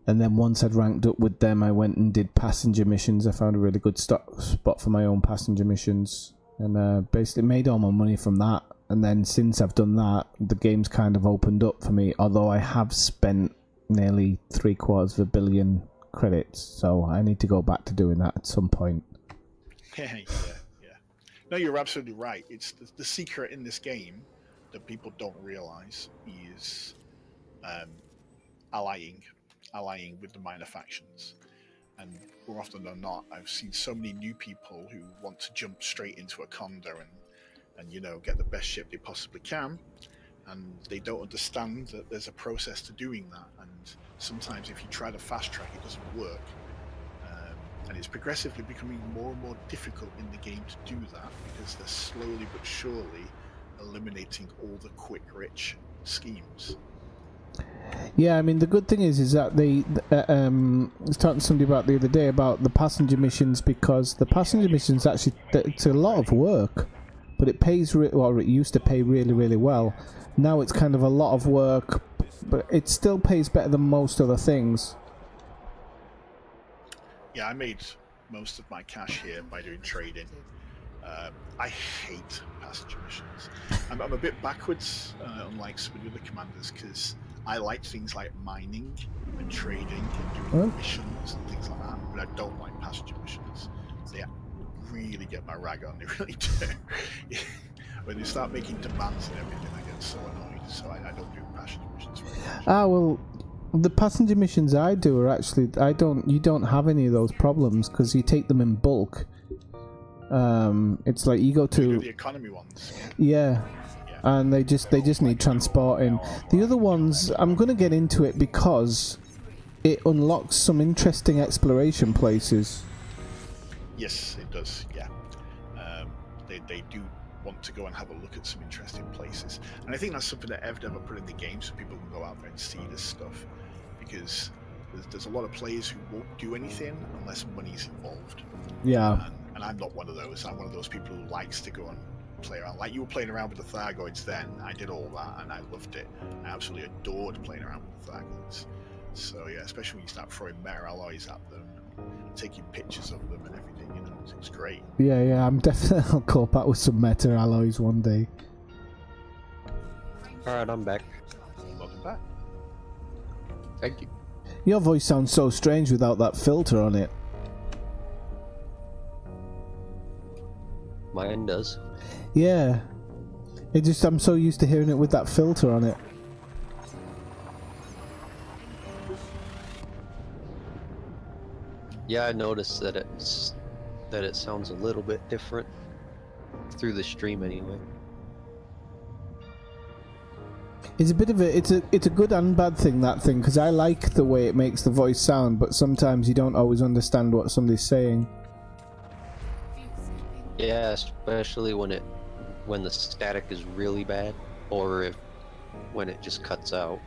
And then once I'd ranked up with them, I went and did passenger missions. I found a really good spot for my own passenger missions, and basically made all my money from that. And then since I've done that, the game's kind of opened up for me, although I have spent nearly 750 million credits, so I need to go back to doing that at some point. Yeah. No, you're absolutely right. It's the secret in this game that people don't realize is allying with the minor factions. And more often than not, I've seen so many new people who want to jump straight into a Condor and you know, get the best ship they possibly can, and they don't understand that there's a process to doing that. And sometimes if you try to fast track, it doesn't work. And it's progressively becoming more and more difficult in the game to do that, because they're slowly but surely eliminating all the quick rich schemes. Yeah, I mean, the good thing is that they I was talking to somebody about the other day about the passenger missions, because the passenger missions actually, it's a lot of work, but it pays well, it used to pay really, really well. Now it's kind of a lot of work, but it still pays better than most other things. Yeah, I made most of my cash here by doing trading. I hate passenger missions. I'm a bit backwards, unlike some of the other commanders, because I like things like mining and trading and doing missions and things like that, but I don't like passenger missions. They really get my rag on, they really do. When they start making demands and everything, I get so annoyed, so I don't do passenger missions very much. Well, the passenger missions I do are actually, you don't have any of those problems, because you take them in bulk. It's like you go to the economy ones. Yeah. And they just need transporting. The other ones, I'm going to get into it because it unlocks some interesting exploration places. Yes, it does. Yeah, they do want to go and have a look at some interesting places, and I think that's something that Ev never put in the game, so people can go out there and see this stuff. Because there's a lot of players who won't do anything unless money's involved. Yeah. And I'm not one of those. I'm one of those people who likes to go and play around. Like you were playing around with the Thargoids then, I did all that and I loved it. I absolutely adored playing around with the Thargoids. So yeah, especially when you start throwing meta alloys at them and taking pictures of them and everything, you know, it's great. Yeah, I'm definitely, I'll go back with some meta alloys one day. Alright, I'm back. Welcome back. Thank you. Your voice sounds so strange without that filter on it. Mine does. Yeah. I'm so used to hearing it with that filter on it. Yeah, I noticed that it sounds a little bit different through the stream anyway. It's a bit of it's a good and bad thing, that thing, because I like the way it makes the voice sound, but sometimes you don't always understand what somebody's saying. Yeah, especially when the static is really bad, or when it just cuts out.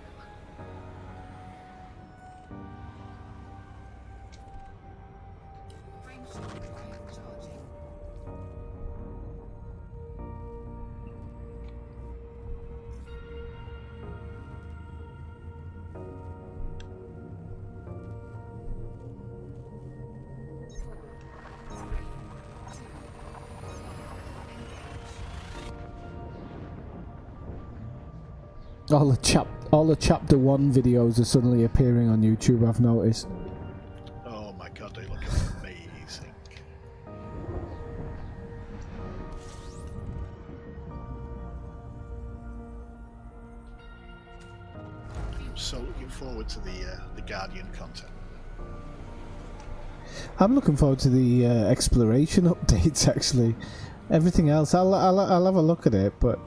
All the chapter 1 videos are suddenly appearing on YouTube, I've noticed. Oh my god, they look amazing. I'm so looking forward to the Guardian content. I'm looking forward to the exploration updates, actually. Everything else, I'll have a look at it, but...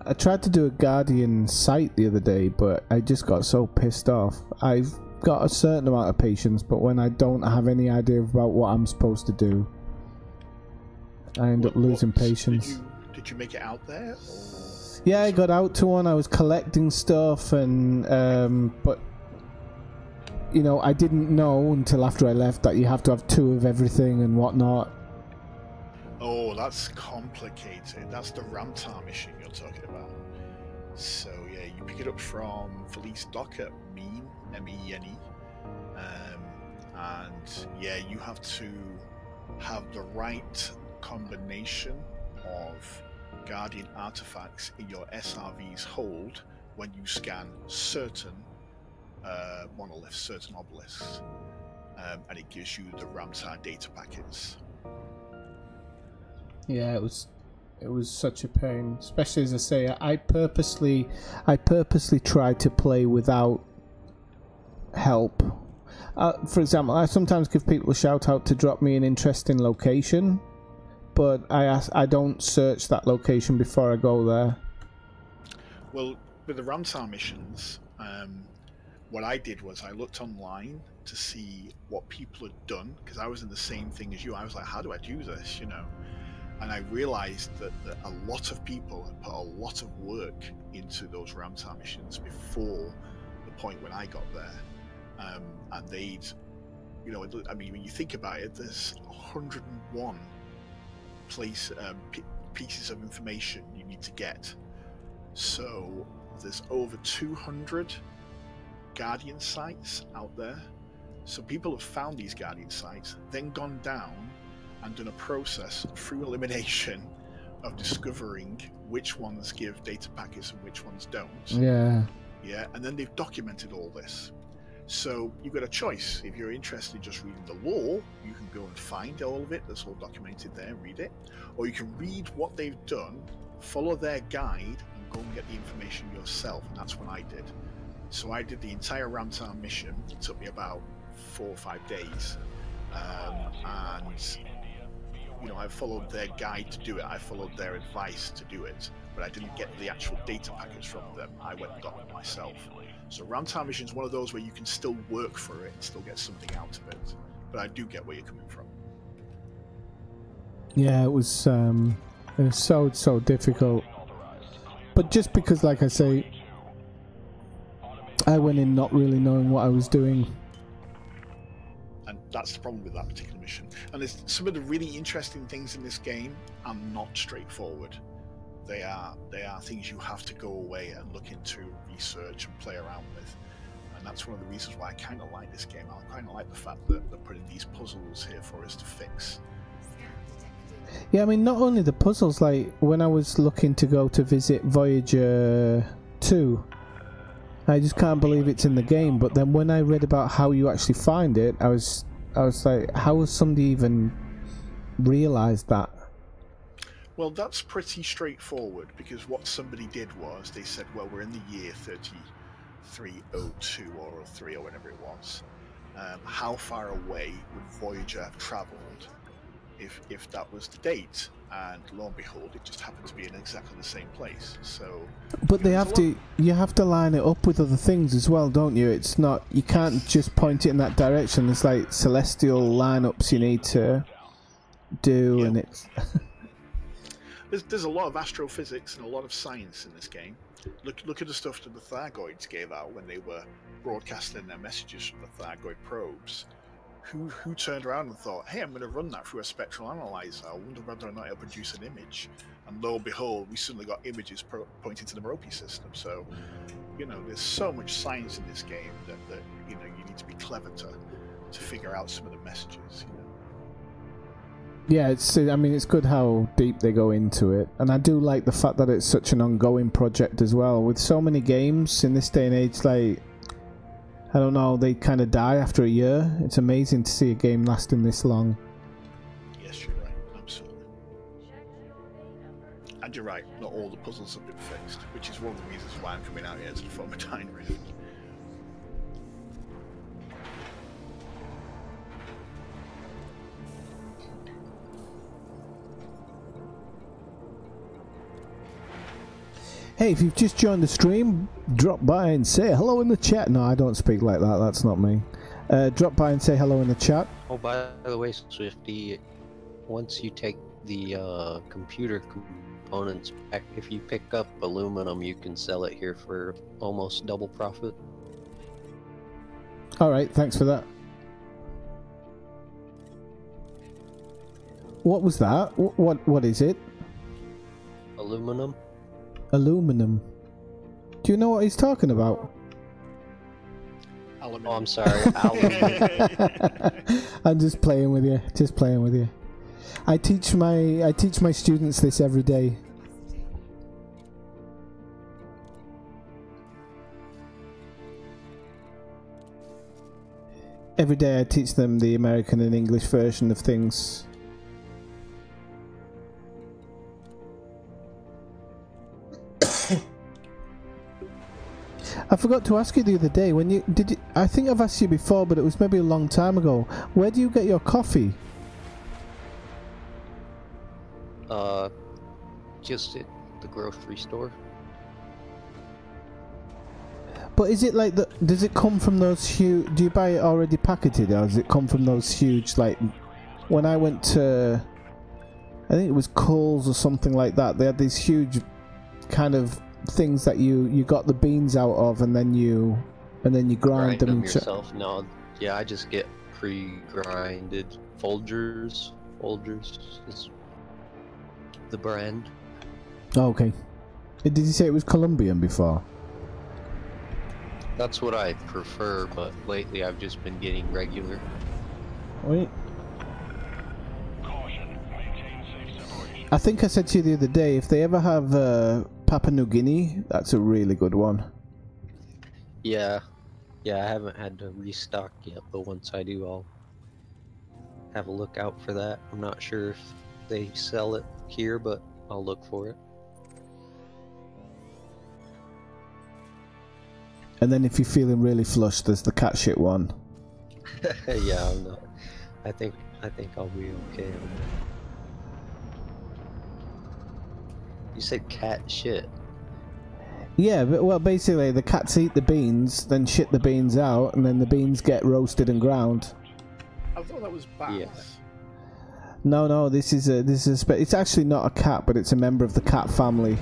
I tried to do a Guardian site the other day, but I just got so pissed off. I've got a certain amount of patience, but when I don't have any idea about what I'm supposed to do, I end up losing patience. Did you make it out there? Or... Yeah, I got out to one. I was collecting stuff, and but you know, I didn't know until after I left that you have to have 2 of everything and whatnot. Oh, that's complicated. That's the Ramtar mission you're talking about. So yeah, you pick it up from Felice Docker, Mene, M-E-N-E, and yeah, you have to have the right combination of Guardian artifacts in your SRV's hold when you scan certain monoliths, certain obelisks, and it gives you the Ramtar data packets. Yeah, it was such a pain, especially as I say, I purposely tried to play without help. For example, I sometimes give people a shout out to drop me an interesting location, but I don't search that location before I go there. Well, with the Ramtar missions, what I did was I looked online to see what people had done, because I was in the same thing as you. I was like, how do I do this, you know? And I realized that a lot of people had put a lot of work into those Ramtar missions before the point when I got there. And they'd, you know, I mean, when you think about it, there's 101 pieces of information you need to get. So there's over 200 Guardian sites out there. So people have found these Guardian sites, then gone down and done a process through elimination of discovering which ones give data packets and which ones don't. Yeah. Yeah, and then they've documented all this. So you've got a choice. If you're interested in just reading the lore, you can go and find all of it that's all documented there, read it. Or you can read what they've done, follow their guide, and go and get the information yourself. And that's what I did. So I did the entire Ramtar mission. It took me about 4 or 5 days. And you know, I followed their guide to do it. I followed their advice to do it, but I didn't get the actual data packets from them. I went and got them myself. So Ramtar mission is one of those where you can still work for it, still get something out of it. But I do get where you're coming from. Yeah, it was so difficult. But just because, like I say, I went in not really knowing what I was doing. And that's the problem with that particular mission. And there's some of the really interesting things in this game are not straightforward. They are things you have to go away and look into, research and play around with. And that's one of the reasons why I kind of like this game. I kind of like the fact that they're putting these puzzles here for us to fix. Yeah, I mean, not only the puzzles, like when I was looking to go to visit Voyager 2, I just can't believe it's in the game. But then when I read about how you actually find it, I was like, how has somebody even realised that? Well, that's pretty straightforward, because what somebody did was they said, well, we're in the year 3302 or 03 or whatever it was. How far away would Voyager have travelled if that was the date? And lo and behold, it just happened to be in exactly the same place. So, but you have to line it up with other things as well, don't you? It's not, you can't just point it in that direction. It's like celestial lineups you need to do, yeah. And it's there's a lot of astrophysics and a lot of science in this game. Look at the stuff that the Thargoids gave out when they were broadcasting their messages from the Thargoid probes. Who turned around and thought, hey, I'm going to run that through a spectral analyzer. I wonder whether or not it'll produce an image. And lo and behold, we suddenly got images pointing to the Merope system. So, you know, there's so much science in this game that you know, you need to be clever to figure out some of the messages. You know. Yeah, it's. I mean, it's good how deep they go into it, and I do like the fact that it's such an ongoing project as well. With so many games in this day and age, like I don't know, they kind of die after a year. It's amazing to see a game lasting this long. Yes, you're right. Absolutely. And you're right. Not all the puzzles have been fixed, which is one of the reasons why I'm coming out here to the Formatine really. Hey, if you've just joined the stream, drop by and say hello in the chat. No, I don't speak like that. That's not me. Drop by and say hello in the chat. Oh, by the way, Swifty, once you take the computer components back, if you pick up aluminum, you can sell it here for almost double profit. Alright, thanks for that. What was that? What is it? Aluminum? Aluminum. Do you know what he's talking about? Oh, I'm sorry. Aluminum. I'm just playing with you. Just playing with you. I teach my students this every day. Every day I teach them the American and English version of things. I forgot to ask you the other day, when you did. I think I've asked you before, but it was maybe a long time ago. Where do you get your coffee? Just at the grocery store. But is it like does it come from those huge? Do you buy it already packeted, or does it come from those huge? Like when I went to, I think it was Coles or something like that. They had these huge kind of things that you got the beans out of, and then you grind them yourself. No, yeah, I just get pre-grinded Folgers. Folgers is the brand. Oh, okay. Did you say it was Colombian before? That's what I prefer, but lately I've just been getting regular. Wait. I think I said to you the other day, if they ever have Papua New Guinea, that's a really good one. Yeah, I haven't had to restock yet, but once I do, I'll have a look out for that. I'm not sure if they sell it here, but I'll look for it. And then if you're feeling really flushed, there's the cat shit one. Yeah, I'm not. I think I'll be okay on that. You said cat shit. Yeah, but well, basically the cats eat the beans, then shit the beans out, and then the beans get roasted and ground. I thought that was bats. Yeah. No, this is it's actually not a cat, but it's a member of the cat family.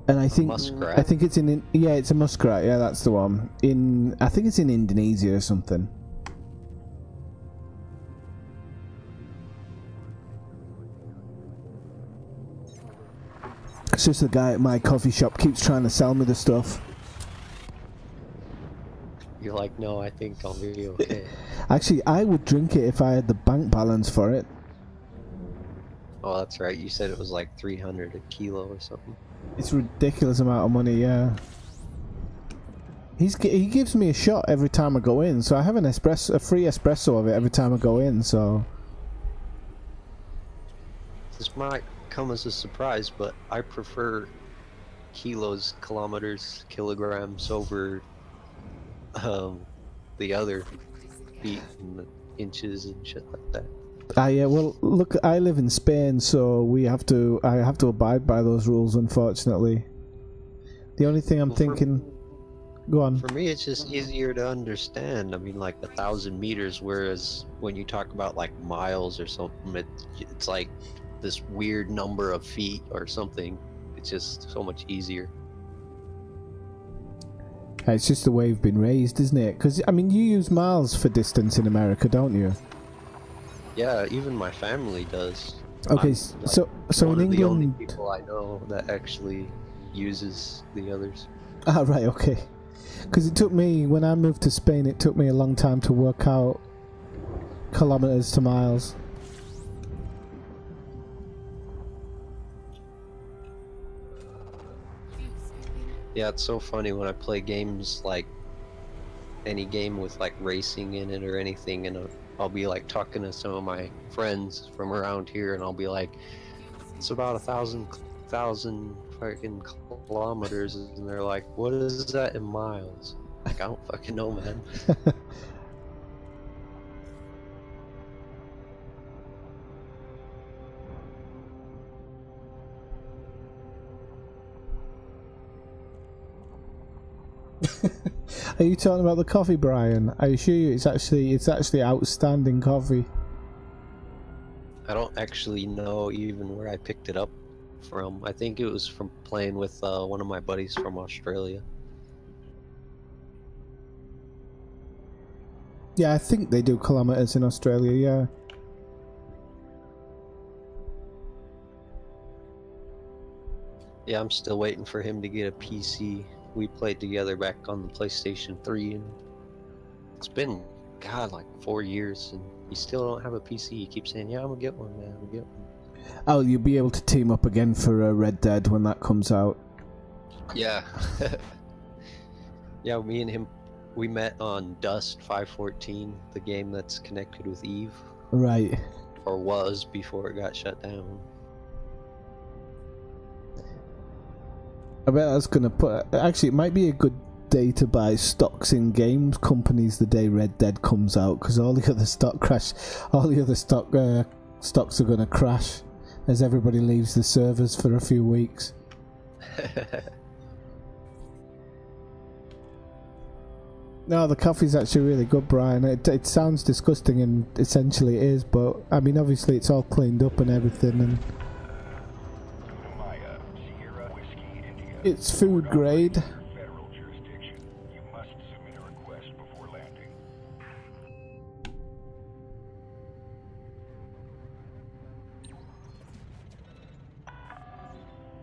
And I think muskrat? I think it's it's a muskrat. Yeah, that's the one. I think it's in Indonesia or something. It's just the guy at my coffee shop keeps trying to sell me the stuff. You're like, no, I think I'll be okay. Actually, I would drink it if I had the bank balance for it. Oh, that's right. You said it was like 300 a kilo or something. It's a ridiculous amount of money, yeah. He gives me a shot every time I go in, so I have a free espresso of it every time I go in, so... This might come as a surprise, but I prefer kilos, kilometers, kilograms over the other feet and the inches and shit like that. Yeah, well, look, I live in Spain, so I have to abide by those rules, unfortunately. The only thing I'm thinking... Go on. For me, it's just easier to understand. I mean, like 1,000 meters, whereas when you talk about like miles or something, it's like this weird number of feet or something. It's just so much easier. It's just the way we've been raised, isn't it? Because, I mean, you use miles for distance in America, don't you? Yeah, even my family does. Okay, so in England... the only people I know that actually uses the others. Ah, right, okay. Because it took me, when I moved to Spain, it took me a long time to work out kilometers to miles. Yeah, it's so funny when I play games like any game with like racing in it or anything, and I'll be like talking to some of my friends from around here, and I'll be like, it's about 1,000 fucking kilometers, and they're like, what is that in miles? Like, I don't fucking know, man. Are you talking about the coffee, Brian? I assure you, it's actually outstanding coffee. I don't actually know even where I picked it up from. I think it was from playing with one of my buddies from Australia. Yeah, I think they do kilometers in Australia, yeah. Yeah, I'm still waiting for him to get a PC. We played together back on the PlayStation 3, and it's been, God, like 4 years, and he still don't have a PC. He keeps saying, yeah, I'm gonna get one, man, I'm gonna get one. Oh, you'll be able to team up again for Red Dead when that comes out. Yeah. Yeah, me and him, we met on Dust 514, the game that's connected with Eve. Right. Or was before it got shut down. I bet that's gonna put. Actually, it might be a good day to buy stocks in games companies the day Red Dead comes out, because all the other stocks are gonna crash as everybody leaves the servers for a few weeks. No, the coffee's actually really good, Brian. It sounds disgusting, and essentially it is, but I mean, obviously it's all cleaned up and everything, and it's food grade. Federal jurisdiction. You must submit a request before landing.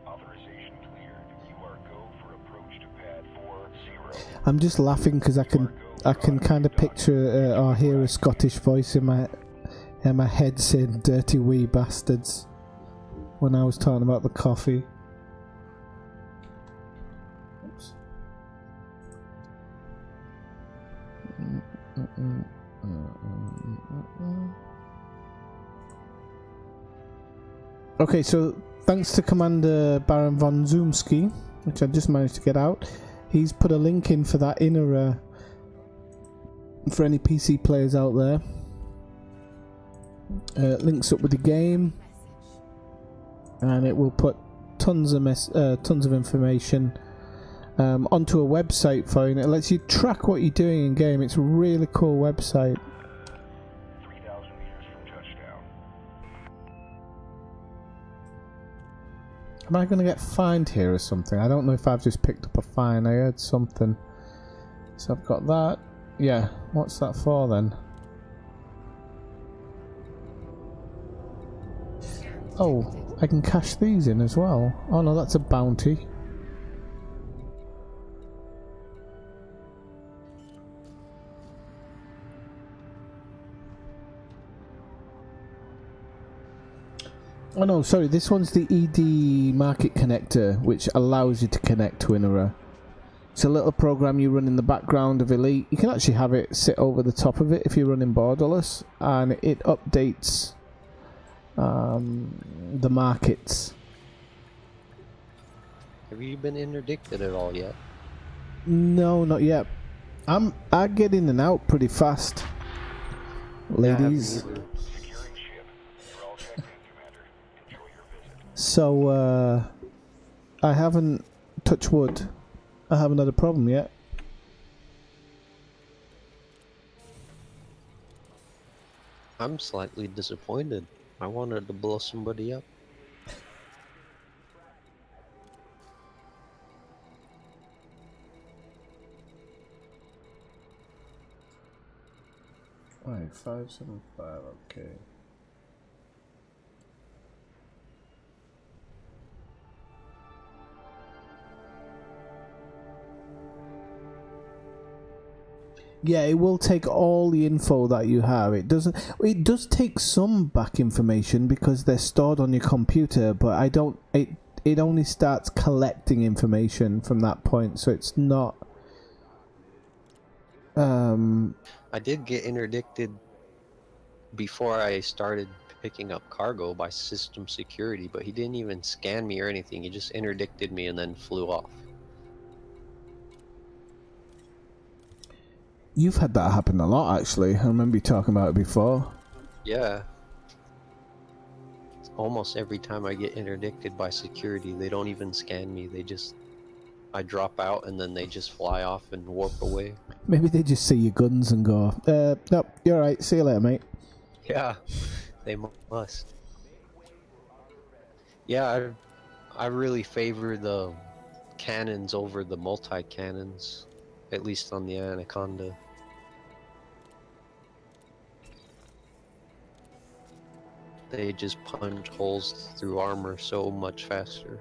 Authorization cleared. You are go for approach to pad 40. I'm just laughing because I can kind of picture or hear a Scottish voice in my head saying "dirty wee bastards" when I was talking about the coffee. Oops. Okay, so thanks to Commander Baron von Zoomski, which I just managed to get out. He's put a link in for that inner for any PC players out there. Links up with the game, and it will put tons of information onto a website for you. And it lets you track what you're doing in game. It's a really cool website. 3,000 meters from touchdown. Am I going to get fined here or something? I don't know if I've just picked up a fine. I heard something. So I've got that. Yeah, what's that for then? Oh, I can cash these in as well. Oh no, that's a bounty. Oh no, sorry, this one's the ED market connector, which allows you to connect to Inera. It's a little program you run in the background of Elite. You can actually have it sit over the top of it if you're running borderless, and it updates the markets. Have you been interdicted at all yet? No, not yet. I get in and out pretty fast, ladies. So I haven't, touch wood, I haven't had a problem yet. I'm slightly disappointed. I wanted to blow somebody up. Right, 575, okay. Yeah, it will take all the info that you have. It doesn't. It does take some back information because they're stored on your computer, but I don't. It only starts collecting information from that point, so it's not. I did get interdicted before I started picking up cargo by system security, but he didn't even scan me or anything. He just interdicted me and then flew off. You've had that happen a lot, actually. I remember you talking about it before. Yeah. Almost every time I get interdicted by security, they don't even scan me. They just... I drop out and then they just fly off and warp away. Maybe they just see your guns and go, nope, you're alright, see you later, mate. Yeah, they must. Yeah, I really favor the cannons over the multi-cannons, at least on the Anaconda. They just punch holes through armor so much faster.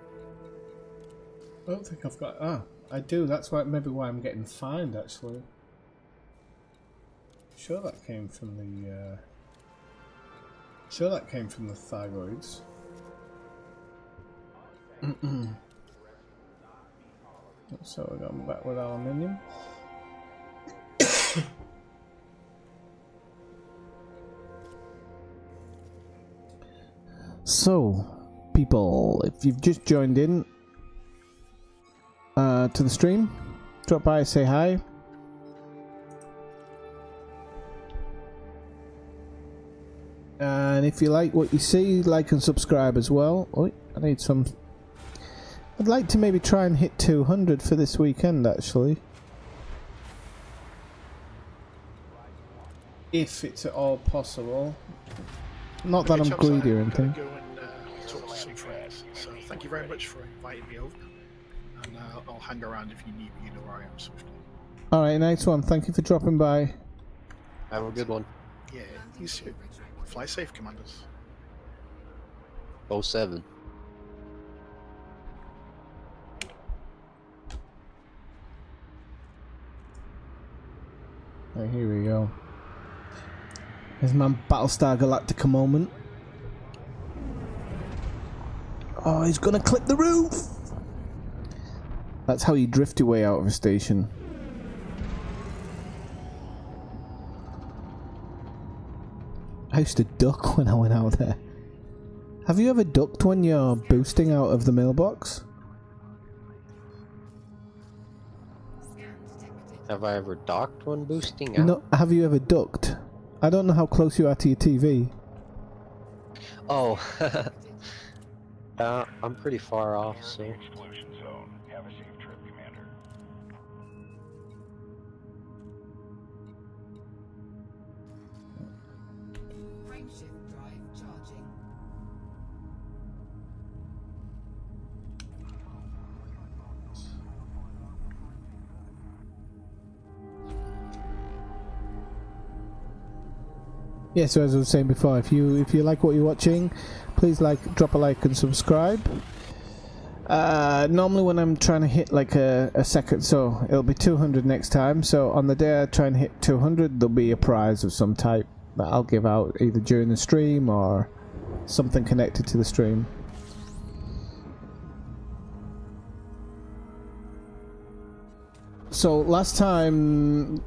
I don't think I've got... Ah, I do. That's why maybe why I'm getting fined, actually. Sure that came from the... Sure that came from the thyroids. So we're going back with aluminium. So, people, if you've just joined in to the stream, drop by, say hi. And if you like what you see, like and subscribe as well. Oh, I need some... I'd like to maybe try and hit 200 for this weekend, actually. If it's at all possible. Not that I'm greedy or anything. Go and talk to some friends. So thank you very much for inviting me over. And I'll hang around if you need me. You know where I am, Swifty. Alright, nice one. Thank you for dropping by. Have a good one. Yeah, you too. Fly safe, Commanders. 07. Right, here we go. Here's my Battlestar Galactica moment. Oh, he's gonna clip the roof! That's how you drift your way out of a station. I used to duck when I went out there. Have you ever ducked when you're boosting out of the mailbox? Have I ever docked when boosting out? No, have you ever ducked? I don't know how close you are to your TV. Oh, I'm pretty far off, so... Frameshift drive charging. Yeah, so as I was saying before, if you like what you're watching, please drop a like and subscribe. Normally when I'm trying to hit like a second, so it'll be 200 next time, so on the day I try and hit 200 there'll be a prize of some type that I'll give out either during the stream or something connected to the stream. So last time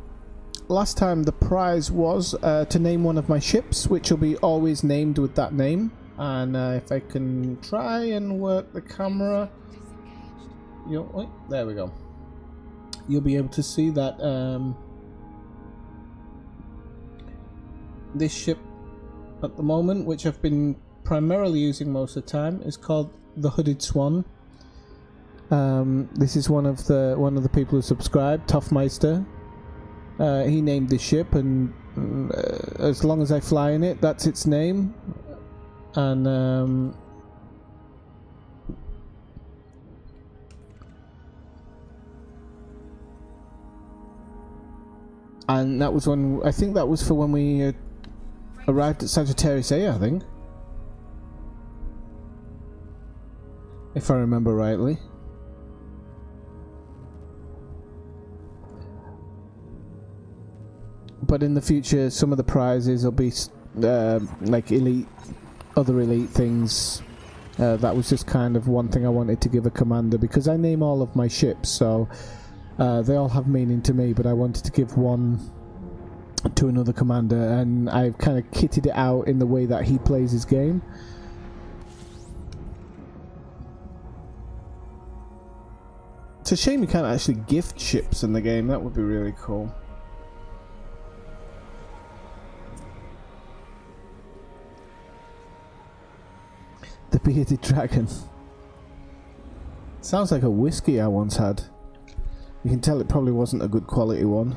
the prize was to name one of my ships, which will be always named with that name. And if I can try and work the camera, wait, there we go. You'll be able to see that this ship at the moment, which I've been primarily using most of the time, is called the Hooded Swan. This is one of the people who subscribed, Toffmeister. He named this ship, and as long as I fly in it, that's its name. And that was when, I think that was for when we arrived at Sagittarius A, I think, if I remember rightly. but in the future, some of the prizes will be like other elite things. That was just kind of one thing I wanted to give a commander, because I name all of my ships, so they all have meaning to me, but I wanted to give one to another commander, and I've kind of kitted it out in the way that he plays his game. It's a shame you can't actually gift ships in the game. That would be really cool. The bearded dragon. Sounds like a whiskey I once had. You can tell it probably wasn't a good quality one.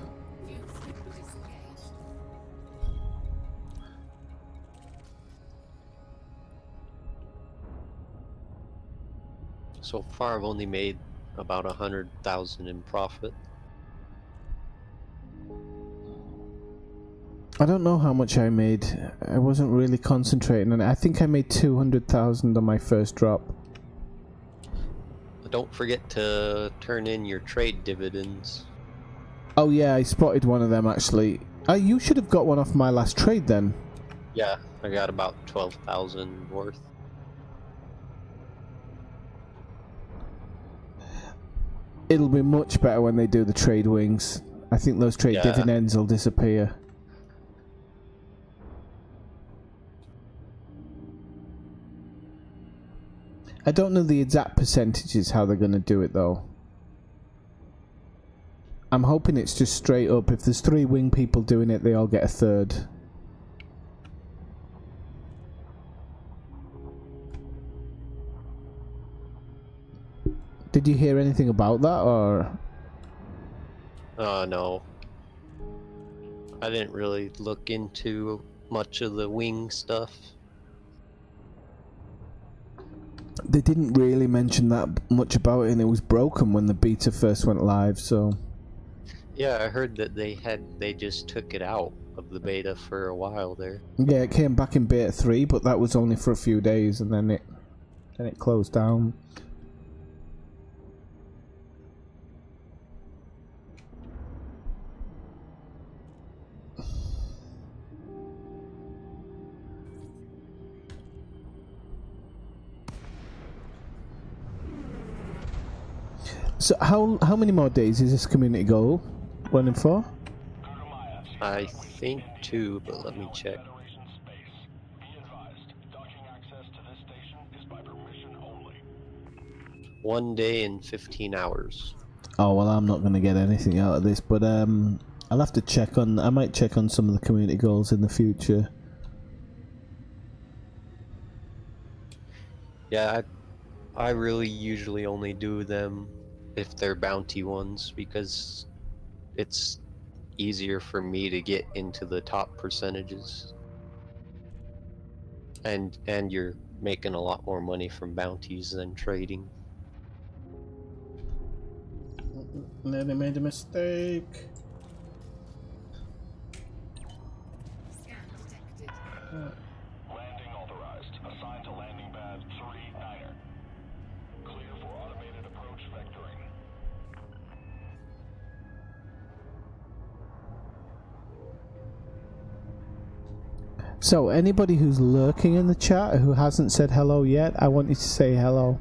So far, I've only made about 100,000 in profit. I don't know how much I made. I wasn't really concentrating on it. I think I made 200,000 on my first drop. Don't forget to turn in your trade dividends. Oh yeah, I spotted one of them actually. You should have got one off my last trade then. Yeah, I got about 12,000 worth. It'll be much better when they do the trade wings. I think those trade dividends will disappear. I don't know the exact percentages how they're going to do it though. I'm hoping it's just straight up. If there's 3 wing people doing it, they all get a third. Did you hear anything about that, or? No. I didn't really look into much of the wing stuff. They didn't really mention that much about it, and it was broken when the beta first went live, so... Yeah, I heard that they just took it out of the beta for a while there. Yeah, it came back in beta 3, but that was only for a few days, and then it closed down. So how many more days is this community goal running for? I think 2, but let me check. 1 day and 15 hours. Oh well, I'm not going to get anything out of this, but I'll have to check on. I might check on some of the community goals in the future. Yeah, I really usually only do them if they're bounty ones, because it's easier for me to get into the top percentages. And you're making a lot more money from bounties than trading. They made a mistake. Scan detected. Landing authorized. Assigned to landing pad 3-9er. Clear for automated approach vectoring. So anybody who's lurking in the chat who hasn't said hello yet, I want you to say hello.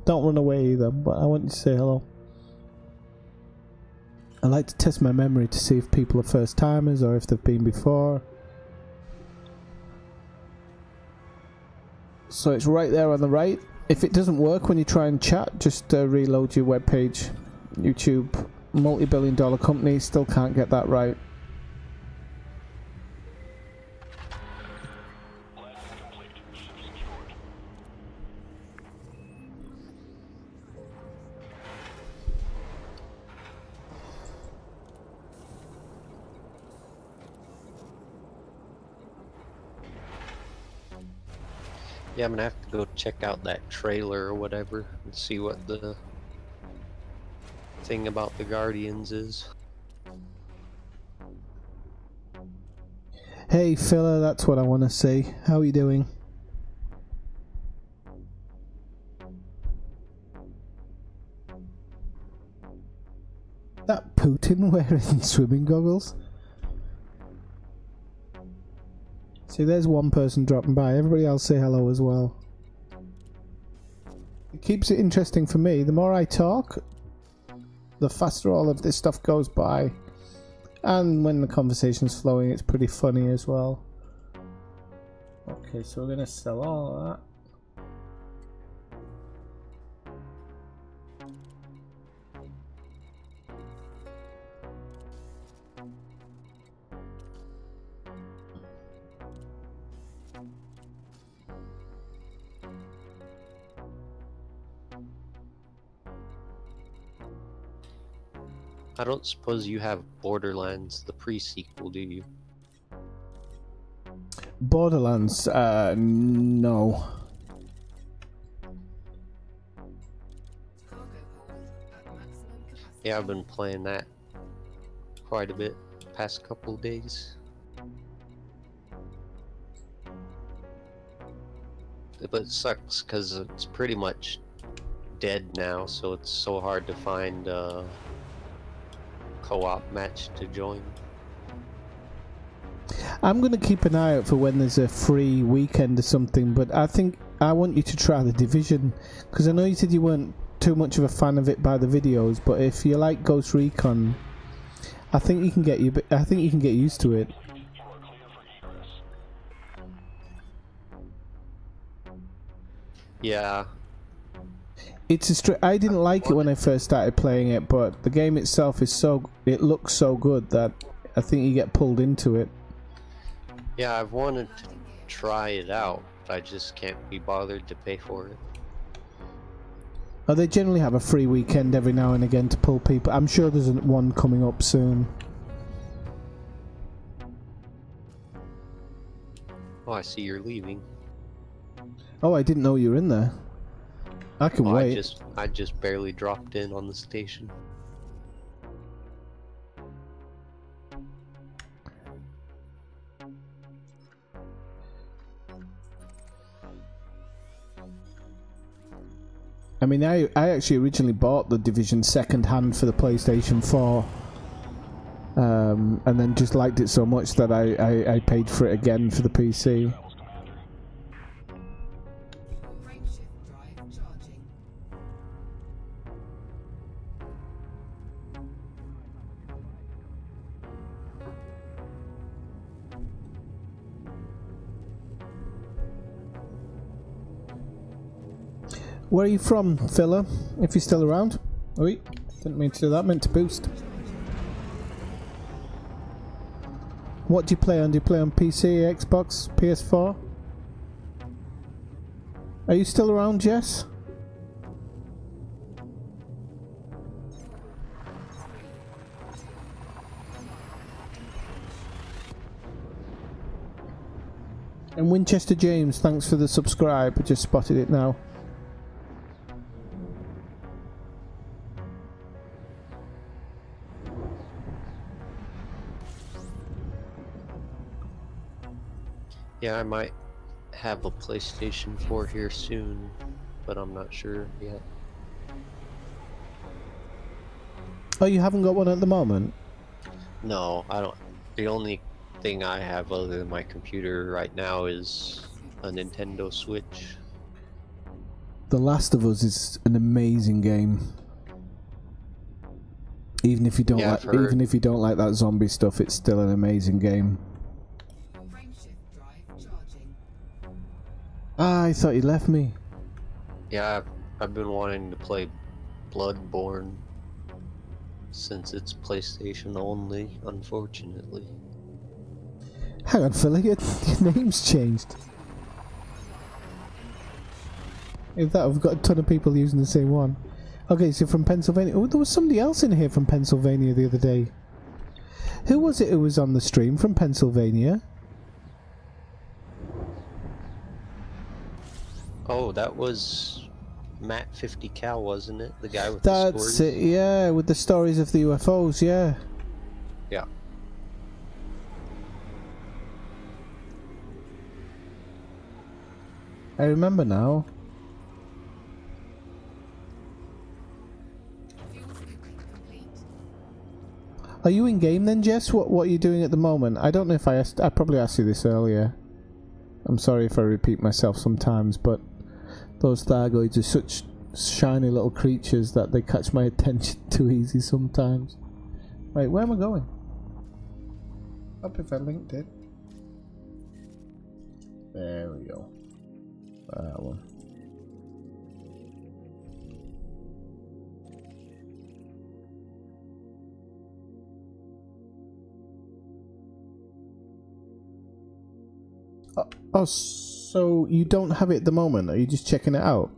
Don't run away either, but I want you to say hello. I like to test my memory to see if people are first timers or if they've been before. So it's right there on the right. If it doesn't work when you try and chat, just reload your webpage. YouTube, multi-billion-dollar company, still can't get that right. Yeah, I'm gonna have to go check out that trailer or whatever and see what the thing about the Guardians is. Hey fella, that's what I want to see. How are you doing? That Putin wearing swimming goggles? See, there's one person dropping by. Everybody else say hello as well. It keeps it interesting for me. The more I talk, the faster all of this stuff goes by. And when the conversation's flowing, it's pretty funny as well. Okay, so we're going to sell all of that. I don't suppose you have Borderlands, the pre-sequel, do you? Borderlands, no. Yeah, I've been playing that quite a bit the past couple of days. But it sucks because it's pretty much dead now, so it's so hard to find a co-op match to join. I'm going to keep an eye out for when there's a free weekend or something, but I think I want you to try the Division, because I know you said you weren't too much of a fan of it by the videos, but if you like Ghost Recon, I think you can get used to it. Yeah. It's I didn't like it when I first started playing it, but the game itself is it looks so good that I think you get pulled into it. Yeah, I've wanted to try it out, but I just can't be bothered to pay for it. Oh, they generally have a free weekend every now and again to pull people. I'm sure there's one coming up soon. Oh, I see you're leaving. Oh, I didn't know you were in there. I can wait. I just barely dropped in on the station. I mean, I actually originally bought the Division second hand for the PlayStation 4, and then just liked it so much that I paid for it again for the PC. Where are you from, fella? If you're still around. Oh, wait. Didn't mean to do that. Meant to boost. What do you play on? Do you play on PC, Xbox, PS4? Are you still around, Jess? And Winchester James, thanks for the subscribe. I just spotted it now. Yeah, I might have a PlayStation 4 here soon, but I'm not sure yet. Oh, you haven't got one at the moment? No, I don't. The only thing I have other than my computer right now is a Nintendo Switch. The Last of Us is an amazing game. Even if you don't even if you don't like that zombie stuff, it's still an amazing game. Ah, I thought you left me. Yeah, I've been wanting to play Bloodborne since it's PlayStation only, unfortunately. Hang on, Philly, your name's changed. If that, I've got a ton of people using the same one. Okay, so from Pennsylvania. Oh, there was somebody else in here from Pennsylvania the other day. Who was it who was on the stream from Pennsylvania? Oh, that was Matt 50 Cal, wasn't it? The guy with the stories? That's it, yeah, with the stories of the UFOs, yeah. Yeah. I remember now. Are you in game then, Jess? What are you doing at the moment? I don't know if I probably asked you this earlier. I'm sorry if I repeat myself sometimes, but those Thargoids are such shiny little creatures that they catch my attention too easy sometimes. Wait, where am I going? Up if I linked it. There we go. That one. Oh, so you don't have it at the moment? Are you just checking it out?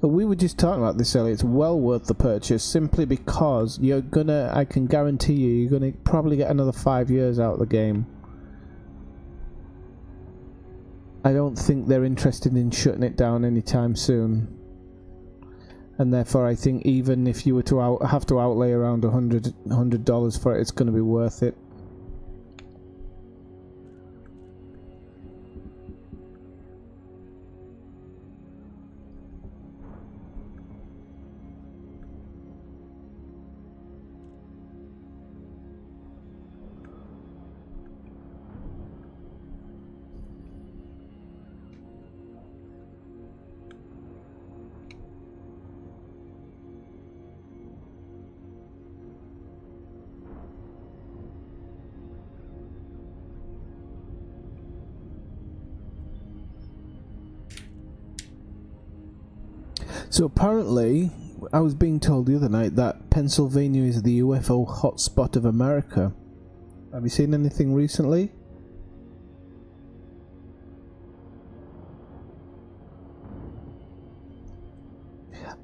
But we were just talking about this earlier. It's well worth the purchase simply because you're gonna, I can guarantee you're gonna probably get another 5 years out of the game. I don't think they're interested in shutting it down anytime soon. And therefore I think even if you were to have to outlay around $100 for it, it's gonna be worth it. So apparently, I was being told the other night that Pennsylvania is the UFO hotspot of America. Have you seen anything recently?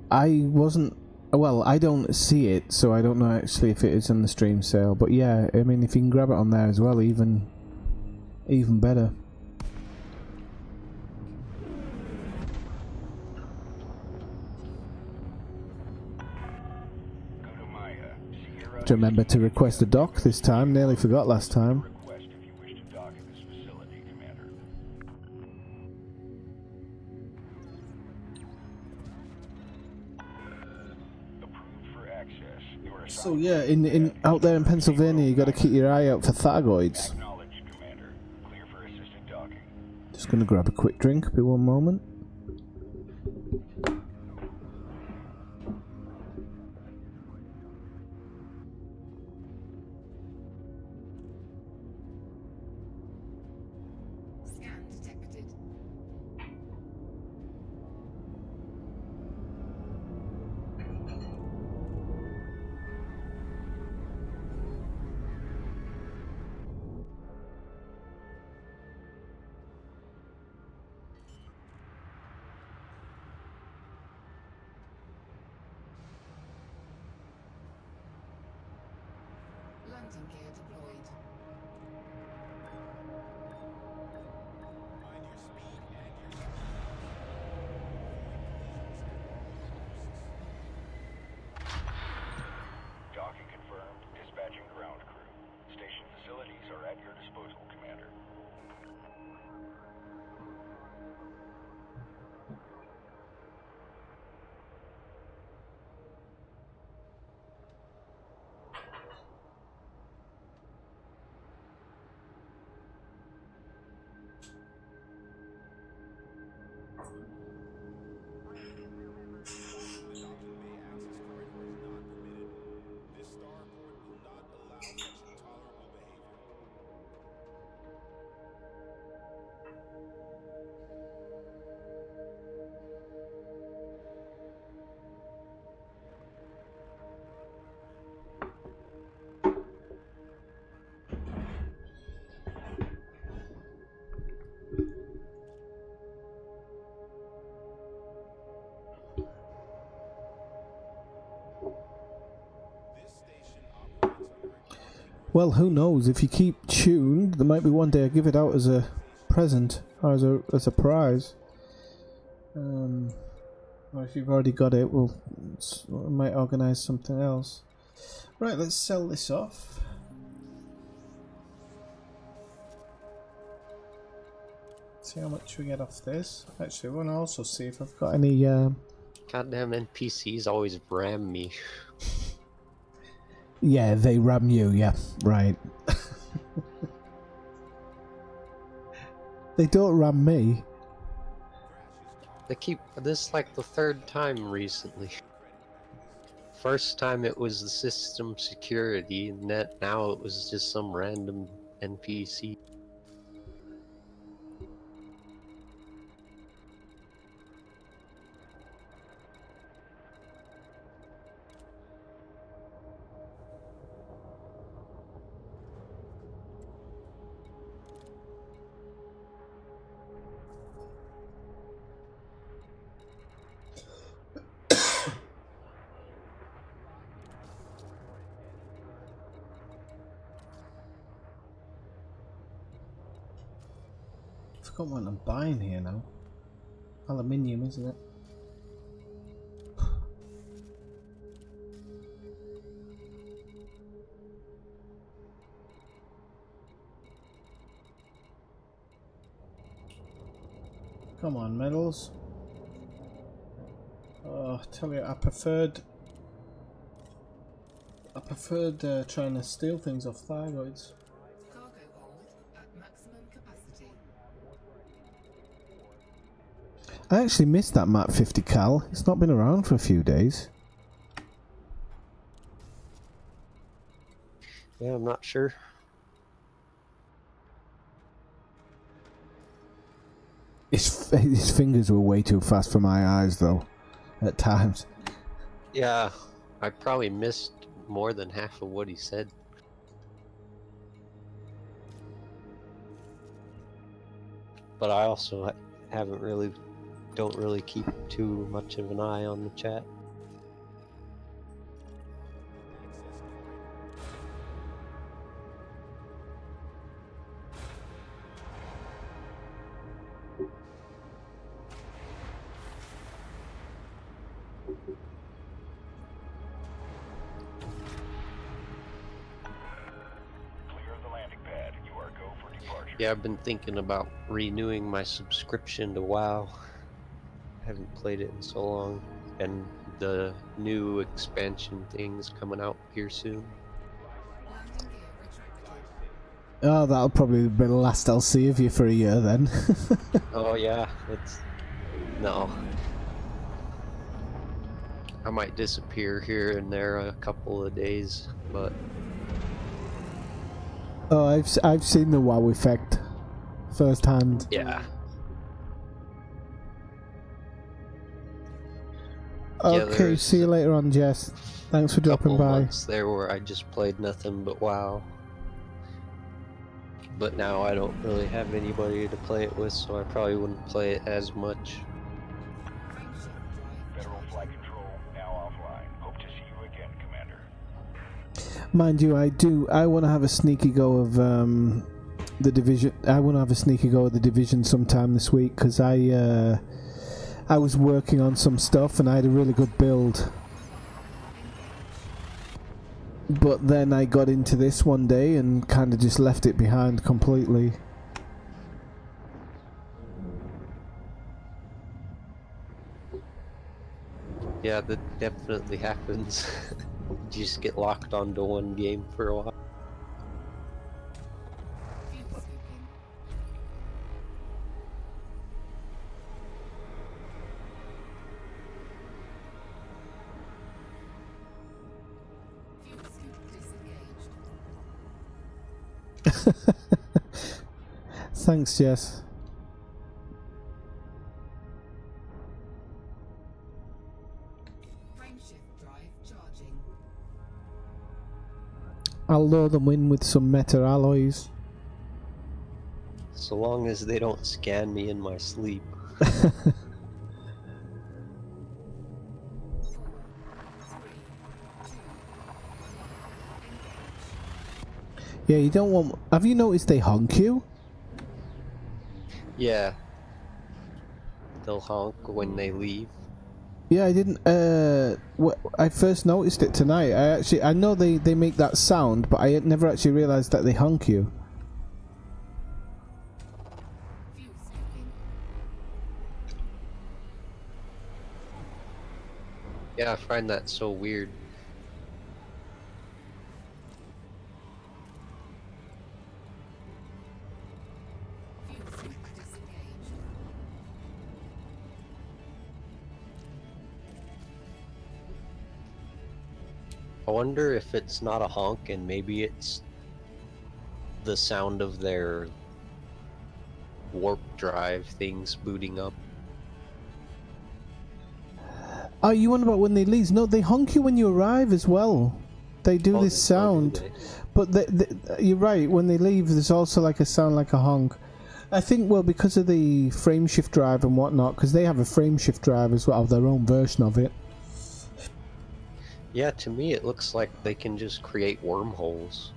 I wasn't... Well, I don't see it, so I don't know actually if it is on the stream sale. But yeah, I mean, if you can grab it on there as well, even better. To remember to request a dock this time. Nearly forgot last time. So yeah, in out there in Pennsylvania, you got to keep your eye out for Thargoids. Just gonna grab a quick drink. Be one moment. Landing gear deployed. Docking confirmed. Dispatching ground crew. Station facilities are at your disposal, Commander. Well, who knows? If you keep tuned, there might be one day I give it out as a present or as a prize. Or if you've already got it, I might organise something else. Right, let's sell this off. See how much we get off this. Actually, I want to also see if I've got any. Goddamn NPCs always ram me. Yeah, they ram you. Yeah, right. They don't ram me. They keep this like the third time recently. First time it was the system security, and now it was just some random NPC. I forgot what I'm buying here now. Aluminium, isn't it? Come on, metals. Oh, I tell you, I preferred trying to steal things off thyroids. Cargo hold at maximum capacity. I actually missed that map 50 cal. It's not been around for a few days. Yeah, I'm not sure. His fingers were way too fast for my eyes, though, at times. Yeah, I probably missed more than half of what he said. But I also don't really keep too much of an eye on the chat. Yeah, I've been thinking about renewing my subscription to WoW. I haven't played it in so long, and the new expansion thing's coming out here soon. Landing gear retracted. Oh, that'll probably be the last I'll see of you for a year then. Oh yeah, no. I might disappear here and there a couple of days, but Oh, I've seen the WoW effect firsthand. yeah. Okay, see you later on, Jess. Thanks for dropping Couple by. months there where I just played nothing but WoW. But now I don't really have anybody to play it with, so I probably wouldn't play it as much. Frameshift drive. Federal flight control now offline. Hope to see you again, Commander. Mind you, I want to have a sneaky go of the division. I want to have a sneaky go of the division sometime this week, because I was working on some stuff and I had a really good build. But then I got into this one day and kind of just left it behind completely. Yeah, that definitely happens. You just get locked onto one game for a while. Fuel scooping. Fuel scoop disengaged. Thanks, Jess. Frameshift drive charging. I'll lure them in with some meta alloys. So long as they don't scan me in my sleep. 4, 3, 2. Yeah, you don't want... Have you noticed they honk you? Yeah. They'll honk when they leave. Yeah, I didn't. I first noticed it tonight. I know they make that sound, but I had never actually realised that they honk you. Fuel scooping. Yeah, I find that so weird. Fuel scoop disengaged. I wonder if it's not a honk and maybe it's the sound of their warp drive things booting up. Oh, you wonder about when they leave? No, they honk you when you arrive as well. They do this sound. But you're right, when they leave, there's also like a sound like a honk. I think, well, because of the frame shift drive and whatnot, because they have a frame shift drive as well, their own version of it. Yeah, to me it looks like they can just create wormholes.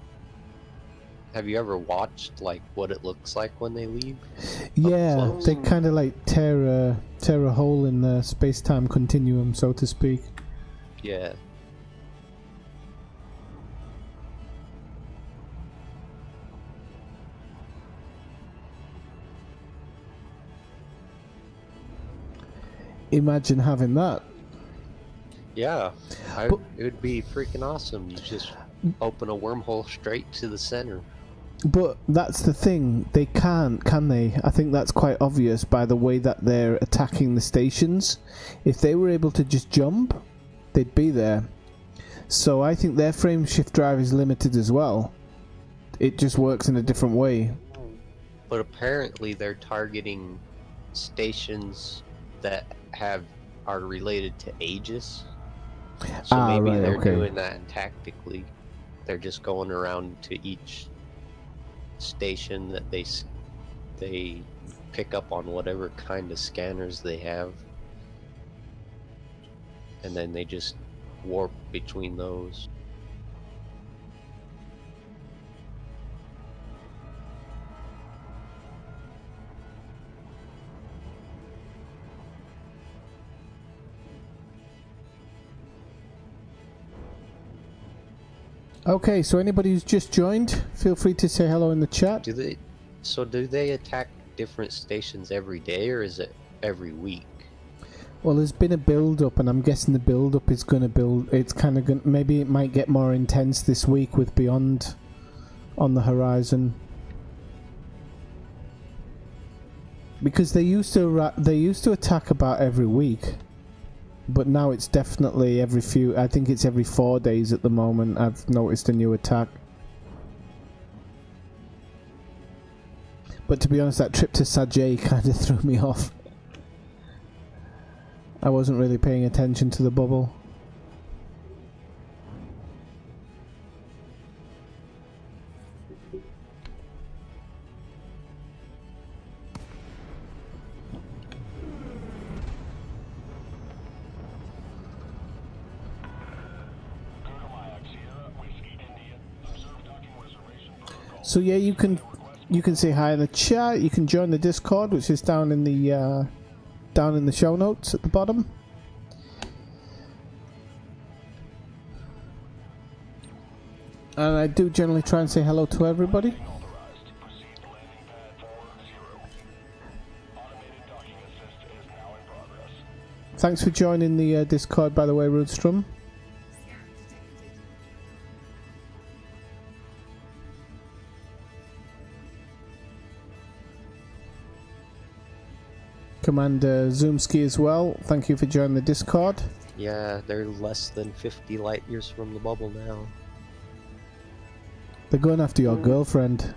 Have you ever watched like what it looks like when they leave? Yeah, they kind of like tear a hole in the space-time continuum, so to speak. Yeah. Imagine having that. Yeah, it would be freaking awesome. You just open a wormhole straight to the center. But that's the thing, they can't, can they? I think that's quite obvious by the way that they're attacking the stations. If they were able to just jump, they'd be there. So I think their frame shift drive is limited as well. It just works in a different way. But apparently they're targeting stations that are related to Aegis. So maybe they're doing that tactically. They're just going around to each station that they pick up on whatever kind of scanners they have, and then they just warp between those. Okay, so anybody who's just joined, feel free to say hello in the chat. Do they attack different stations every day, or is it every week? Well, there's been a build-up, and I'm guessing the build-up is going to build. It's kind of going. Maybe it might get more intense this week with Beyond on the horizon, because they used to attack about every week. But now it's definitely every few. I think it's every 4 days at the moment. I've noticed a new attack. But to be honest, that trip to Sajay kind of threw me off. I wasn't really paying attention to the bubble. So yeah, you can say hi in the chat. You can join the Discord, which is down in the show notes at the bottom. And I do generally try and say hello to everybody. Thanks for joining the Discord, by the way, Rudstrom. Commander Zoomski as well, thank you for joining the Discord. Yeah, they're less than 50 light years from the bubble now. They're going after your girlfriend.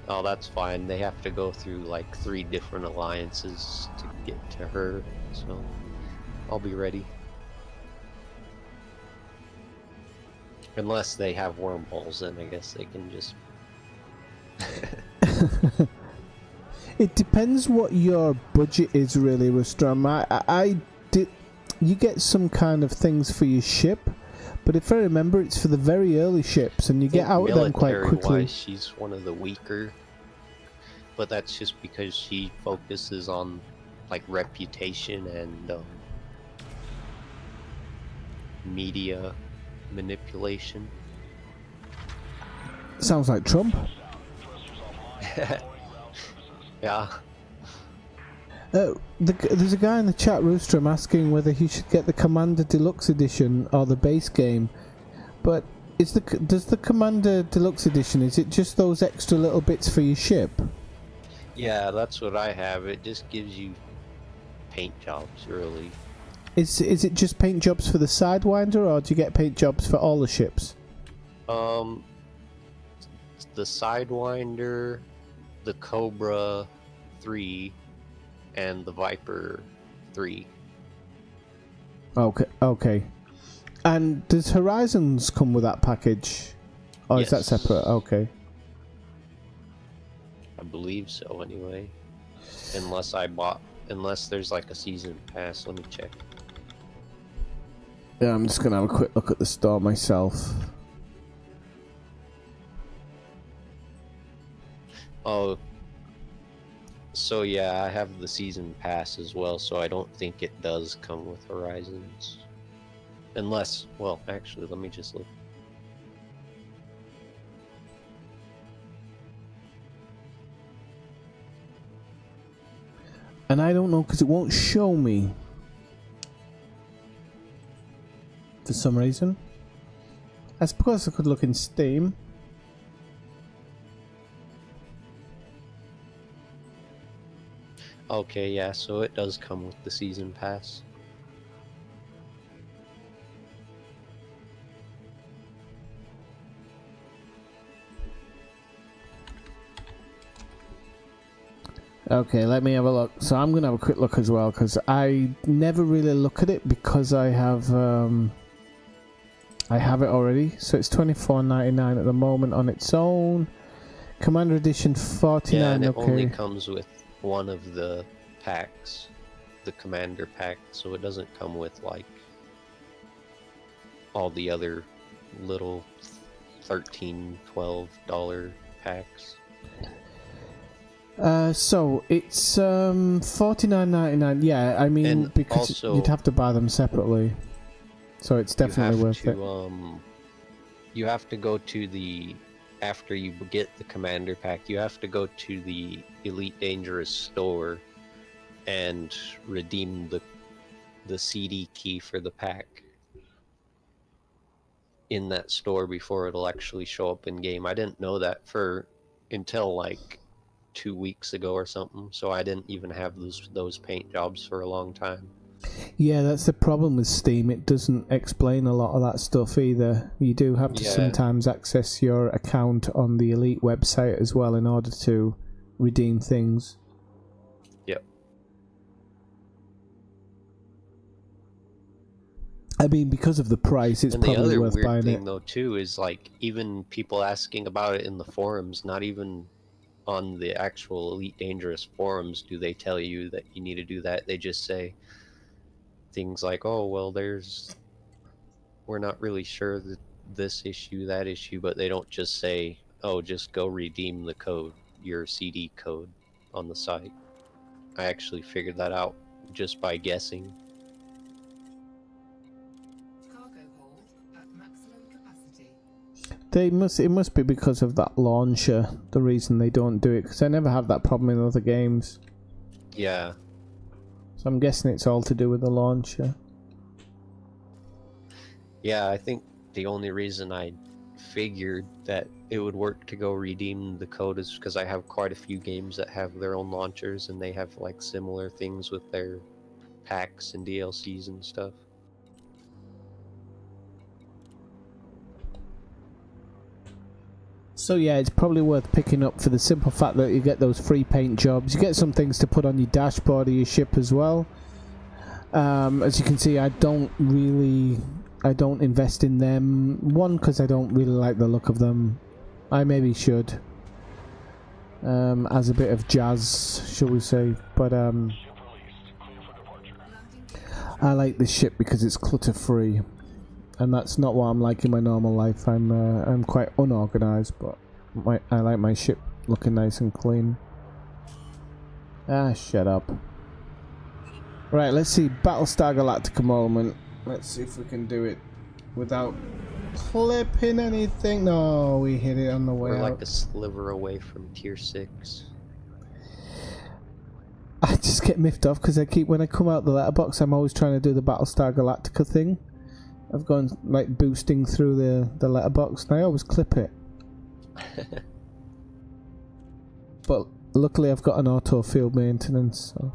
Oh, that's fine. They have to go through like 3 different alliances to get to her, so I'll be ready. Unless they have wormholes, then I guess they can just... It depends what your budget is, really, Rustram. You get some kind of things for your ship, but if I remember, it's for the very early ships, and you get out of them quite quickly. She's one of the weaker, but that's just because she focuses on like reputation and media manipulation. Sounds like Trump. Yeah. There's a guy in the chat, Roostrom, asking whether he should get the Commander Deluxe Edition or the base game. But does the Commander Deluxe Edition, is it just those extra little bits for your ship? Yeah, that's what I have. It just gives you paint jobs, really. Is it just paint jobs for the Sidewinder, or do you get paint jobs for all the ships? The Sidewinder, the Cobra 3, and the Viper 3. Okay, okay. And does Horizons come with that package? Or is that Yes. separate? Okay. I believe so, anyway. Unless there's like a season pass. Let me check. Yeah, I'm just gonna have a quick look at the store myself. Oh, so yeah, I have the season pass as well, so I don't think it does come with Horizons. Unless, well, actually, let me just look. And I don't know, because it won't show me. For some reason. I suppose I could look in Steam. Okay, yeah, so it does come with the season pass. Okay, let me have a look. So I'm going to have a quick look as well, because I never really look at it because I have it already. So it's $24.99 at the moment on its own. Commander Edition $49. Yeah, and it okay. only comes with one of the packs, the Commander pack, so it doesn't come with like all the other little $13, $12 packs. So it's $49.99. Yeah, I mean, And because also, you'd have to buy them separately. So it's definitely worth it. You have to go to the, after you get the Commander pack, you have to go to the Elite Dangerous store and redeem the CD key for the pack in that store before it'll actually show up in game. I didn't know that until like 2 weeks ago or something, so I didn't even have those paint jobs for a long time. Yeah, that's the problem with Steam. It doesn't explain a lot of that stuff either. You do have to sometimes access your account on the Elite website as well in order to redeem things. Yep. I mean, because of the price, it's probably worth buying it. And the other weird thing, though, too, is like even people asking about it in the forums, not even on the actual Elite Dangerous forums do they tell you that you need to do that. They just say things like, oh, well, we're not really sure that this issue, that issue, but they don't just say, oh, just go redeem the code, your CD code on the site. I actually figured that out just by guessing. Cargo hold at maximum capacity. It must be because of that launcher, the reason they don't do it, because I never have that problem in other games. Yeah. So I'm guessing it's all to do with the launcher. Yeah, I think the only reason I figured that it would work to go redeem the code is because I have quite a few games that have their own launchers and they have like similar things with their packs and DLCs and stuff. So yeah, it's probably worth picking up for the simple fact that you get those free paint jobs. You get some things to put on your dashboard of your ship as well. As you can see, I don't invest in them. One, because I don't really like the look of them. I maybe should. As a bit of jazz, shall we say. But I like this ship because it's clutter-free. And that's not what I'm like in my normal life. I'm quite unorganized, but I like my ship looking nice and clean. Ah, shut up. Right, let's see. Battlestar Galactica moment. Let's see if we can do it without clipping anything. No, we hit it on the way We're out. like a sliver away from tier 6. I just get miffed off because when I come out the letterbox, I'm always trying to do the Battlestar Galactica thing. I've gone like boosting through the letterbox, and I always clip it. But luckily, I've got an auto field maintenance. So.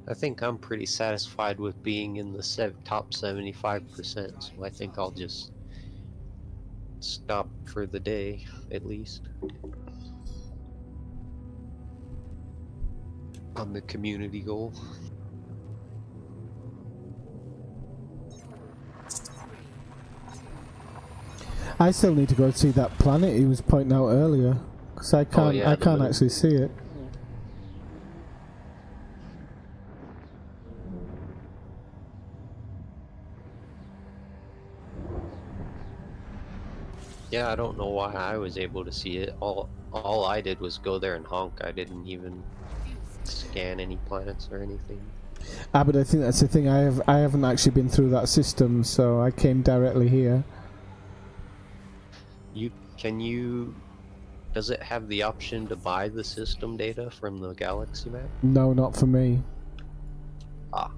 I think I'm pretty satisfied with being in the top 75%, so I think I'll just stop for the day, at least. On the community goal. I still need to go see that planet he was pointing out earlier, because I can't. yeah, I can't actually see it. Yeah, I don't know why I was able to see it. All I did was go there and honk. I didn't even scan any planets or anything. But I think that's the thing. I haven't actually been through that system, so I came directly here. Does it have the option to buy the system data from the galaxy map? No, not for me. Ah.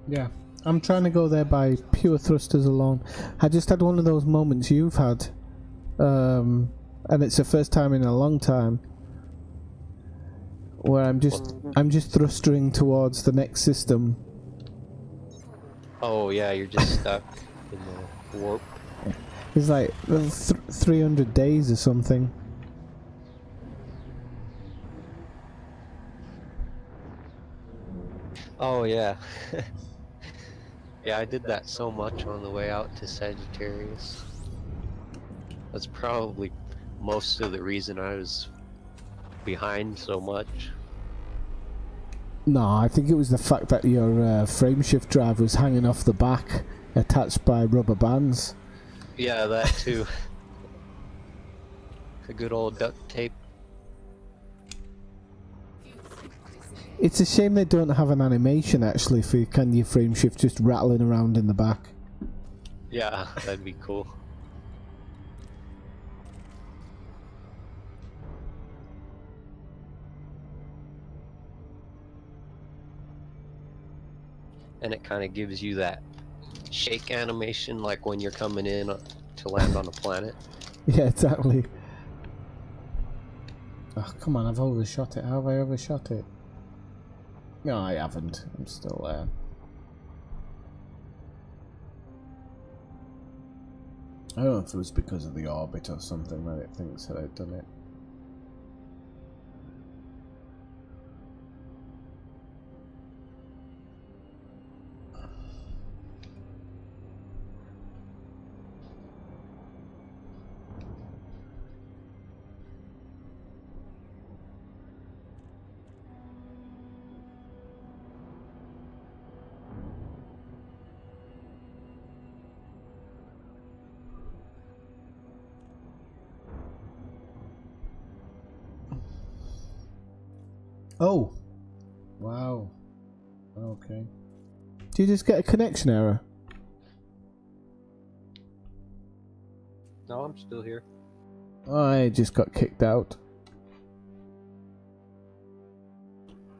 Yeah, I'm trying to go there by pure thrusters alone. I just had one of those moments you've had, and it's the first time in a long time where I'm just thrustering towards the next system. Oh yeah, you're just stuck in the warp. It's like 300 days or something. Oh yeah. Yeah, I did that so much on the way out to Sagittarius. That's probably most of the reason I was behind so much. No, I think it was the fact that your frameshift drive was hanging off the back, attached by rubber bands. Yeah, that too. A good old duct tape. It's a shame they don't have an animation actually for your frameshift just rattling around in the back. Yeah, that'd be cool. And it kind of gives you that shake animation like when you're coming in to land on a planet. Yeah, exactly. Oh, come on, I've overshot it. How have I overshot it? No, I haven't. I'm still there. I don't know if it was because of the orbit or something that it thinks that I've done it. Oh! Wow. Okay. Do you just get a connection error? No, I'm still here. I just got kicked out.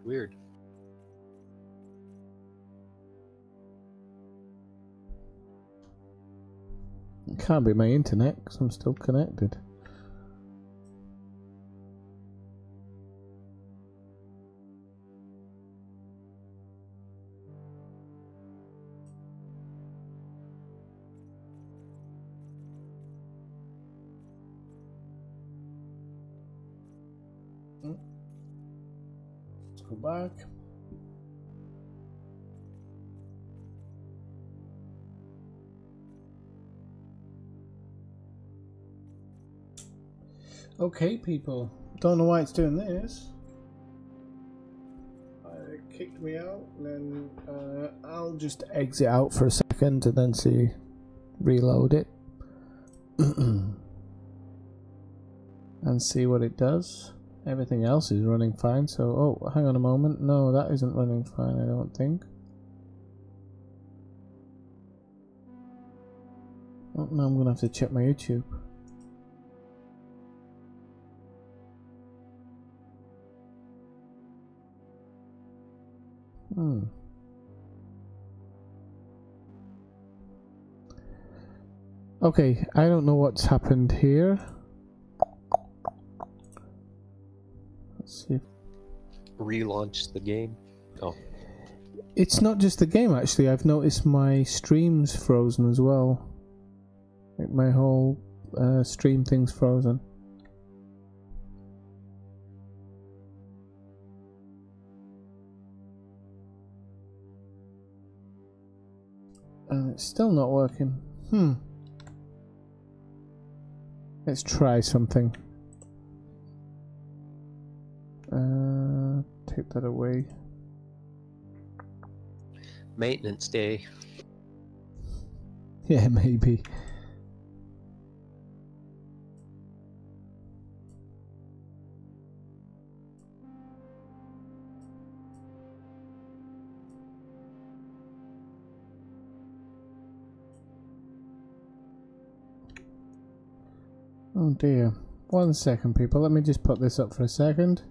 Weird. It can't be my internet because I'm still connected. Let's go back. Okay, people. Don't know why it's doing this. It kicked me out, and then I'll just exit out for a second and then see, reload it, and see what it does. Everything else is running fine, so, oh, hang on a moment. No, that isn't running fine, I don't think. Oh, now I'm gonna have to check my YouTube. Okay, I don't know what's happened here. Let's see. Relaunch the game. Oh. It's not just the game, actually. I've noticed my stream's frozen as well. Like my whole stream thing's frozen. And it's still not working. Let's try something. Take that away. Maintenance day. Yeah, maybe. Oh dear. 1 second, people. Let me just put this up for a second.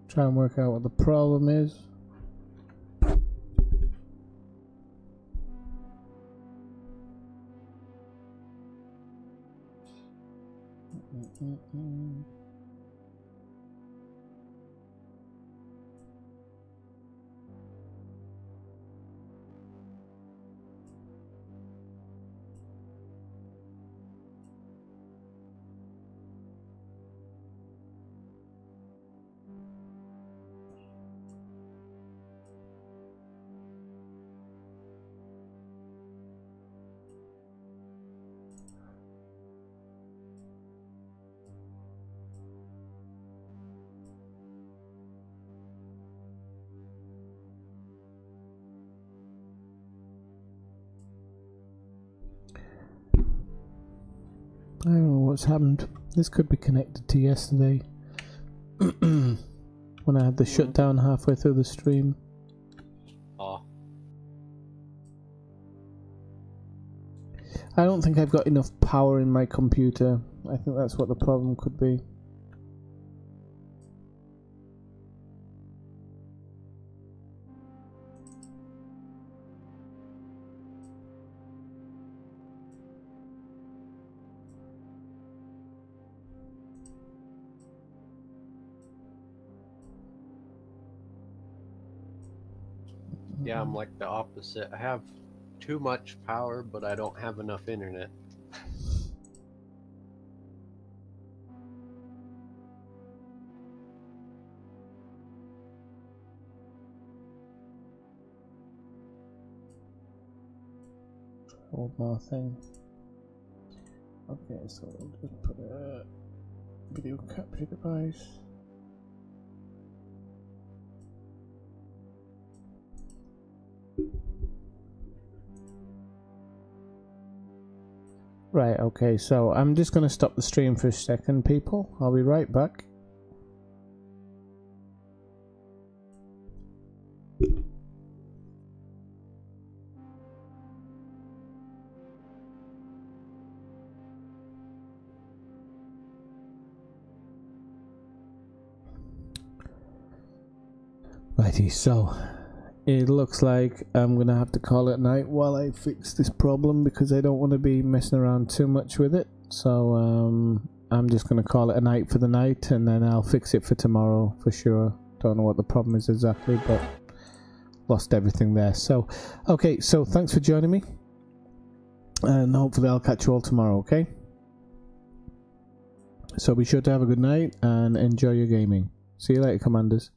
Try and work out what the problem is. I don't know what's happened. This could be connected to yesterday when I had the shutdown halfway through the stream. Oh. I don't think I've got enough power in my computer. I think that's what the problem could be. Yeah, I'm like the opposite. I have too much power, but I don't have enough internet. One more thing. Okay, so we'll just put a video capture device. Right, okay, so I'm just going to stop the stream for a second, people. I'll be right back. Righty, so it looks like I'm going to have to call it night while I fix this problem because I don't want to be messing around too much with it. So I'm just going to call it a night for the night and then I'll fix it for tomorrow for sure. Don't know what the problem is exactly, but lost everything there. So, okay, so thanks for joining me and hopefully I'll catch you all tomorrow, okay? So be sure to have a good night and enjoy your gaming. See you later, Commanders.